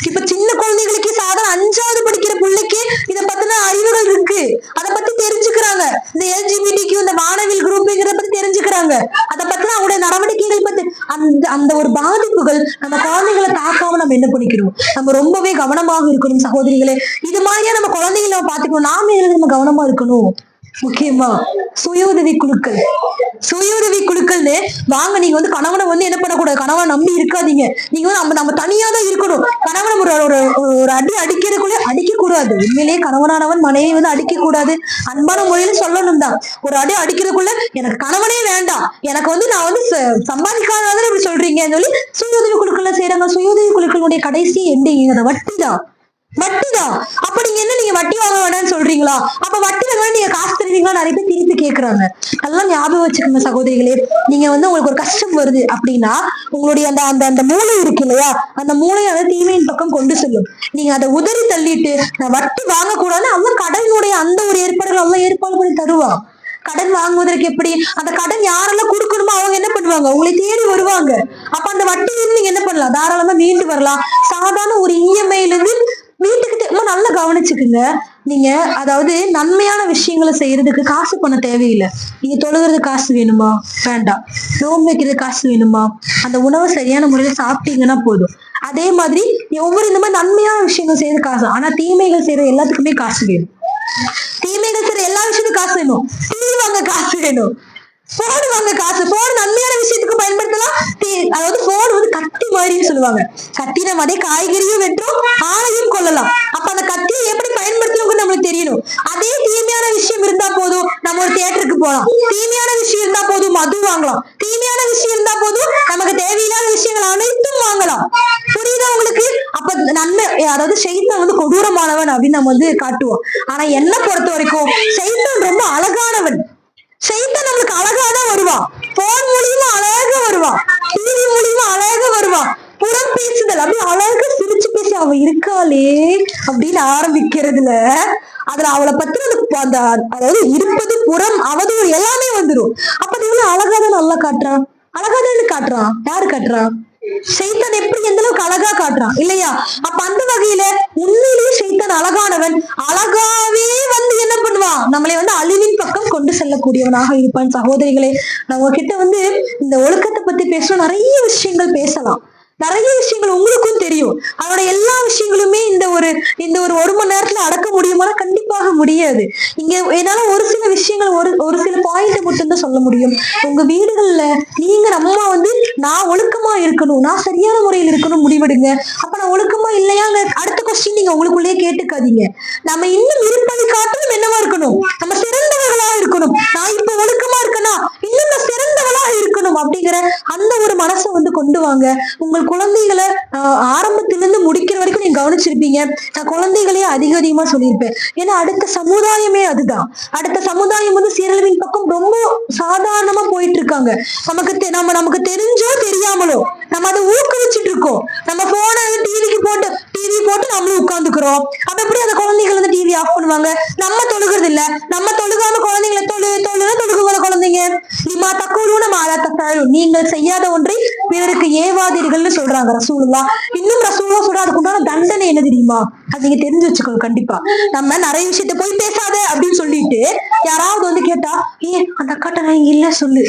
இப்ப சின்ன குழந்தைகளுக்கு சாதாரண 5வது படிக்கிற பிள்ளைக்கு இதை பத்தின அறிவுகள் இருக்கு. அதை பத்தி தெரிஞ்சுக்கிறாங்க. இந்த எல்ஜிபிடிக்கு இந்த மாணவியல் குரூப்ங்கிறத பத்தி தெரிஞ்சுக்கிறாங்க. அதை பத்தின அவங்களுடைய நடவடிக்கைகள் பத்தி அந்த ஒரு பாதிப்புகள் நம்ம குழந்தைகளை தாக்காம நம்ம என்ன பண்ணிக்கிறோம், நம்ம ரொம்பவே கவனமாக இருக்கணும் சகோதரிகளே. இது மாதிரியா நம்ம குழந்தைகளை நம்ம பாத்துக்கணும். நாம இதுல நம்ம கவனமா இருக்கணும். முக்கியமா சுய உதவி குழுக்கள்னு வாங்க. நீங்க வந்து கணவனை வந்து என்ன பண்ணக்கூடாது, கணவனை நம்பி இருக்காதீங்க. நீங்க வந்து நம்ம தனியா தான் இருக்கணும். கணவனை ஒரு அடி அடிக்கிறதுக்குள்ளே அடிக்க கூடாது. உண்மையிலேயே கணவனானவன் மனைவி வந்து அடிக்க கூடாது. அன்பான முறையில சொல்லணும் தான். ஒரு அடி அடிக்கிறதுக்குள்ள எனக்கு கணவனே வேண்டாம், எனக்கு வந்து நான் வந்து சம்பாதிக்காததான் இப்படி சொல்றீங்கன்னு சொல்லி சுய உதவி குழுக்கள்ல செய்யறாங்க. சுய உதவி குழுக்களுடைய கடைசி எண்டிங் வட்டிதான். அப்ப நீங்க என்ன, நீங்க வட்டி வாங்க வேண்டாம்னு சொல்றீங்களா? அப்ப வட்டி வாங்க நீங்க காசு தருவீங்களா? நிறைய பேர் திருப்பி கேக்குறாங்க. அதெல்லாம் ஞாபகம் வச்சுக்கோங்க சகோதரிகளே. நீங்க வந்து உங்களுக்கு ஒரு கஷ்டம் வருது அப்படின்னா உங்களுடைய அந்த மூளை இருக்கு இல்லையா, அந்த மூளையை அதை தீமையின் பக்கம் கொண்டு செல்லும். நீங்க அதை உதறி தள்ளிட்டு நான் வட்டி வாங்க கூடாதுன்னு அவங்க கடனுடைய அந்த ஒரு ஏற்பாடுகள் எல்லாம் ஏற்பாடு பண்ணி தருவா. கடன் வாங்குவதற்கு எப்படி, அந்த கடன் யாரெல்லாம் கொடுக்கணுமோ அவங்க என்ன பண்ணுவாங்க, உங்களை தேடி வருவாங்க. அப்ப அந்த வட்டியிலிருந்து நீங்க என்ன பண்ணலாம், தாராளமா மீண்டு வரலாம். சாதாரண ஒரு இஎம்ஐல இருந்து வீட்டுக்கு நல்லா கவனிச்சுக்குங்க. நீங்க அதாவது நன்மையான விஷயங்களை செய்யறதுக்கு காசு பண்ண தேவையில்லை. நீங்க தொழுகிறது காசு வேணுமா? வேண்டாம். நோன்பு வைக்கிறது காசு வேணுமா? அந்த உணவை சரியான முறையில சாப்பிட்டீங்கன்னா போதும். அதே மாதிரி ஒவ்வொரு இந்த மாதிரி நன்மையான விஷயங்கள் செய்யறது காசு. ஆனா தீமைகள் செய்யற எல்லாத்துக்குமே காசு வேணும். தீமைகள் செய்யற எல்லா விஷயத்துக்கும் காசு வேணும். டிவி வாங்க காசு வேணும், போன் வாங்க காசு. போன் நன்மையான விஷயத்துக்கு பயன்படுத்தலாம். அதாவது போன் வந்து கத்தி மாதிரின்னு சொல்லுவாங்க. கத்தின மாதிரி காய்கறியும் வெட்டும், ஆளையும் கொள்ளலாம். அப்ப அந்த கத்தியை எப்படி பயன்படுத்தணும் நம்மளுக்கு தெரியணும். அதே தீமையான விஷயம் இருந்தா போதும் நம்ம ஒரு தியேட்டருக்கு போகலாம். தீமையான விஷயம் இருந்தா போதும் மது வாங்கலாம். தீமையான விஷயம் இருந்தா போதும் நமக்கு தேவையில்லாத விஷயங்கள் அனைத்தும் வாங்கலாம். புரியுதா உங்களுக்கு? அப்ப நன்மை, அதாவது ஷைத்தான் வந்து கொடூரமானவன் அப்படின்னு நம்ம வந்து காட்டுவோம். ஆனா என்ன பொறுத்த வரைக்கும் ஷைத்தான் ரொம்ப அழகானவன். ஷைத்தான் நம்மளுக்கு அழகாதான் வருவான். போன் மூலியமா அழகா வருவான், டிவி மூலியமா அழகா வருவான். புறம் பேசுதல் அப்படி அழகா சிரிச்சு பேசி அவ இருக்காளே அப்படின்னு ஆரம்பிக்கிறதுல அதுல அவளை பத்தி அந்த அதாவது இருப்பது புறம் அவதூறு எல்லாமே வந்துடும். அப்ப அது இவ்வளவு அழகாதான் நல்லா காட்டுறான். அழகாதான் காட்டுறான். யாரு காட்டுறான்? ஷைத்தான் எப்படி எந்த அளவுக்கு அழகா காட்டுறான் இல்லையா? அப்ப அந்த வகையில உண்மையிலேயே ஷைத்தான் அழகானவன். அழகாவே வந்து என்ன பண்ணுவான்? நம்மளை வந்து அழிவின் பக்கம் கொண்டு செல்லக்கூடியவனாக இருப்பான். சகோதரிகளே, நம்ம கிட்ட வந்து இந்த ஒழுக்கத்தை பத்தி பேசணும், நிறைய விஷயங்கள் பேசலாம். நிறைய விஷயங்கள் உங்களுக்கும் தெரியும். அதோட எல்லா விஷயங்களுமே இந்த ஒரு மணி நேரத்துல அடக்க முடியுமானா கண்டிப்பாக முடியாது. இங்க என்னால ஒரு சில விஷயங்கள் ஒரு சில பாயிண்ட் மட்டும்தான் சொல்ல முடியும். உங்க வீடுகள்ல நீங்க நம்ம வந்து நான் ஒழுக்கமா இருக்கணும், நான் சரியான முறையில் இருக்கணும் முடிவெடுங்க. அப்ப நான் ஒழுக்கமா இல்லையாங்க அடுத்த கொஸ்டின் நீங்க உங்களுக்குள்ளேயே கேட்டுக்காதீங்க. நம்ம இன்னும் இருப்பதை காட்டிலும் என்னவா இருக்கணும்? நம்ம சிறந்தவர்களாக இருக்கணும். நான் இப்ப ஒழுக்கமா இருக்கேன்னா இன்னும் நான் சிறந்தவளாக இருக்கணும் அப்படிங்கிற அந்த ஒரு மனசை வந்து கொண்டு வாங்க. உங்கள் குழந்தைகளை ஆரம்பத்திலிருந்து முடிக்கிற வரைக்கும் நீங்க கவனிச்சிருப்பீங்க. நான் குழந்தைகளையே அதிகமா சொல்லியிருப்பேன். ஏன்னா அடுத்த சமுதாயமே அதுதான். அடுத்த சமுதாயம் வந்து சீரழிவின் பக்கம் ரொம்ப சாதாரணமா போயிட்டு இருக்காங்க. நமக்கு தெரிஞ்சோ தெரியாமலோ நம்ம அதை ஊக்குவிச்சுட்டு இருக்கோம். நம்ம போன டிவி போட்டு நம்மளும் உட்கார்ந்துக்கிறோம். அப்ப எப்படி அந்த குழந்தைகள் வந்து டிவி ஆஃப் பண்ணுவாங்க? நம்ம தொழுகிறது இல்ல. நம்ம தொழுகாம குழந்தைங்களை தொழுகுற குழந்தைங்க நீமா தக்குழும் நம்ம அதை தக்காழும் நீங்கள் செய்யாத ஒன்றை பிறருக்கு ஏவாதீர்கள்னு சொல்றாங்க ரசூலுல்லாஹ். இன்னும் ரசூலுல்லாஹ் சொல்ற அதுக்கு உண்டான தண்டனை என்ன தெரியுமா? அது நீங்க தெரிஞ்சு வச்சுக்கோங்க. கண்டிப்பா நம்ம நிறைய விஷயத்த போய் பேசாத அப்படின்னு சொல்லிட்டு யாராவது வந்து கேட்டா அந்த அக்காட்ட நான் இங்க இல்ல சொல்லு,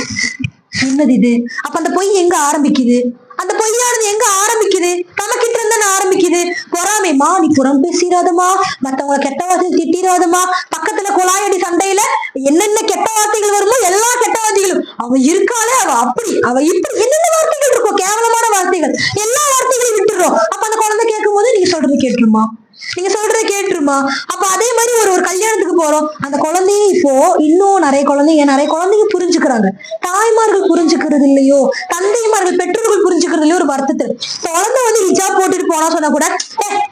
என்னது இது? அப்ப அந்த பொய் எங்க ஆரம்பிக்குது? அந்த பொய்யானது எங்க ஆரம்பிக்குது? நம்ம கிட்ட இருந்தா ஆரம்பிக்குது. பொறாமைமா, நீ புறம் பேசிடாதமா, மத்தவங்களை கெட்ட வார்த்தை திட்டிடாதமா, பக்கத்துல குழாயடி சண்டையில என்னென்ன கெட்ட வார்த்தைகள் வருமோ எல்லா கெட்ட வார்த்தைகளும் அவ இருக்காளே, அவ அப்படி அவ இப்படி என்னென்ன வார்த்தைகள் இருக்கும், கேவலமான வார்த்தைகள் எல்லா வார்த்தைகளையும் விட்டுறோம். அப்ப அந்த குழந்தை கேட்கும் போது நீங்க சொல்றது கேட்டுருமா? நீங்க சொல்றத கேட்டுருமா? அப்ப அதே மாதிரி ஒரு கல்யாணத்துக்கு போறோம். அந்த குழந்தைய இப்போ இன்னும் நிறைய குழந்தைங்க புரிஞ்சுக்கிறாங்க. தாய்மார்கள் புரிஞ்சுக்கிறது இல்லையோ, தந்தைமார்கள் பெற்றோர்கள் புரிஞ்சுக்கிறது இல்லையோ ஒரு வருத்தத்தில் குழந்தை வந்து ஹிஜாப் போட்டுட்டு போனா சொன்னா கூட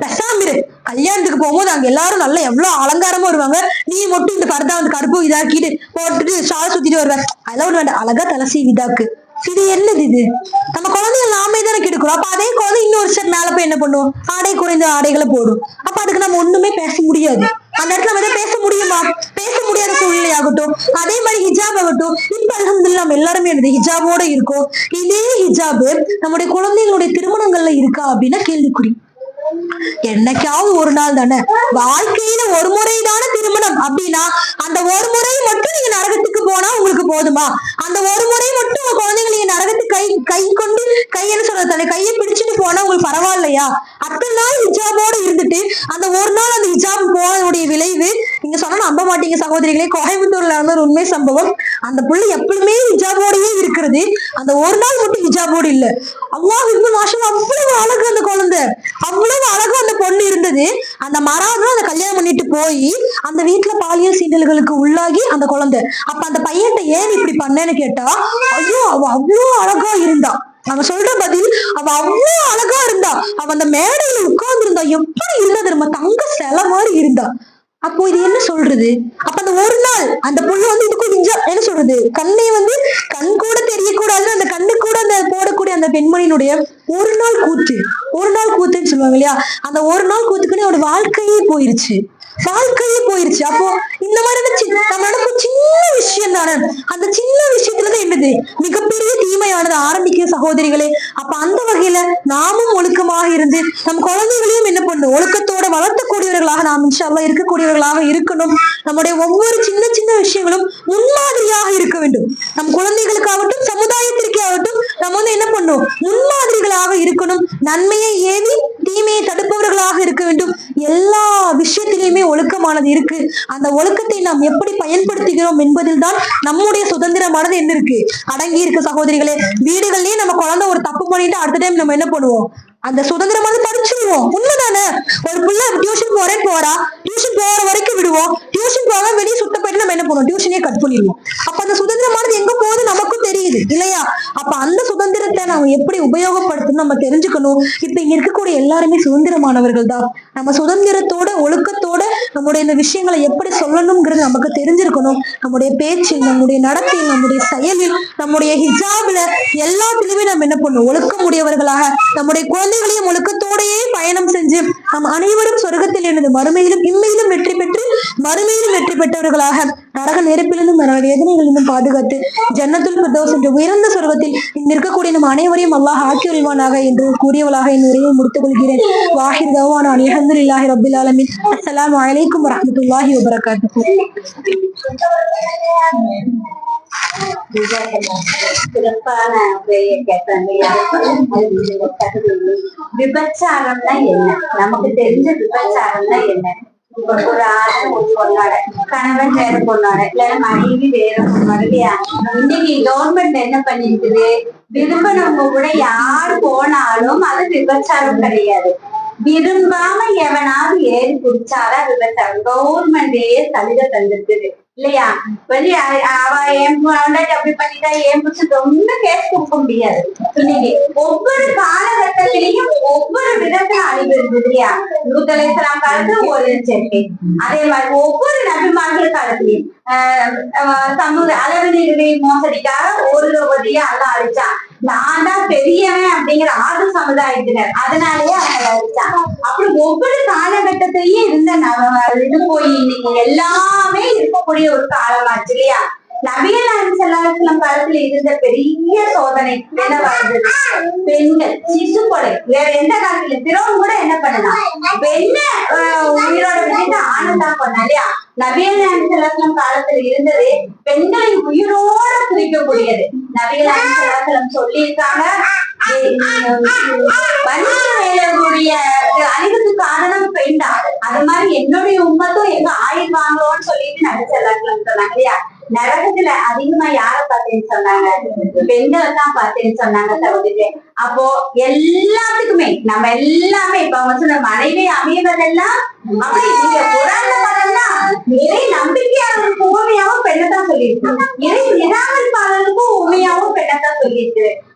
பெசாமிரு. கல்யாணத்துக்கு போகும்போது அங்க எல்லாரும் நல்லா எவ்வளவு அலங்காரமா வருவாங்க. நீ மட்டும் இந்த பர்தா வந்து கருப்பு இதாக்கிட்டு போட்டுட்டு ஷால் சுத்திட்டு வருவேன். அதெல்லாம் ஒண்ணு வேண்டாம், அழகா தலசி இதாக்கு. இது என்னது? இது நம்ம குழந்தைகள் நாமே தானே கெடுக்கிறோம். அப்ப அதே குழந்தை இன்னொரு ஸ்டெப் மேல போய் என்ன பண்ணுவோம்? ஆடை குறைந்த ஆடைகளை போடும். அப்ப அதுக்கு நம்ம ஒண்ணுமே பேச முடியாது. அந்த இடத்துல நம்ம பேச முடியுமா? பேச முடியாத சூழ்நிலை ஆகட்டும். அதே மாதிரி ஹிஜாப் ஆகட்டும். இப்ப அல்ஹம்துலில்லாஹ் நம்ம எல்லாருமே என்னது ஹிஜாபோட இருக்கும். இதே ஹிஜாப் நம்முடைய குழந்தைகளுடைய திருமணங்கள்ல இருக்கா அப்படின்னா கேள்விக்குறி. என்னைக்காவது ஒரு நாள் தானே, வாழ்க்கையில ஒரு முறைதான திருமணம் அப்படின்னா அந்த ஒரு முறை மட்டும் நீங்க நரகத்துக்கு போனா உங்களுக்கு போதுமா? அந்த ஒரு முறை மட்டும் உங்க குழந்தைங்க நீங்க நரகத்துக்கு கை கொண்டு என்ன சொல்றது கையை பிடிச்சிட்டு போனா உங்களுக்கு பரவாயில்லையா? அத்தனை நாள் ஹிஜாபோட இருந்துட்டு அந்த ஒரு நாள் அந்த ஹிஜாப் போனதுடைய விளைவு நீங்க சொன்னா நம்ப மாட்டீங்க சகோதரிகளே. கோயம்புத்தூர்ல நடந்த ஒரு உண்மை சம்பவம். அந்த புள்ளை எப்பவுமே ஹிஜாபோடயே இருக்கிறது, அந்த ஒரு நாள் மட்டும் ஹிஜாபோடு இல்ல. அல்லாஹ் இருந்து மாஷா அவ்வளவு அழகு அந்த குழந்தை, அவ்வளவு அழகா அந்த பொண்ணு இருந்தது. அந்த மறாதான் அந்த கல்யாணம் பண்ணிட்டு போய் அந்த வீட்டுல பாலியல் சீண்டல்களுக்கு உள்ளாகி அந்த குழந்தை. அப்ப அந்த பையன்ட்ட ஏன் இப்படி பண்ணேன்னு கேட்டா, ஐயோ அவ அவ்வளவு அழகா இருந்தா. அவ சொல்ற பதில், அவ அவ்வளவு அழகா இருந்தா. அவ அந்த மேடையில உட்கார்ந்து இருந்தா. எப்படி இருந்தா தெரியுமா? தங்க சிலை மாதிரி இருந்தா. அப்போ இது என்ன சொல்றது? அப்ப அந்த ஒரு நாள் அந்த பொண்ணு வந்து இதுக்கும் என்ன சொல்றது, கண்ணை வந்து கண் கூட தெரியக்கூடாது, அந்த கண்ணு கூட அந்த போடக்கூடிய அந்த பெண்மணியினுடைய ஒரு நாள் கூத்துன்னு சொல்லுவாங்க இல்லையா? அந்த ஒரு நாள் கூத்துக்குன்னு அவனோட வாழ்க்கையே போயிருச்சு. அப்போ இந்த மாதிரி நம்மளோட சின்ன விஷயம் தானே, அந்த சின்ன விஷயத்துலதான் என்னது மிகப்பெரிய தீமையானது ஆரம்பிக்கிற சகோதரிகளே. அப்ப அந்த வகையில நாமும் ஒழுக்கமாக இருந்து நம்ம குழந்தைகளையும் என்ன பண்ணும், ஒழுக்கத்தோட வளர்த்து நாம் இன்ஷா அல்லாஹ் இருக்கக்கூடியவர்களாக இருக்கணும். நம்முடைய ஒவ்வொரு சின்ன சின்ன விஷயங்களும் முன்மாதிரியாக இருக்க வேண்டும். நம் குழந்தைகளுக்காகட்டும் சமுதாயத்திற்கே ஆகட்டும் நம்ம என்ன பண்ணும், முன்மாதிரிகளாக இருக்கணும். நன்மையை ஏவி தீமையை தடுப்பவர்களாக இருக்க வேண்டும். எல்லா விஷயத்திலையுமே ஒழுக்கமானது இருக்கு. அந்த ஒழுக்கத்தை நாம் எப்படி பயன்படுத்துகிறோம் என்பதில் தான் நம்முடைய சுதந்திரமானது என்ன இருக்கு அடங்கி இருக்கு. சகோதரிகளே, வீடுகள்லயே நம்ம குழந்தை ஒரு தப்பு பண்ணிட்டு அடுத்த டைம் நம்ம என்ன பண்ணுவோம், அந்த சுதந்திரமானது படிச்சிருவோம். உண்மைதானே? ஒரு பிள்ளை டியூஷன் போறேன்னு போறா, டியூஷன் போற வரைக்கும் விடுவோம். டியூஷன் போக வெளியே சுத்த போயிட்டு நம்ம என்ன பண்ணுவோம், டியூஷனே கட் பண்ணிடுவோம். அப்ப அந்த சுதந்திரமானது எங்க போகுது நமக்கும் தெரியுது இல்லையா? அப்ப அந்த சுதந்திரத்தை நம்ம எப்படி உபயோகப்படுத்தணும் நம்ம தெரிஞ்சுக்கணும். இப்ப இங்க இருக்கக்கூடிய எல்லாருமே சுதந்திரமானவர்கள் தான். நம்ம சுதந்திரத்தோட ஒழுக்கத்தோட நம்முடைய இந்த விஷயங்களை எப்படி சொல்லணும்ங்கிறது நமக்கு தெரிஞ்சிருக்கணும். நம்முடைய பேச்சில், நம்முடைய நடத்தையில், நம்முடைய செயலில், நம்முடைய ஹிஜாப்ல எல்லாத்திலுமே நம்ம என்ன பண்ணணும், ஒழுக்கம் உடையவர்களாக நம்முடைய குழந்தைகளையும் ஒழுக்கத்தோடையே பயணம் செஞ்சு நம் அனைவரும் சொர்க்கத்தில் எனது மறுமையிலும் இம்மையிலும் வெற்றி பெற்று மறுமையிலும் வெற்றி பெற்றவர்களாக நரக நெருப்பிலிருந்தும் நரக வேதனைகளிலும் பாதுகாத்து ஜன்னத்துல் ஃபிர்தௌஸ் என்ற உயர்ந்த சொர்க்கத்தில் இருக்கக்கூடிய நம் அனைவரையும் அல்லாஹ் ஆக்கி வருவானாக என்று கூறியவளாக என் உரையை முடித்துக் கொள்கிறேன். வாஹிர் தவானா அல்ஹம்துலில்லாஹி ரப்பில் ஆலமீன். அஸ்ஸலாமு அலைக்கும் வரஹ்மத்துல்லாஹி வபரகாத்துஹு.
சிறப்பான விபச்சாரம்னா என்ன, நமக்கு தெரிஞ்ச விபச்சாரம்னா என்ன? ஒரு ஆளு ஒரு பொண்ணோட, கணவன் வேற பொண்ணோட, இல்ல மனைவி வேற பொண்ணோட இல்லையா? இன்னைக்கு கவர்மெண்ட் என்ன பண்ணிருக்குது, விரும்பினவங்க கூட யார் போனாலும் அது விபச்சாரம் கிடையாது. விரும்பாம எவனாவது ஏறி குடிச்சாதான் விபச்சாரம். கவர்மெண்டே சலுகை தந்துருக்குது இல்லையா? வெளிய அவ ஏன் அப்படி பண்ணிட்டா ஏன் பிடிச்சி ரொம்ப கேஸ் கொடுக்க முடியாது. இன்னைக்கு ஒவ்வொரு காலகட்டத்திலையும் ஒவ்வொரு விதத்துல அழிவு இருந்தது இல்லையா? லூத் அலைஹிஸ்ஸலாம் காலத்துல ஒரு சேர்க்கை, அதே மாதிரி ஒவ்வொரு நபிமார்கள் காலத்திலையும் சமூக அளவு மோசடிக்காக ஒரு லோகத்தையே அல்லாஹ் அழிச்சான். நான் தான் பெரியவன் அப்படிங்கிற ஆறு சமுதாயத்தினர், அதனாலேயே அவங்க அழிச்சான். அப்படி ஒவ்வொரு காலகட்டத்திலேயே இருந்த இது போய் இன்னைக்கு எல்லாமே இருக்கக்கூடிய ஒரு காலமாச்சு இல்லையா? நபிகள் நாயகம் ஸல்லல்லாஹு அலைஹி வஸல்லம் காலத்துல இருந்த பெரிய சோதனை என்ன வந்தது? பெண்கள் சிசு கொலை. வேற எந்த காலத்துல பிறவும் கூட என்ன பண்ணலாம், பெண்ண உயிரோட விட்டு ஆனந்தான் பண்ணா இல்லையா? நபிகள் நாயகம் ஸல்லல்லாஹு அலைஹி வஸல்லம் காலத்துல இருந்தது பெண்களை உயிரோட குறிக்கக்கூடியது. நபிகள் நாயகம் ஸல்லல்லாஹு அலைஹி வஸல்லம் சொல்லியிருக்காங்க, மனுஷனுடைய அழிவுக்கு காரணம் பெண் தான். அது மாதிரி என்னுடைய உம்மத்தும் எங்க ஆயிடுவாங்களோன்னு சொல்லிட்டு நபி ஸல்லல்லாஹு அலைஹி வஸல்லம் சொன்னாங்க இல்லையா? நரகத்துல அதிகமா யார பார்த்தேன்னு சொன்னாங்க, பெண்களை தான் பார்த்தேன்னு சொன்னாங்க சகோதரி. அப்போ எல்லாத்துக்குமே நம்ம எல்லாமே இப்ப அவங்க சொன்ன மனைவி அமைவதெல்லாம் அப்படி நீங்க புராண பாடம்னா இறை நம்பிக்கையாளருக்கு உண்மையாவும் பெண்ணத்தான் சொல்லியிருக்கு, இறை நிராகரிப்பாளருக்கும் உண்மையாவும் பெண்ணத்தான் சொல்லியிருக்கு.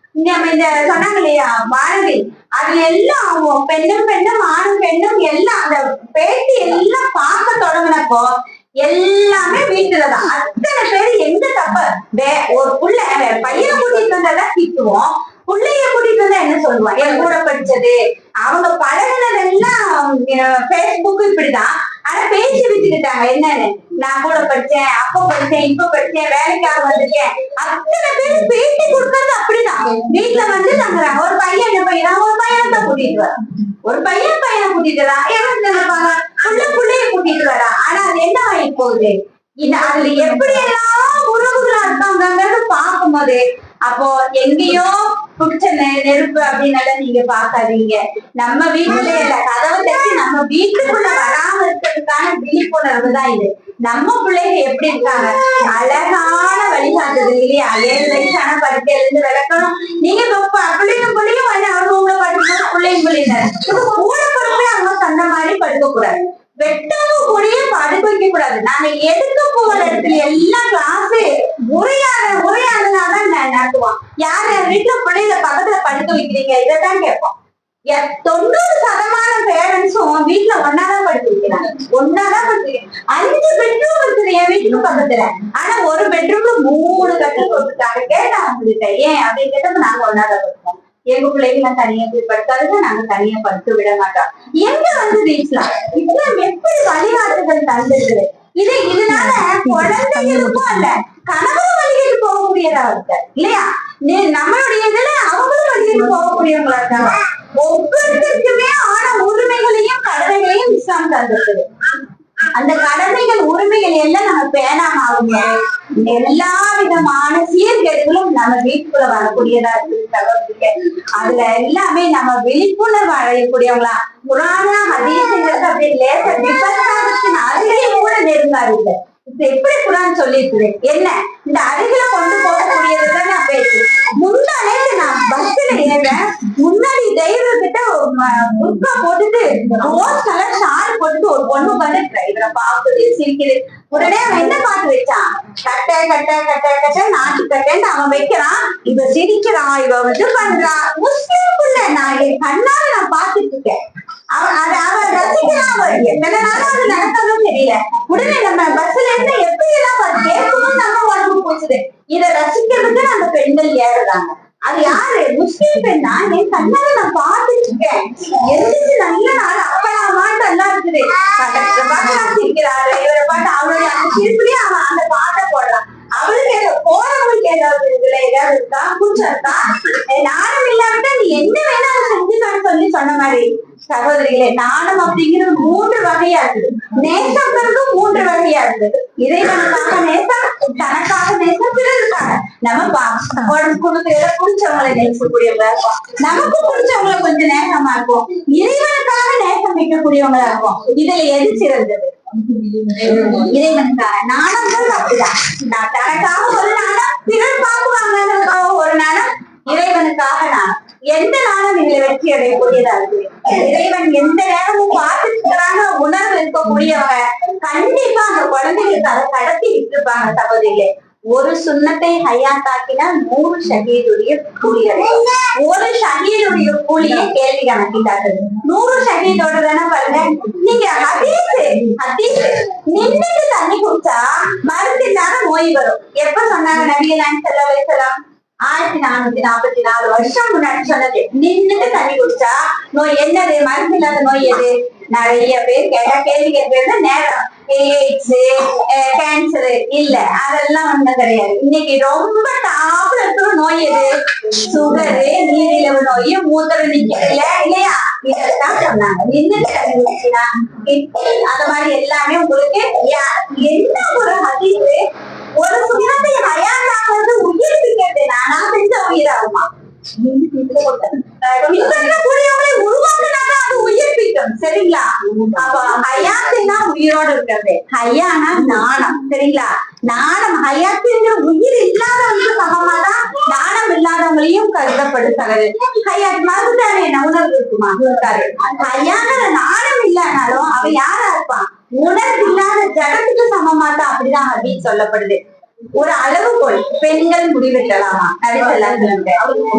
நம்ம இந்த சொன்னாங்க இல்லையா பாரதி, அதுல எல்லாம் பெண்ணும் பெண்ணும் ஆணும் பெண்ணும் எல்லாம் அந்த பேட்டி எல்லாம் பார்க்க தொடங்கினப்போ எல்லாமே வீட்டுலதான். அத்தனை பேரு எந்த தப்ப ஒரு புள்ள பையனை கூட்டிட்டு வந்தாதான் திட்டுவோம், பிள்ளைய கூட்டிட்டு வந்தா என்ன சொல்லுவான், என் கூட படிச்சது அவங்க பழகினதெல்லாம் பேஸ்புக் இப்படிதான். ஆனா பேசி வச்சுக்கிட்டாங்க என்னன்னு, நான் கூட படிச்சேன், அப்ப படிச்சேன், இப்ப படிச்சேன், வேலைக்காக வந்திருக்கேன். அத்தனை பேர் பேட்டி கொடுக்கறது அப்படிதான். வீட்டுல வந்து தங்குறாங்க, ஒரு பையன் என்ன பையன் ஒரு பையனை தான் கூட்டிட்டு வரான், ஒரு பையனை கூட்டிட்டு வரா, நினைப்பாங்க புள்ளைய கூட்டிட்டு வரா. ஆனா அது என்ன ஆகி போகுது, அதுல எப்படி எல்லாம் உறவுகளா இருக்காங்கன்னு பார்க்கும் போது அப்போ எங்கேயோ புடிச்ச நெருப்பு அப்படின்னு நீங்க பாக்காதீங்க. நம்ம வீட்டுல இல்ல, கதவை தட்டி நம்ம வீட்டுக்குள்ள வராம இருக்கிறதுக்கான விழிப்புணர்வு தான் இது. நம்ம பிள்ளைங்க எப்படி இருக்காங்க, அழகான வழிகாட்டுது இல்லையா? 7 வயசான படுக்கையில இருந்து விளக்கணும். நீங்க பிள்ளைங்க வந்து அவங்க உங்களை படுக்கணும், பிள்ளைங்க கூட படுப்பே அவங்க சொன்ன மாதிரி படுக்க கூடாது, வெட்டவும் கூடிய படுக்க வைக்க கூடாது. நாங்க எடுக்க போற இடத்துல எல்லாம் கிளாஸ் உரையாடுனாதான் நடத்துவோம். யார் வீட்டுல பிள்ளைங்க பக்கத்துல படுக்க வைக்கிறீங்க இதைத்தான் கேட்போம். 90% பேரண்ட்ஸும் வீட்டுல ஒன்னாதான் படுக்க வைக்கிறாங்க, ஒன்னாதான் படுக்க வைக்கிறாங்க. 5 பெட்ரூம் இருக்குது என் வீட்டுக்கு பக்கத்துல, ஆனா ஒரு பெட்ரூம்ல 3 கட்டில் போட்டுருக்காங்க. கேட்டா அவங்ககிட்ட ஏன் அப்படின்னு கேட்டப்ப நாங்க ஒன்னாதான் படுப்போம், எங்க பிள்ளைங்க தனியா போய் படுத்தாதுங்க, நாங்க தனியா படுத்து விட மாட்டோம். எங்க வந்து இஸ்லாம் எப்படி வழிகாட்டுதல் தந்துருக்கு. இதனால குழந்தைகளுக்கும் அல்ல கணவரும் வழிகிட்டு போகக்கூடியதா இருக்கு இல்லையா? நம்மளுடைய இதுல அவங்களும் வழிகிட்டு போகக்கூடியவங்களா இருக்காங்க. ஒவ்வொருத்தருக்குமே ஆன உரிமைகளையும் கடமைகளையும் இஸ்லாம் தந்துருக்குது. அந்த கடமைகள் உரிமைகள் எல்லாம் நம்ம பேணாம ஆகும்போது எல்லா விதமான சீர்கேடுகளும் நம்ம வீட்டுக்குள்ள வரக்கூடியதா இருக்கு சகோதரிகள். அதுல எல்லாமே நம்ம விழிப்புணர்வு அடையக்கூடியவங்களா குரானா ஹதீஸ்ங்கிறது அப்படி லேச விபச்சாரத்தின் அருகே கூட நெருங்காது. இப்ப எப்படி குரான் சொல்லிருக்குது என்ன இந்த அருகில கொண்டு போகக்கூடியதுதான் நான் பேசு. முந்தானே நான் பஸ்ல ஏறேன், முன்னாடி டிரைவர் கிட்ட புர்கா போட்டுட்டு ரோஸ் கலர் ஷால் போட்டுட்டு ஒரு பொண்ணு உட்காந்து டிரைவரை பார்க்குது சிரிக்குது. உடனே அவன் என்ன பார்த்து வச்சான், கட்ட கட்ட கட்ட கட்ட நாட்டு கட்டன்னு அவன் வைக்கிறான். இவ சிரிக்கிறான், இவ இது பண்றான். முஸ்லிம்குள்ள நான் என் கண்ணால நான் பார்த்துட்டு இருக்கேன். அவன் ரசிக்கிறான். அவன் எத்தனை நாளும் அது நடக்கணும் தெரியல. உடனே நம்ம பஸ்ல இருந்து எப்படி எல்லாம் கேட்கணும் நம்ம உடம்பு போச்சுது. இதை ரசிக்கிறதுக்கு நம்ம பெண்கள் ஏறுறாங்க. அது யாரு, முஸ்லிம் பெண்ணா? என் கண்ணால நான் பார்த்துட்டு இருக்கேன். எந்திரிச்சு நல்ல நாள் அப்பலாமான்னு நல்லா இருக்குது. கண்டக்டரை பார்த்து ரசிக்கிறாரு, இவரை பார்த்து அவருடைய அந்த சிரிப்புலயே அவன் அந்த பாட்டை போடுறான். அவளுக்கு போறவங்களுக்கு ஏதாவது இதுல ஏதாவது இருக்கா, கூச்சம் இருக்கா? நாணம் இல்லாவிட்டா நீ என்ன வேணாலும் செஞ்சுக்கான்னு சொல்லி சொன்ன மாதிரி சகோதரிகளே, நாணம் அப்படிங்கிறது 3 வகையா இருக்குது. நேசம்ங்கிறது 3 வகையா இருக்குது. இறைவனுக்காக நேசம், தனக்காக நேசம், பிறருக்காக. நம்ம குடும்பத்துல பிடிச்சவங்களை நேசிக்கக்கூடியவங்களா இருக்கும், நமக்கு பிடிச்சவங்களை கொஞ்சம் நேசமா இருக்கும், இறைவனுக்காக நேசம் வைக்கக்கூடியவங்களா இருக்கும். இதுல எது சிறந்தது? இறைவனுக்காக. நாணங்கள் அப்படிதான். நான் தனக்காக ஒரு நாணம், பிறர் பார்க்குவாங்க ஒரு நாணம், இறைவனுக்காக நாணம். எந்த நாளும் இதுல வெற்றி அடையக்கூடியதா இருக்கு. இறைவன் எந்த நேரமும் பார்த்துக்கிறாங்க உணர்வு இருக்கக்கூடியவங்க கண்டிப்பா அந்த குழந்தைகளுக்கு அதை கடத்தி விட்டுருப்பாங்க சகோதரிகளே. ஒரு சுண்ணத்தை ஹயாத்தாக்கினா 100 ஷஹீதுடைய கூலி கிடைக்கும். ஒரு ஷஹீதுடைய கூலியை கேள்வி கணக்கிட்டார்கள். 100 ஷஹீதோட தானே பாருங்க. நீங்க ஹதீஸ் நின்னுட்டு தண்ணி குடிச்சா மருந்து இல்லாத நோய் வரும். எப்ப சொன்னாங்க நபிகள் நாயகம் ஸல்லல்லாஹு அலைஹி வஸல்லம்? 1444 வருஷம் முன்னாடி சொன்னது. நின்னுட்டு தண்ணி குடிச்சா நோய் என்னது, மருந்து இல்லாத நோய் எது? நிறைய பேர் கேட்டா கேள்வி கேட்கறது நேரம். எய்ட்ஸ், கேன்சர் இல்ல, அதெல்லாம் ஒண்ணும் கிடையாது. இன்னைக்கு ரொம்ப டாப்ல இருக்கிற நோய் எது? சுகரு, நீரிழிவு நோய், மூத்திர நிக்கல இல்லையா? இதெல்லாம் சொன்னாங்க. நின்னுட்டு தண்ணி குடிச்சுனா அந்த மாதிரி எல்லாமே உங்களுக்கு என்ன ஒரு ஹதீஸ். ஒரு சுண்ணத்தை ஹயாத்தாக்குறது உயிர்ப்பிக்கிறது. நானா செஞ்ச உயிராகுமா? உருவாக்குனாதான் அது உயிர்ப்பிக்கும். சரிங்களா? அப்ப ஹயாத்துனா உயிரோடு இருக்கிறது, ஹயானா நாணம். சரிங்களா? நாணம் ஹயாத்துங்கிற உயிர் இல்லாதவங்களுக்கு சமமாதான் நாணம் இல்லாதவங்களையும் கருதப்படுகிறது. ஹயாத் மருந்தான என்ன உணர்வு இருக்குமா? இருக்காரு. ஹயாங்கிற நாணம் இல்லைனாலும் அவன் யாரா இருப்பான்? உணர்வு இல்லாத ஜடத்துக்கு சமமாதான். அப்படிதான் ஹதீஸ் சொல்லப்படுது. ஒரு அளவுகோல் பெண்கள் முடிவெட்டலாமா?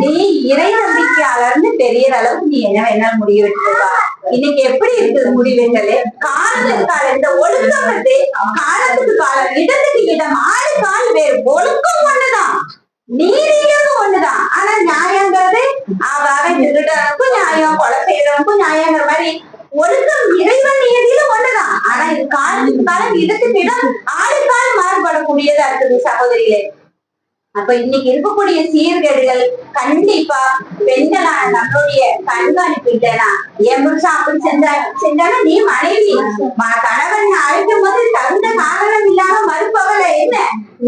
நீ இறை நம்பிக்கையாளர்னு தெரியற அளவுக்கு நீ என்ன வேணாலும் முடிவெட்டுவா. இன்னைக்கு எப்படி இருக்குது முடிவுகளே? காலத்துக்கு காலம் இந்த ஒழுக்கம் வந்து காலத்துக்கு காலம், இடத்துக்கு இடம், ஆடு கால் வேறு. ஒழுக்கம் ஒண்ணுதான், நீதியும் ஒண்ணுதான். ஆனா நியாயங்கிறது அவன் திருடனுக்கும் நியாயம், கொலை செய்யறவனுக்கும் நியாயங்கிற மாதிரி ஒழுக்கம் இறைவன் நியதியிலும் ஒண்ணுதான். ஆனா இது காலத்துக்கு காலம், இடத்துக்கு இடம், ஆளுக்கால் மாறுபடக்கூடியதா இருக்குது சகோதரிகளே. அப்ப இன்னைக்கு இருக்கக்கூடிய சீர்கேடுகள் கண்டிப்பா பெண்களான நம்மளுடைய கண்காணிப்புட்டேனா, என் புருஷன் அப்படி செஞ்சாலும் நீ மனைவி கணவன் அழைக்கும் போது தகுந்த காரணம் இல்லாம மறுப்பவள என்ன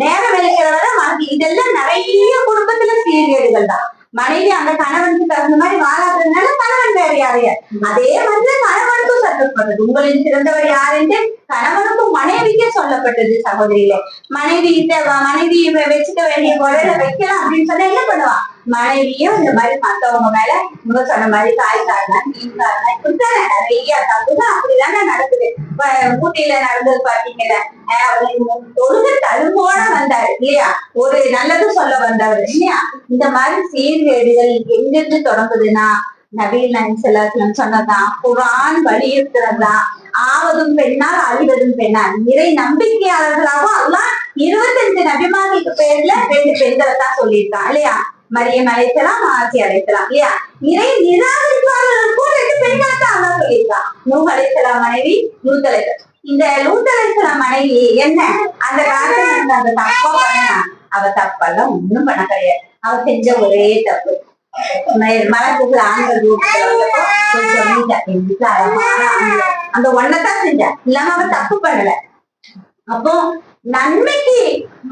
நேரம் விளைக்கிறவள மறுப்பு. இதெல்லாம் நிறைய குடும்பத்துல சீர்கேடுகள் தான். மனைவி அந்த கணவனுக்கு தகுந்த மாதிரி வாழாததுனால கணவன் வேற யாரையா. அதே மாதிரி கணவனுக்கும் சொல்லப்பட்டது. உங்களின் சிறந்தவர் யார் என்று கணவனுக்கும் மனைவிக்கே சொல்லப்பட்டது சகோதரியில. மனைவி வச்சுக்க வேண்டிய முறையில வைக்கலாம் அப்படின்னு சொன்னா என்ன பண்ணுவான்? மனைவியும் இந்த மாதிரி மத்தவங்க மேல இவங்க சொன்ன மாதிரி காய் காரணம், மீன் காரணம், இப்படித்தானே நிறைய தப்புதான். அப்படிதானே நடக்குது. ஊட்டியில நடந்தது பாத்தீங்கன்னா தொழுது தழும்போட வந்தாரு இல்லையா? ஒரு நல்லது சொல்ல வந்தவர் இல்லையா? இந்த மாதிரி சீர்கேடுகள் எங்கிருந்து தொடங்குதுன்னா நபிகள் நாயகம் ஸல்லல்லாஹு அலைஹி வஸல்லம் சொன்னதுதான், குர்ஆன் வலியுறுத்துறதுதான். ஆவதும் பெண்ணால் அழிவதும் பெண்ணால். இறை நம்பிக்கையாளர்களாகவும் அல்லாஹ் 25 நபிமார்களுக்கு பேர்ல 2 பெண்களை தான் சொல்லியிருக்கான் இல்லையா? மரியம் அழைக்கலாம், ஆசி அழைக்கலாம் இல்லையா? இறை நிராகரிப்பாளர்களுக்கும் 2 பெண்களை தான் அல்லாஹ் சொல்லியிருக்கான். நூஹ் அலைஹிஸ்ஸலாம் மனைவி, லூத் அலைஹிஸ்ஸலாம். இந்த லூத் அலைஹிஸ்ஸலாம் மனைவி என்ன அந்த காலத்துல அந்த தப்பா பண்ணா? அவ தப்பெல்லாம் ஒண்ணும் பண்ண கிடையாது. அவ செஞ்ச ஒரே தப்பு, மலக்குகள் ஆண்கள் ரூபத்துல வந்தப்போ கொஞ்சம் அழகான ஆண்கள் அந்த ஒன்னதான் செஞ்சா, இல்லாம அவன் தப்பு பண்ணல. அப்போ நன்மைக்கு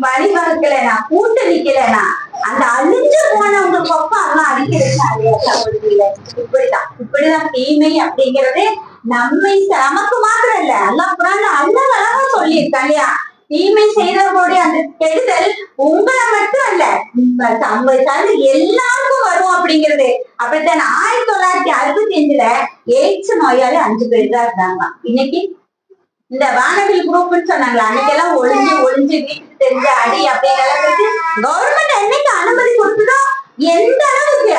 வழிவகுக்கலனா, கூட்டு நிக்கலனா, அந்த அழிஞ்சு போனவங்க பக்கம் அவன் அடிக்க வச்சாங்க. இப்படிதான் தீமை அப்படிங்கறது நமக்கு மாத்திரம் இல்ல, அல்லாஹ் குர்ஆன்ல அழகா சொல்லியிருக்கான் இல்லையா? தீமை செய்தவர்களுடைய அந்த கெடுதல் உங்களை மட்டும் அல்ல, எல்லாருக்கும் வரும் அப்படிங்கிறது. அப்படித்தான் 1965 எய்ட்ஸ் நோயாளி 5 பேர் தான் இருந்தாங்க. இன்னைக்கு இந்த வானவில் குரூப்னு சொன்னாங்களா, அன்னைக்கெல்லாம் ஒளிஞ்சு வீட்டுக்கு தெரிஞ்ச அடி அப்படிங்கிறது கவர்மெண்ட் என்னைக்கு அனுமதி கொடுத்ததோ, எந்த அளவுக்கு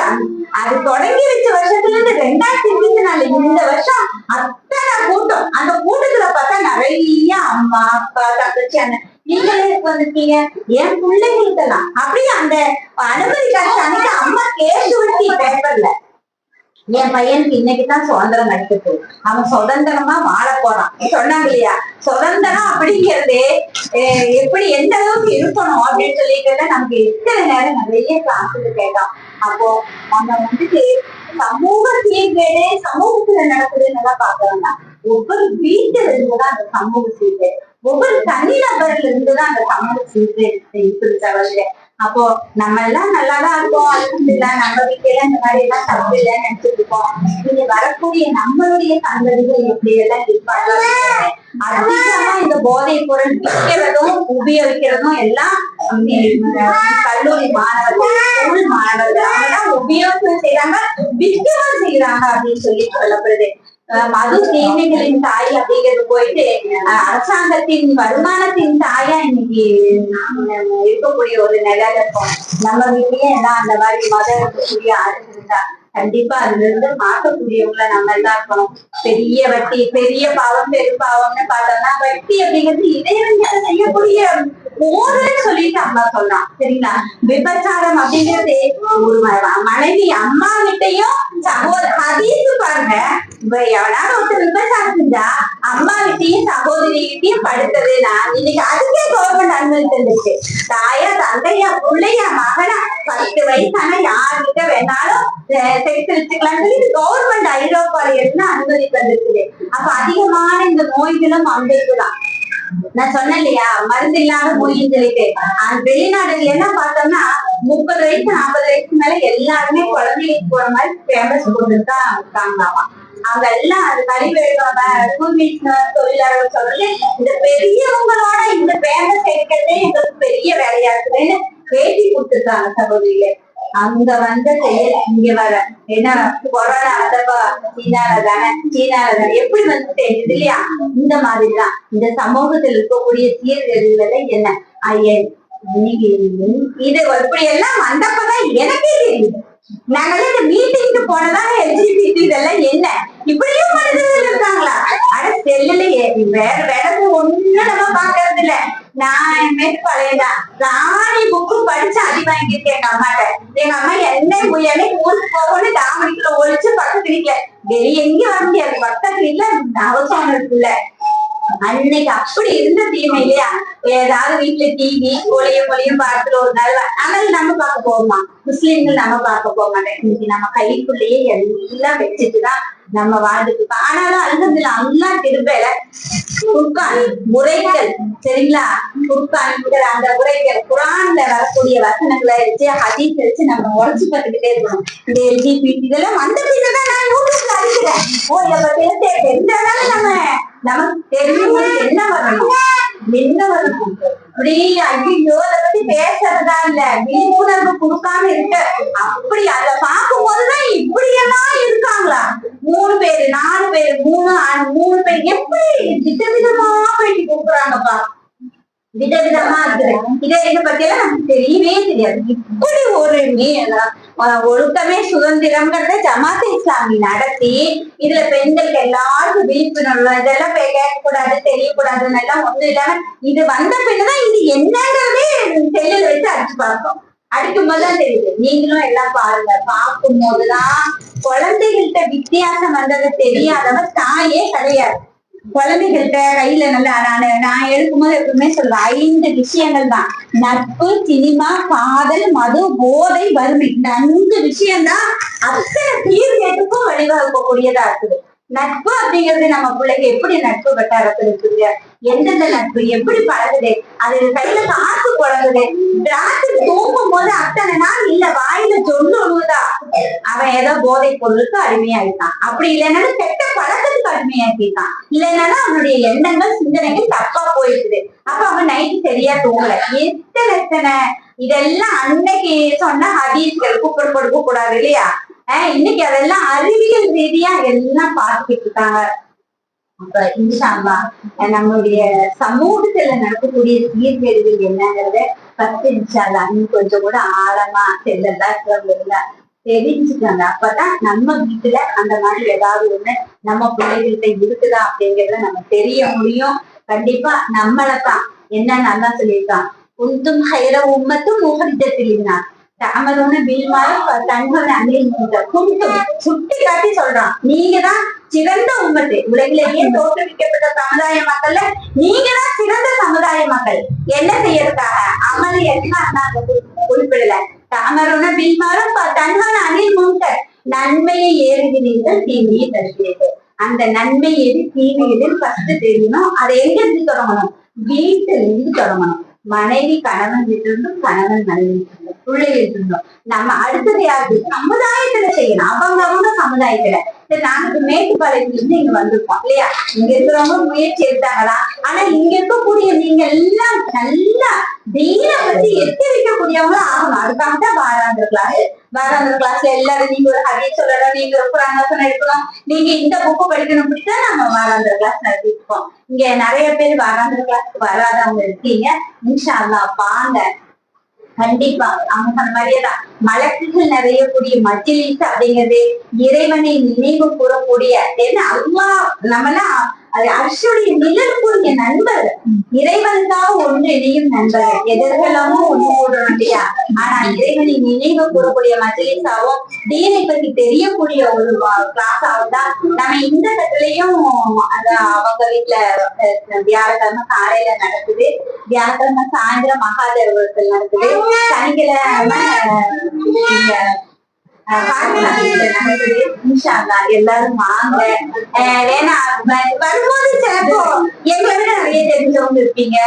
அது தொடங்கி வச்ச வருஷத்துல இருந்து 2024 இந்த வருஷம் அத்தனை கூட்டம். அந்த கூட்டத்துல பார்த்தா நிறைய அம்மா அப்பா தங்கச்சி அண்ணன் நீங்களே வந்துட்டீங்க, என் பிள்ளைங்களுக்கெல்லாம் அப்படியே அந்த அனுமதி கிடைச்ச அன்னைக்கு அம்மா கேஸ் விட்டு பேப்பர்ல என் பையனுக்கு இன்னைக்குதான் சுதந்திரம் கிடைச்சது, அவன் சுதந்திரமா வாழ போறான் சொன்னாங்க இல்லையா? சுதந்திரம் அப்படிங்கிறது எப்படி எந்த அளவுக்கு இருக்கணும் அப்படின்னு சொல்லிட்டு நமக்கு எத்தனை நேரம் நிறைய கிளாஸுக்கு கேட்டோம். அப்போ நம்ம வந்துட்டு சமூக சீர்கேடு சமூகத்துல நடக்குதுன்னு எல்லாம் பாக்குறோம்னா, ஒவ்வொரு வீட்டுல இருந்துதான் அந்த சமூக சீர்கேடு, ஒவ்வொரு தனிநபர்ல இருந்துதான் அந்த சமூக சீர்கேடு இருக்குது. அப்போ நம்ம எல்லாம் நல்லாதான் இருக்கோம், அதுக்கு இல்ல நம்ம வீட்டுல இந்த மாதிரி எல்லாம் தப்பு இல்லைன்னு நினைச்சிட்டு இருக்கோம். நீங்க வரக்கூடிய நம்மளுடைய சந்ததிகள் எப்படி எல்லாம் இருப்பாங்க. அதிகமா இந்த போதை பொருள் விற்கிறதும் உபயோகிக்கிறதும் எல்லாம் கல்லூரி மாணவர்கள், ஸ்கூல் மாணவர்கள் அவங்கதான் உபயோகம் செய்யறாங்க, விற்கவும் செய்யறாங்க அப்படின்னு சொல்லி சொல்லப்படுது. மது தீமைகளின் தாய் அப்படிங்கிறது போயிட்டு அரசாங்கத்தின் வருமானத்தின் தாயா இன்னைக்கு இருக்கக்கூடிய ஒரு நிலையில இருக்கும். நம்ம வீட்லயே எல்லாம் அந்த மாதிரி மதம் இருக்கக்கூடிய ஆறு இருந்தா கண்டிப்பா அதுல இருந்து மாற்றக்கூடியவங்களை நம்ம எல்லாம் இருக்கணும். பெரிய வட்டி, பெரிய பாவம், பெரும்பாவம்னு பார்த்தோம்னா, வட்டி அப்படிங்கிறது இடையில செய்யக்கூடிய போதுன்னு சொல்லிட்டு அம்மா சொன்னான். சரிங்களா? விபச்சாரம் அப்படிங்கிறது ஒரு மனைவி அம்மா கிட்டையும் ஹதீஸ் பாருங்க, எவனால ஒருத்தர் விபச்சாரம் செஞ்சா அம்மா கிட்டையும் சகோதரி கிட்டையும் படுத்ததுன்னா இன்னைக்கு அதுக்கே கவர்மெண்ட் அனுமதி தந்துச்சு. தாயா தந்தையா பிள்ளையா மகனா 10 வயசான யாருக்கிட்ட வேணாலும் செக்ஸ் வச்சுக்கலாம்னு சொல்லி கவர்மெண்ட் ஐரோப்பால இருந்து அனுமதி தந்துருக்குது. அப்ப அதிகமான இந்த நோய்களும் அந்த இதுதான் நான் சொன்னேன் இல்லையா, மருந்து இல்லாத நோயின்னு சொல்லிட்டு. வெளிநாடுகள் என்ன பார்த்தோம்னா 30 வயசு 40 வயசுக்கு மேல எல்லாருமே குழந்தைகளுக்கு போற மாதிரி ஃபேமஸ் கொடுத்துதான் இருக்காங்களாமா. அவங்க எல்லாம் அது தொழிலாளர்கள் சொல்றது, இந்த பெரியவங்களோட இந்த ஃபேமஸ் எடுக்கிறதே எங்களுக்கு பெரிய வேலையா இருக்குதுன்னு பேட்டி கொடுத்துருக்காங்க சகோதரிகளே. அங்க வந்த செயல் இங்க வர ஏன்னா கொரோனா வந்தப்பா சீனால எப்படி வந்து தெரியுது இல்லையா? இந்த மாதிரிதான் இந்த சமூகத்தில் இருக்கக்கூடிய சீர்கேடுகளை என்ன இது இப்படி எல்லாம் வந்தப்பதான் எனக்கே தெரியுது. நாங்கெல்லாம் இந்த மீட்டிங்க்கு போனதான் எல்ஜிபிடி இதெல்லாம் என்ன இப்படியும் மனிதர்கள் இருக்காங்களா? ஆனா செல்லுலயே வேற ஒண்ணும் நம்ம பாக்குறது இல்ல. நான் மேட்டுப்பாளையம்தான் ராணி புக்கு படிச்சு அடி வாங்கியிருக்கேன் எங்க அம்மாட்ட. எங்க அம்மா என்னைக்கு ஊருக்கு போகணும்னு தாமணிக்குள்ள ஒழிச்சு பக்கத்து வீட்டுல வெளியே எங்கேயும் வர முடியாது, பக்கத்து வீட்டுல அவசரம் இருக்குல்ல. அன்னைக்கு அப்படி இருந்த தீமை இல்லையா? ஏதாவது வீட்டுல டிவி கொலையும் பார்த்துட்டு ஒரு நாள் ஆனால் நம்ம பார்க்க போவோமா? முஸ்லிம்கள் நம்ம பார்க்க போக மாட்டேன். இன்னைக்கு நம்ம கைக்குள்ளேயே எல்லாம் வச்சுட்டுதான் நம்ம வாழ்ந்துட்டு இருக்கோம். ஆனாலும் அல்ஹம்துலில்லாஹ் அல்லாஹ் கிருபையில குர்ஆன் முறைகள், சரிங்களா? குர்ஆன்ங்கிற அந்த முறைகள் குர்ஆன்ல வரக்கூடிய வசனங்களை வச்சு ஹதீஸ் வச்சு நம்ம உரைச்சு பார்த்துக்கிட்டே இருக்கணும். இந்த எல்ஜிபிடி இதெல்லாம் வந்த பின்னதான் நான் யூடியூப்ல அடிக்கிறேன். ஓ இதை பத்தி தெரிஞ்சாலும் நமக்கு தெரியும் என்ன வரணும் அப்படி ஐயோ அதை பத்தி பேசுறதா இல்ல, விழிப்புணர்வு கொடுக்காம இருக்கு. அப்படி அதை பார்க்கும் போதுதான் இப்படி எல்லாம் இருக்காங்களா? 3 பேரு 4 பேரு 3 பேர் எப்படி விதவிதமா போயிட்டு கூப்பிடுறாங்கப்பா, விதவிதமா இருக்குது. இதை பத்தியெல்லாம் நமக்கு தெரியவே தெரியாது. இப்படி ஒரு ஒழுக்கமே சுதந்திரம்ங்கிறத ஜமாத் இஸ்லாமி நடத்தி இதுல பெண்களுக்கு எல்லாருக்கும் விழிப்புணர்வு இதெல்லாம் கேட்கக்கூடாது தெரியக்கூடாதுன்னு எல்லாம் ஒண்ணும் இல்லாம இது வந்த பின்னதான் இது என்னங்கிறதே செல்லுல வச்சு அடிச்சு பார்த்தோம். அடிக்கும் போதுதான் தெரியுது. நீங்களும் எல்லாம் பாருங்க. பார்க்கும் போதுதான் குழந்தைகள்கிட்ட வித்தியாசம் வந்தது தெரியாதவ தாயே கிடையாது. குழந்தைகள்கிட்ட கையில நல்லா நான் எடுக்கும்போது எப்பவுமே சொல்றேன் 5 விஷயங்கள் தான்: நட்பு, சினிமா, காதல், மது, போதை, வறுமை. இந்த 5 விஷயம்தான் அத்தனை சீர்கேட்டுக்கும் வழிவகுக்கக்கூடியதா இருக்குது. நட்பு அப்படிங்கிறது நம்ம பிள்ளைக்கு எப்படி நட்பு வட்டாரத்துல இருக்குங்க, எந்தெந்த நட்பு எப்படி பழகுது, அது கையில காசு பழகுது, ராத்திரி தூங்கும் போது அத்தனை நாள் இல்ல வாயில சொல்லுதா அவன் ஏதோ போதை பொருளுக்கு அடிமையாயிட்டான், அப்படி இல்லைன்னா கெட்ட பழக்கத்துக்கு அடிமையாக்கிட்டான், இல்லைன்னா அவனுடைய எண்ணங்கள் சிந்தனைகள் தப்பா போயிருக்குது. அப்ப அவன் நைட்டு சரியா தூங்கல. எத்தனை இதெல்லாம் அன்னைக்கு சொன்ன ஹதீஸ்கள் கூப்பிடப்பட கூடாது இல்லையா? இன்னைக்கு அதெல்லாம் அறிவியல் ரீதியா எல்லாம் பார்த்துக்கிட்டு இருக்காங்க. அப்ப இன்ஷா அல்லாஹ் நம்மளுடைய சமூகத்துல நடக்கக்கூடிய சீர்கேடுகள் என்னங்கிறத ஃபர்ஸ்ட் இன்ஷா அல்லாஹ் இன்னும் கொஞ்சம் கூட ஆழமா செல்லதா தெரிஞ்சுக்காங்க. அப்பதான் நம்ம வீட்டுல அந்த மாதிரி ஏதாவது ஒண்ணு நம்ம பிள்ளைகள்கிட்ட இருக்குதா அப்படிங்கறத நம்ம தெரிய முடியும். கண்டிப்பா நம்மளைத்தான் என்ன நல்லா சொல்லியிருக்கான், குந்தும் ஹைர உம்மத்தும் முகரிஜத்திலினா தாமரோன பில்மாலும் தன்மோன அணில் சுட்டி காட்டி சொல்றான், நீங்க தான் சிறந்த உம்மத்து, உலகிலேயே தோற்றுவிக்கப்பட்ட சமுதாய மக்கள்ல நீங்க தான் சிறந்த சமுதாய மக்கள். என்ன செய்யறதுக்காக அமல் என்ன குறிப்பிடல, தாமரோன பில்மாலும் தன்மோன அணில் முன்க நன்மையை ஏறுகிறீர்கள் தீமையை தருகிறீர்கள். அந்த நன்மை எது தீமை எதுன்னு ஃபர்ஸ்ட் தெரியணும். அதை எங்க இருந்து தொடங்கணும், வீட்டுல இருந்து தொடங்கணும். மனைவி கணவன் இருந்தும் கணவன் மனைவி இருந்தும் பிள்ளைகள் இருந்தோம். நம்ம அடுத்தது யாருக்கு சமுதாயத்துல செய்யணும். அவங்க சமுதாயத்துல நாங்க மேட்டுப்பாளையத்துல இருந்து இங்க வந்திருக்கோம் இல்லையா, இங்க இருக்கிறவங்க முயற்சி எடுத்தாங்களா? ஆனா இங்க இருக்கக்கூடிய நீங்க எல்லாம் நல்லா தீன பத்தி எத்தி வைக்கக்கூடியவங்களும் ஆகணும். அதுக்காக தான் வாராந்திர கிளாஸ்ல எல்லாரும் நீங்க ஒரு ஹதீஸ் சொல்லணும், நீங்க ஒரு குர்ஆன் வசனம் இருக்கணும், நீங்க இந்த புக்கு படிக்கணும், பிடிச்சா நம்ம வாராந்திர கிளாஸ் நடத்திருக்கோம். இங்க நிறைய பேர் வாராந்திர கிளாஸ்க்கு வராதவங்க இருக்கீங்க. இன்ஷா அல்லாஹ் வாங்க, கண்டிப்பா அவங்க சொன்ன மாதிரியேதான் மலக்குகள் நிறைய கூடிய மஜ்லிஸ் அப்படிங்கிறது இறைவனை நினைவு கூறக்கூடிய, ஏன்னா அல்லாஹ் நம்மலாம் அது அர்ஷுடைய நிழலுக்குரிய நண்பர், இறைவனுக்காக ஒன்று இணையும் நண்பர்கள், எதற்கெல்லாமோ ஒண்ணு கூடணும் இல்லையா? ஆனா இறைவனை நினைவு கூறக்கூடிய மஜ்லிஸாவும் தீனை பத்தி தெரியக்கூடிய ஒரு கிளாஸாவும் தான் நம்ம இந்த இடத்துலயும் அவங்க வீட்டுல வியாழக்கிழமை காலையில நடக்குது, வியாழக்கிழமை சாயந்தரம் மகாதேவர்கள் நடக்குது, சனிக்கிழமை எல்லாரும் வாங்க. ஏன்னா வரும்போது சிலப்போ எங்களை விட நிறைய தெரிஞ்சவங்க இருப்பீங்க,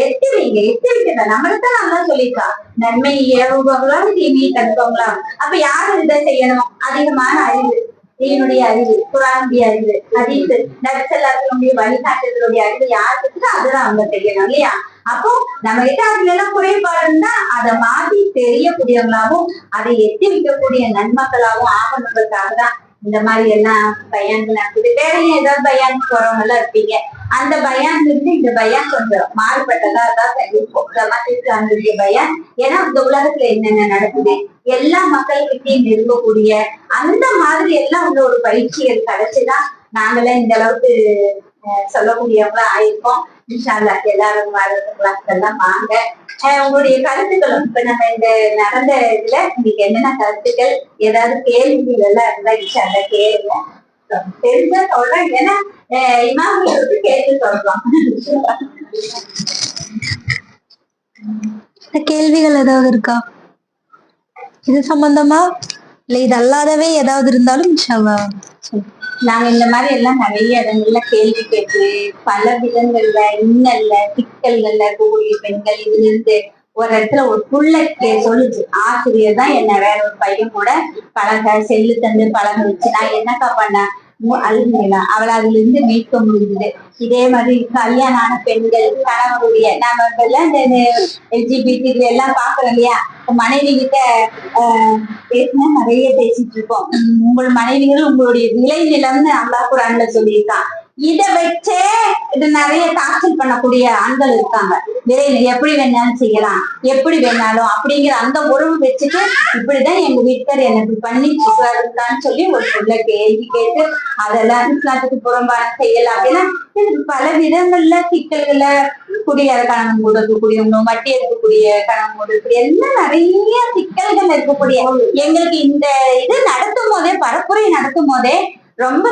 எத்தி வைக்க நம்மளுக்கு நல்லா சொல்லியிருக்கா, நன்மை ஏவுபவங்களா தீமையை தடுப்பவங்களா. அப்ப யாரு இதை செய்யணும்? அதிகமான அறிவு, தீனுடைய அறிவு, குர்ஆனுடைய அறிவு, ஹதீஸ் நபிசல்லாஹுடைய வழிகாட்டுதலுடைய அறிவு யாருக்கு அதுதான் அவங்க செய்யணும் இல்லையா? அப்போ நம்ம கிட்ட அதுல எல்லாம் குறைபாடு இருந்தா அதை மாத்தி தெரியக்கூடியவங்களாவும் அதை எத்தி வைக்கக்கூடிய நன்மக்களாவும் ஆகணுன்றதுக்காக தான் இந்த மாதிரி எல்லாம் பயான்கள் நடக்குது. வேற ஏதாவது பயான் போறவங்க எல்லாம் இருப்பீங்க, அந்த பயான் இருந்து இந்த பயான் கொஞ்சம் மாறுபட்டதா தான் அந்த பயான். ஏன்னா இந்த உலகத்துல என்னென்ன நடக்குது எல்லா மக்கள்கிட்டையும் இருக்கக்கூடிய அந்த மாதிரி எல்லாம் உள்ள ஒரு பயிற்சிகள் கிடைச்சுதான் நாங்களாம் இந்த அளவுக்கு சொல்லக்கூடியவங்களா ஆயிருக்கோம். இன்ஷா அல்லாஹ் எல்லாரும் கிளாஸ் எல்லாம் வாங்க. உங்களுடைய கருத்துக்களும் இப்ப நம்ம இந்த நடந்த இதுல உங்களுக்கு என்னென்ன கருத்துக்கள், ஏதாவது கேள்விகள் எல்லாம் இருந்தா இன்ஷா அல்லாஹ் கேளுங்க, தெரிஞ்சா சொல்றேன், ஏன்னா இமாம்களுக்கு கேட்டு சொல்றோம்.
கேள்விகள் ஏதாவது இருக்கா இது சம்பந்தமா? இல்ல இது அல்லாதவே ஏதாவது இருந்தாலும் இன்ஷா அல்லாஹ்
நாங்க இந்த மாதிரி எல்லாம் நிறைய இடங்கள்ல கேள்வி கேட்டு பல விதங்கள்ல இன்னல்ல சிக்கல்கள்ல இருக்கக்கூடிய பெண்கள் இதுல இருந்து ஒரு இடத்துல ஒரு புள்ள சொல்லுச்சு, ஆசிரியர் தான் என்ன வேற ஒரு பையன் கூட பழக செல்லு தந்து பழக வச்சு நான் என்னக்கா பண்ண அழுகலாம், அவளை அதுல இருந்து மீட்க முடிஞ்சது. இதே மாதிரி கல்யாணம் ஆன பெண்கள் கணவருடைய நம்ம இந்த எல்ஜிபிடி இதுல எல்லாம் பாக்குறோம் இல்லையா, மனைவி கிட்ட பேசினா நிறைய பேசிட்டு இருக்கோம். உங்கள் மனைவிகள் உங்களுடைய விளை நிலம்னு அல்லாஹ் குர்ஆன்ல சொல்லியிருக்கான். இதை வச்சே இது நிறைய டார்ச்சர் பண்ணக்கூடிய ஆண்கள் இருக்காங்க. விரைவில் எப்படி வேணாலும் செய்யலாம், எப்படி வேணாலும் அப்படிங்கிற அந்த உறவு வச்சுட்டு இப்படிதான் எங்க வீட்டுக்கார் எனக்கு பண்ணி இருக்கான்னு சொல்லி ஒரு சொல்ல கேள்வி கேட்டு அதெல்லாம் இஸ்லாத்துக்கு புறம்பான செய்யலாம் அப்படின்னா பல விதங்கள்ல சிக்கல்களை குடியார கணவன் கூட இருக்கக்கூடியவங்க, வட்டி இருக்கக்கூடிய கணவன் கூட இருக்கக்கூடிய எல்லாம் நிறைய சிக்கல்கள் இருக்கக்கூடிய எங்களுக்கு இந்த இது நடத்தும் போதே பரப்புரை நடத்தும் போதே ரொம்ப